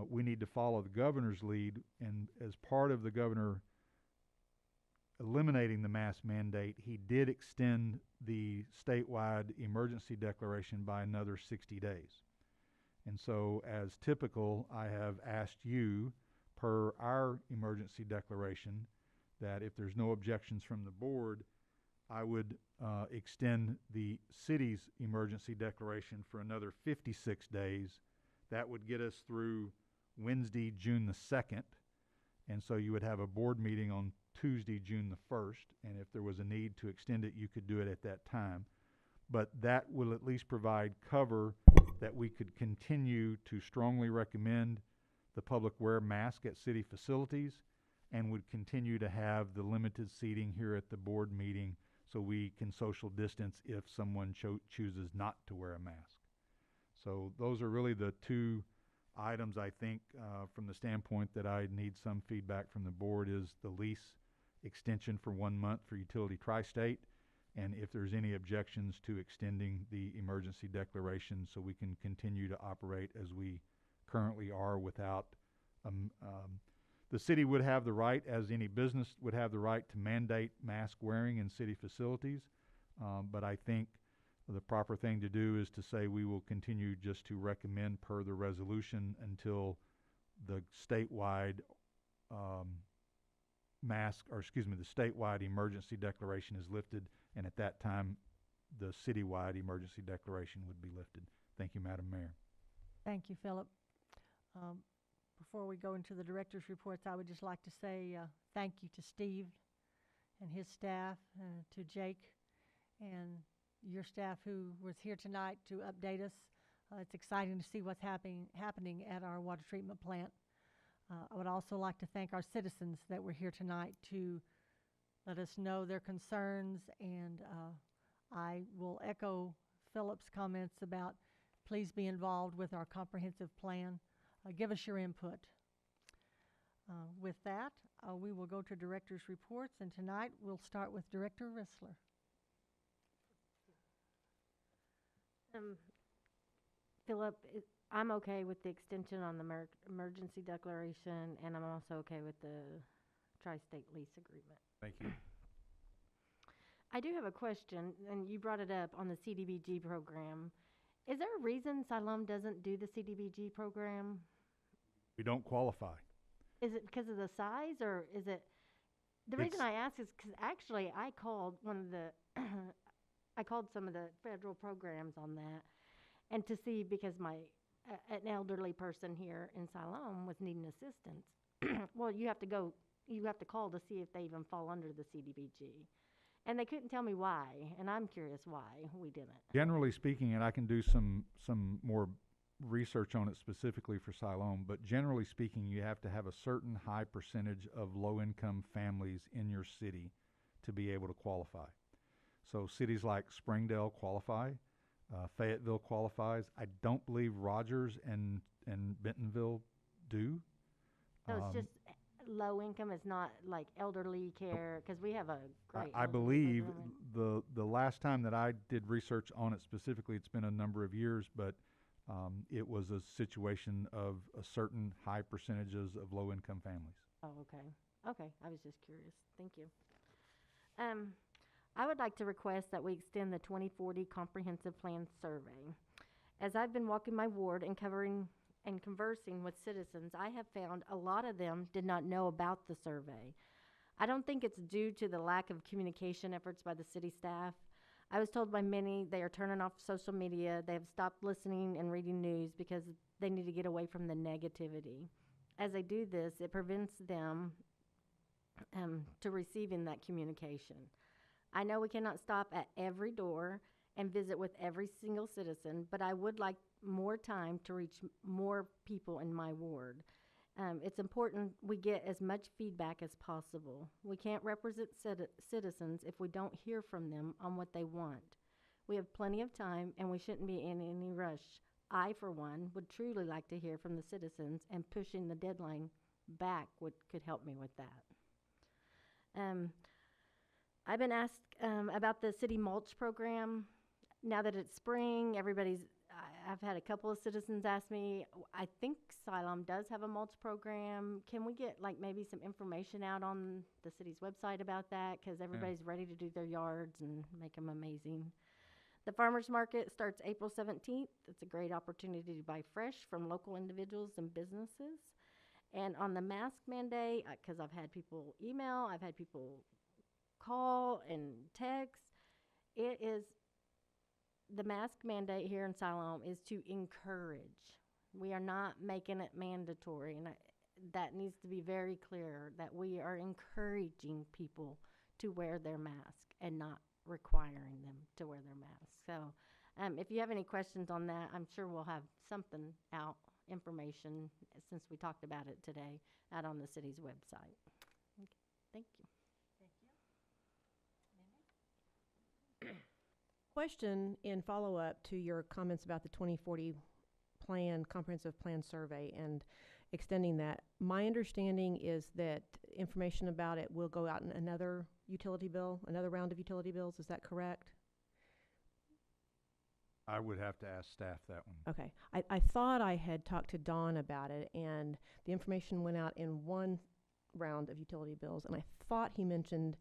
we need to follow the governor's lead, and as part of the governor eliminating the mask mandate, he did extend the statewide emergency declaration by another 60 days. And so, as typical, I have asked you, per our emergency declaration, that if there's no objections from the board, I would extend the city's emergency declaration for another 56 days. That would get us through Wednesday, June the 2nd. And so you would have a board meeting on Tuesday, June the 1st. And if there was a need to extend it, you could do it at that time. But that will at least provide cover that we could continue to strongly recommend the public wear mask at city facilities, and would continue to have the limited seating here at the board meeting so we can social distance if someone chooses not to wear a mask. So those are really the two items, I think, from the standpoint that I need some feedback from the board, is the lease extension for 1 month for utility tri-state, and if there's any objections to extending the emergency declaration so we can continue to operate as we currently are without, the city would have the right, as any business would have the right, to mandate mask wearing in city facilities, but I think the proper thing to do is to say we will continue just to recommend per the resolution until the statewide the statewide emergency declaration is lifted, and at that time, the citywide emergency declaration would be lifted. Thank you, Madam Mayor.
Thank you, Philip. Before we go into the director's reports, I would just like to say thank you to Steve and his staff, to Jake and your staff who was here tonight to update us. It's exciting to see what's happening at our water treatment plant. I would also like to thank our citizens that were here tonight to let us know their concerns, and I will echo Philip's comments about please be involved with our comprehensive plan. Give us your input. With that, we will go to director's reports, and tonight we'll start with Director Rissler.
Philip, I'm okay with the extension on the emergency declaration, and I'm also okay with the tri-state lease agreement.
Thank you.
I do have a question, and you brought it up on the CDBG program. Is there a reason Siloam doesn't do the CDBG program?
We don't qualify.
Is it because of the size, or is it? The reason I ask is because actually I called one of the, I called some of the federal programs on that, and to see, because an elderly person here in Siloam was needing assistance. Well, you have to call to see if they even fall under the CDBG. And they couldn't tell me why, and I'm curious why we didn't.
Generally speaking, and I can do some more research on it specifically for Siloam, but generally speaking, you have to have a certain high percentage of low-income families in your city to be able to qualify. So cities like Springdale qualify, Fayetteville qualifies. I don't believe Rogers and Bentonville do.
So it's just low income, is not like elderly care, because we have a great
I believe the last time that I did research on it specifically, it's been a number of years, but it was a situation of a certain high percentages of low-income families.
Oh, okay. Okay, I was just curious. Thank you. I would like to request that we extend the 2040 Comprehensive Plan Survey. As I've been walking my ward and covering and conversing with citizens, I have found a lot of them did not know about the survey. I don't think it's due to the lack of communication efforts by the city staff. I was told by many they are turning off social media. They have stopped listening and reading news because they need to get away from the negativity. As they do this, it prevents them to receiving that communication. I know we cannot stop at every door and visit with every single citizen, but I would like more time to reach more people in my ward. It's important we get as much feedback as possible. We can't represent citizens if we don't hear from them on what they want. We have plenty of time, and we shouldn't be in any rush. I, for one, would truly like to hear from the citizens, and pushing the deadline back could help me with that. I've been asked about the city mulch program. Now that it's spring, I've had a couple of citizens ask me, I think Siloam does have a mulch program. Can we get maybe some information out on the city's website about that? Because everybody's ready to do their yards and make them amazing. The farmers market starts April 17th. It's a great opportunity to buy fresh from local individuals and businesses. And on the mask mandate, because I've had people email, I've had people call and text, the mask mandate here in Siloam is to encourage. We are not making it mandatory, and that needs to be very clear, that we are encouraging people to wear their mask and not requiring them to wear their mask. So if you have any questions on that, I'm sure we'll have something out, information, since we talked about it today, out on the city's website. Okay. Thank you.
Question in follow-up to your comments about the 2040 plan, comprehensive plan survey, and extending that. My understanding is that information about it will go out in another utility bill, another round of utility bills. Is that correct?
I would have to ask staff that one.
Okay. I thought I had talked to Don about it, and the information went out in one round of utility bills, and I thought he mentioned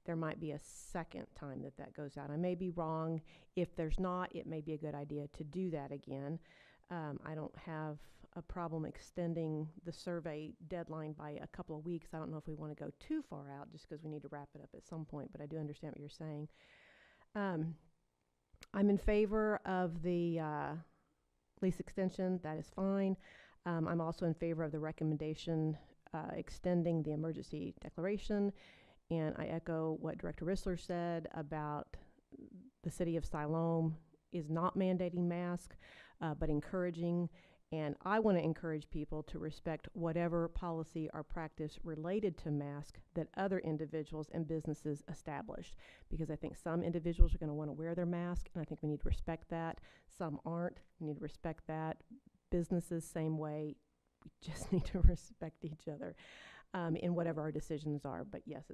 there might be a second time that that goes out. I may be wrong. If there's not, it may be a good idea to do that again. I don't have a problem extending the survey deadline by a couple of weeks. I don't know if we want to go too far out just because we need to wrap it up at some point, but I do understand what you're saying. I'm in favor of the lease extension. That is fine. I'm also in favor of the recommendation extending the emergency declaration. And I echo what Director Rissler said about the city of Siloam is not mandating masks, but encouraging. And I want to encourage people to respect whatever policy or practice related to masks that other individuals and businesses established. Because I think some individuals are going to want to wear their mask, and I think we need to respect that. Some aren't. We need to respect that. Businesses, same way. We just need to respect each other in whatever our decisions are. But yes,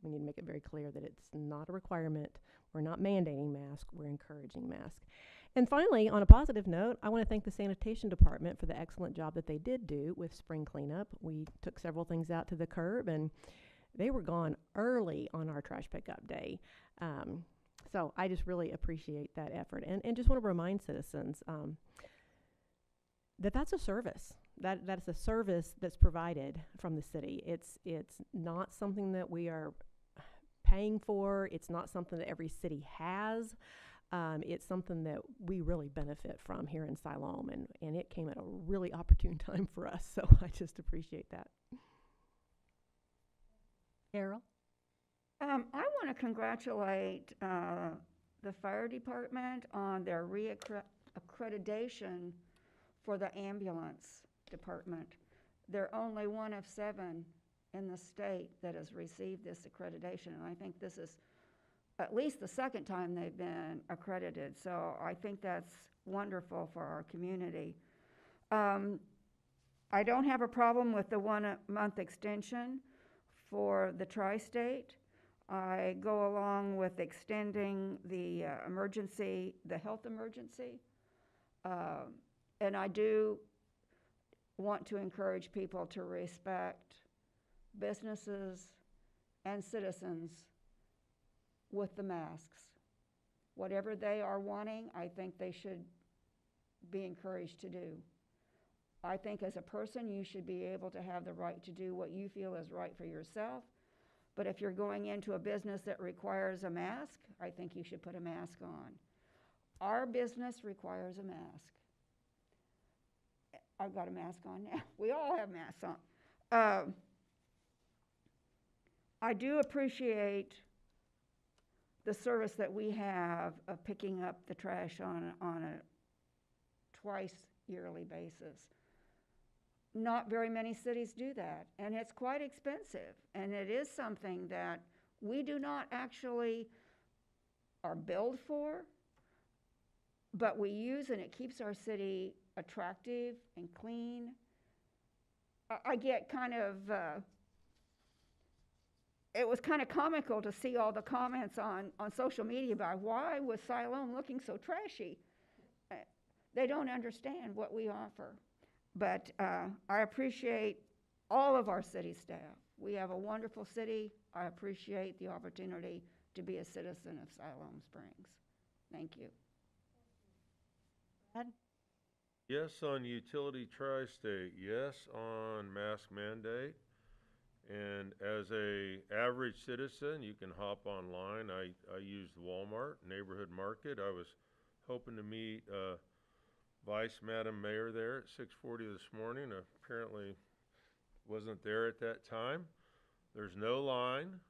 we need to make it very clear that it's not a requirement. We're not mandating masks. We're encouraging masks. And finally, on a positive note, I want to thank the sanitation department for the excellent job that they did do with spring cleanup. We took several things out to the curb, and they were gone early on our trash pickup day. So I just really appreciate that effort, and just want to remind citizens that that's a service. That's a service that's provided from the city. It's not something that we are paying for. It's not something that every city has. It's something that we really benefit from here in Siloam, and it came at a really opportune time for us, so I just appreciate that.
Carol?
I want to congratulate the fire department on their reaccreditation for the ambulance department. They're only one of 7 in the state that has received this accreditation, and I think this is at least the second time they've been accredited. So I think that's wonderful for our community. I don't have a problem with the 1-month extension for the tri-state. I go along with extending the the health emergency. And I do want to encourage people to respect businesses and citizens with the masks. Whatever they are wanting, I think they should be encouraged to do. I think as a person, you should be able to have the right to do what you feel is right for yourself. But if you're going into a business that requires a mask, I think you should put a mask on. Our business requires a mask. I've got a mask on now. We all have masks on. I do appreciate the service that we have of picking up the trash on a twice yearly basis. Not very many cities do that, and it's quite expensive, and it is something that we do not actually are billed for, but we use, and it keeps our city attractive and clean. I get kind of, it was kind of comical to see all the comments on social media about why was Siloam looking so trashy. They don't understand what we offer. But I appreciate all of our city staff. We have a wonderful city. I appreciate the opportunity to be a citizen of Siloam Springs. Thank you.
Ed?
Yes on utility tri-state, yes on mask mandate. And as a average citizen, you can hop online. I used Walmart Neighborhood Market. I was hoping to meet Vice Madam Mayor there at 6:40 this morning. Apparently wasn't there at that time. There's no line.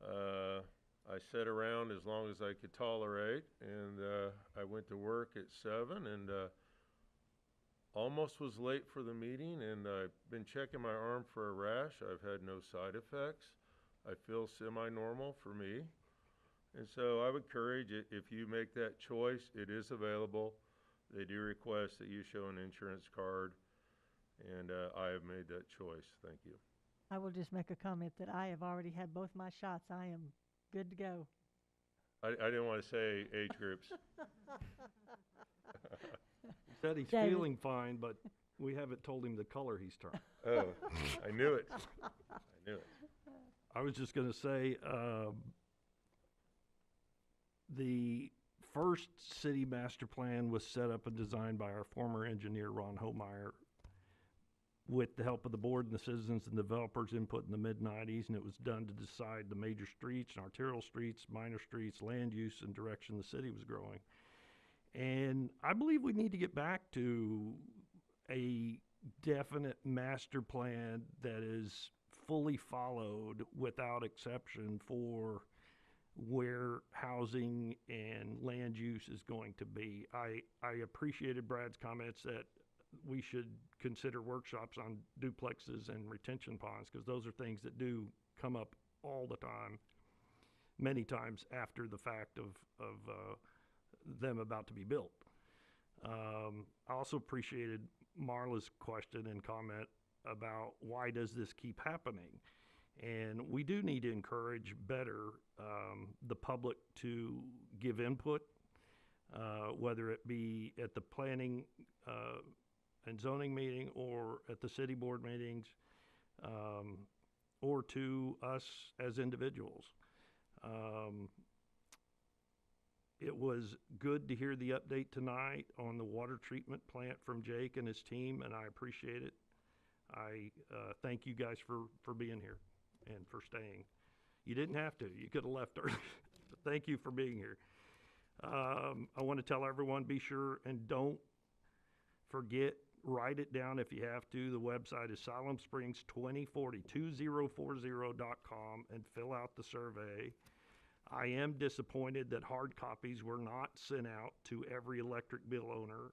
I sat around as long as I could tolerate, and I went to work at 7 and almost was late for the meeting, and I've been checking my arm for a rash. I've had no side effects. I feel semi-normal for me. And so I would encourage it, if you make that choice, it is available. They do request that you show an insurance card, and I have made that choice. Thank you.
I will just make a comment that I have already had both my shots. I am good to go.
I didn't want to say age groups.
He said he's
David.
feeling fine, but we haven't told him the color he's turned.
Oh, I knew it. I knew it.
I was just going to say, the first city master plan was set up and designed by our former engineer, Ron Homeyer, with the help of the board and the citizens and developers input in the mid-90s, and it was done to decide the major streets and arterial streets, minor streets, land use, and direction the city was growing. And I believe we need to get back to a definite master plan that is fully followed without exception for where housing and land use is going to be. I appreciated Brad's comments that we should consider workshops on duplexes and retention ponds, because those are things that do come up all the time, many times after the fact of them about to be built. I also appreciated Marla's question and comment about why does this keep happening? And we do need to encourage better the public to give input, whether it be at the planning and zoning meeting or at the city board meetings, or to us as individuals. It was good to hear the update tonight on the water treatment plant from Jake and his team, and I appreciate it. I thank you guys for being here and for staying. You didn't have to. You could have left early. But thank you for being here. I want to tell everyone, be sure and don't forget, write it down if you have to. The website is siloamsprings2040.com and fill out the survey. I am disappointed that hard copies were not sent out to every electric bill owner.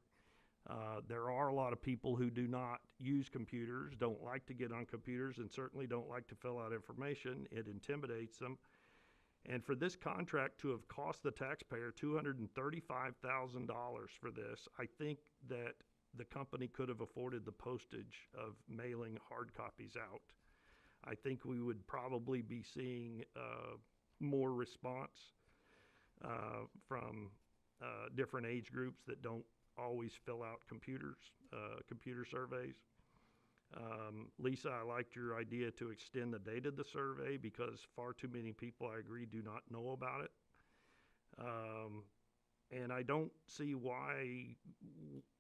There are a lot of people who do not use computers, don't like to get on computers, and certainly don't like to fill out information. It intimidates them. And for this contract to have cost the taxpayer $235,000 for this, I think that the company could have afforded the postage of mailing hard copies out. I think we would probably be seeing more response from different age groups that don't always fill out computer surveys. Lisa, I liked your idea to extend the date of the survey because far too many people, I agree, do not know about it. And I don't see why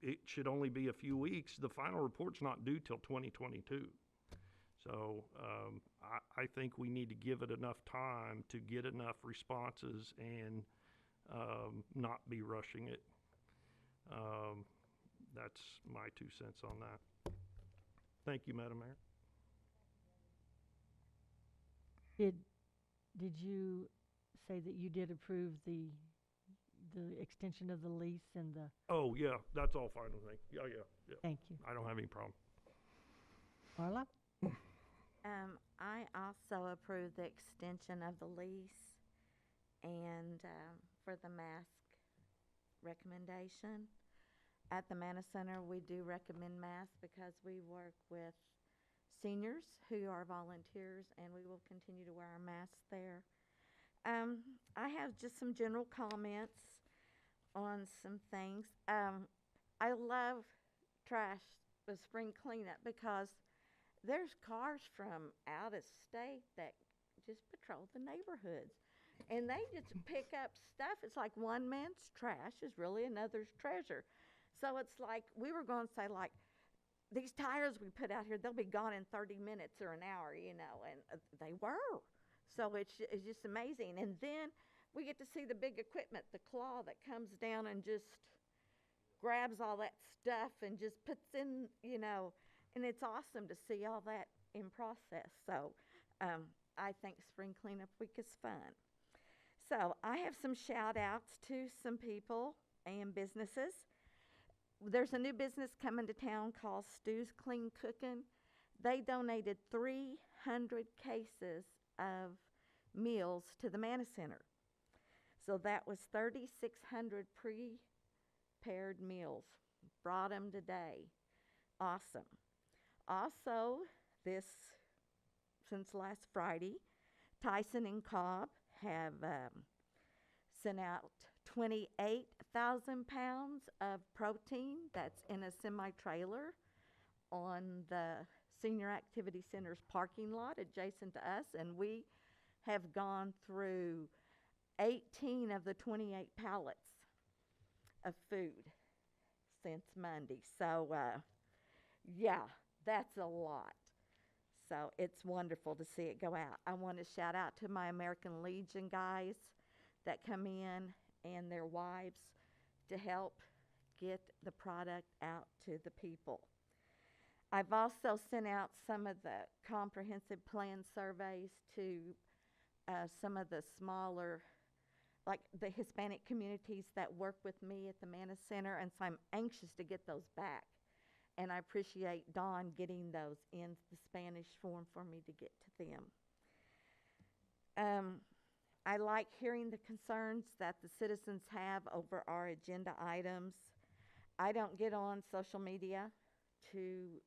it should only be a few weeks. The final report's not due till 2022. So I think we need to give it enough time to get enough responses and not be rushing it. That's my 2 cents on that. Thank you, Madam Mayor.
Did you say that you did approve the extension of the lease and the?
Oh, yeah, that's all fine with me. Yeah.
Thank you.
I don't have any problem.
Marla?
I also approve the extension of the lease and for the mask recommendation. At the Manna Center, we do recommend masks because we work with seniors who are volunteers, and we will continue to wear our masks there. I have just some general comments on some things. I love trash, the spring cleanup, because there's cars from out of state that just patrol the neighborhoods. And they just pick up stuff. It's like one man's trash is really another's treasure. So it's like, we were going to say, like, these tires we put out here, they'll be gone in 30 minutes or an hour, and they were. So it's just amazing. And then we get to see the big equipment, the claw that comes down and just grabs all that stuff and just puts in, and it's awesome to see all that in process. So I think Spring Cleanup Week is fun. So I have some shout outs to some people and businesses. There's a new business coming to town called Stu's Clean Cooking. They donated 300 cases of meals to the Manna Center. So that was 3,600 prepared meals. Brought them today. Awesome. Also, since last Friday, Tyson and Cobb have sent out 28,000 pounds of protein that's in a semi-trailer on the Senior Activity Center's parking lot adjacent to us, and we have gone through 18 of the 28 pallets of food since Monday. So, yeah, that's a lot. So it's wonderful to see it go out. I want to shout out to my American Legion guys that come in and their wives to help get the product out to the people. I've also sent out some of the comprehensive plan surveys to some of the smaller, like the Hispanic communities that work with me at the Manna Center, and so I'm anxious to get those back. And I appreciate Dawn getting those in the Spanish form for me to get to them. I like hearing the concerns that the citizens have over our agenda items. I don't get on social media to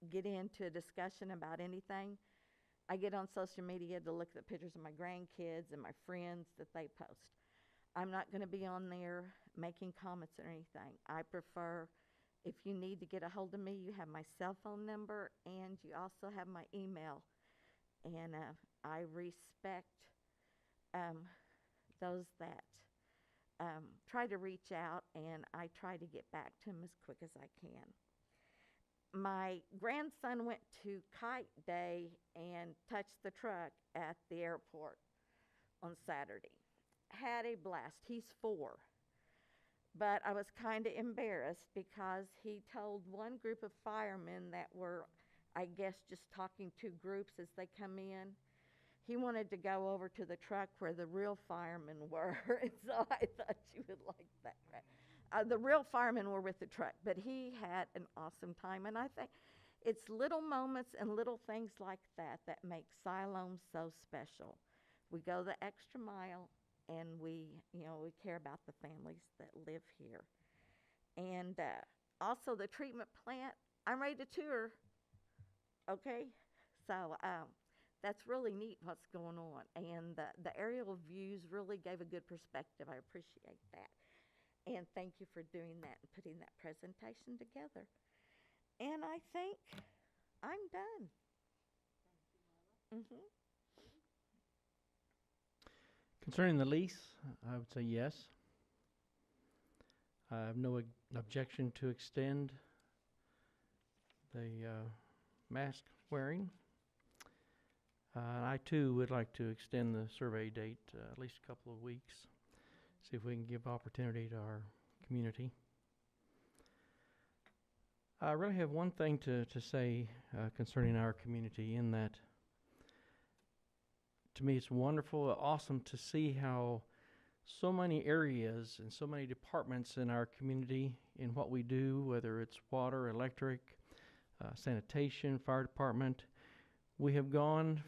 get into a discussion about anything. I get on social media to look at pictures of my grandkids and my friends that they post. I'm not going to be on there making comments or anything. I prefer, if you need to get a hold of me, you have my cell phone number and you also have my email. And I respect those that try to reach out, and I try to get back to them as quick as I can. My grandson went to Kite Day and touched the truck at the airport on Saturday. Had a blast. He's 4. But I was kind of embarrassed because he told one group of firemen that were, I guess, just talking to groups as they come in. He wanted to go over to the truck where the real firemen were, and so I thought you would like that. The real firemen were with the truck, but he had an awesome time, and I think it's little moments and little things like that that make Siloam so special. We go the extra mile, and we care about the families that live here. And also the treatment plant, I'm ready to tour, okay? So that's really neat what's going on. And the aerial views really gave a good perspective. I appreciate that. And thank you for doing that and putting that presentation together. And I think I'm done. Mm-hmm.
Concerning the lease, I would say yes. I have no objection to extend the mask wearing. I too would like to extend the survey date at least a couple of weeks, see if we can give opportunity to our community. I really have one thing to say concerning our community, in that to me it's wonderful, awesome to see how so many areas and so many departments in our community in what we do, whether it's water, electric, sanitation, fire department, we have gone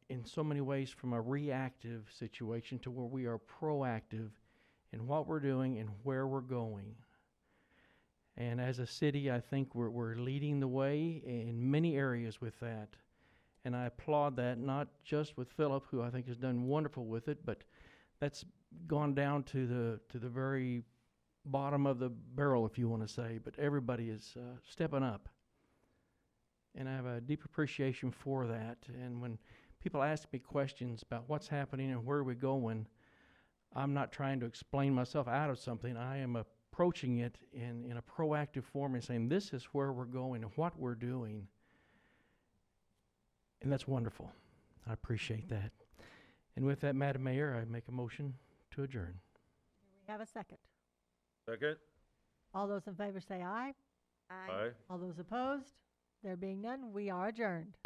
in so many ways from a reactive situation to where we are proactive in what we're doing and where we're going. And as a city, I think we're leading the way in many areas with that. And I applaud that, not just with Philip, who I think has done wonderful with it, but that's gone down to the very bottom of the barrel, if you want to say. But everybody is stepping up. And I have a deep appreciation for that. And when people ask me questions about what's happening and where we're going, I'm not trying to explain myself out of something. I am approaching it in a proactive form and saying, this is where we're going and what we're doing. And that's wonderful. I appreciate that. And with that, Madam Mayor, I make a motion to adjourn.
Do we have a second?
Second?
All those in favor say aye.
Aye.
All those opposed? There being none, we are adjourned.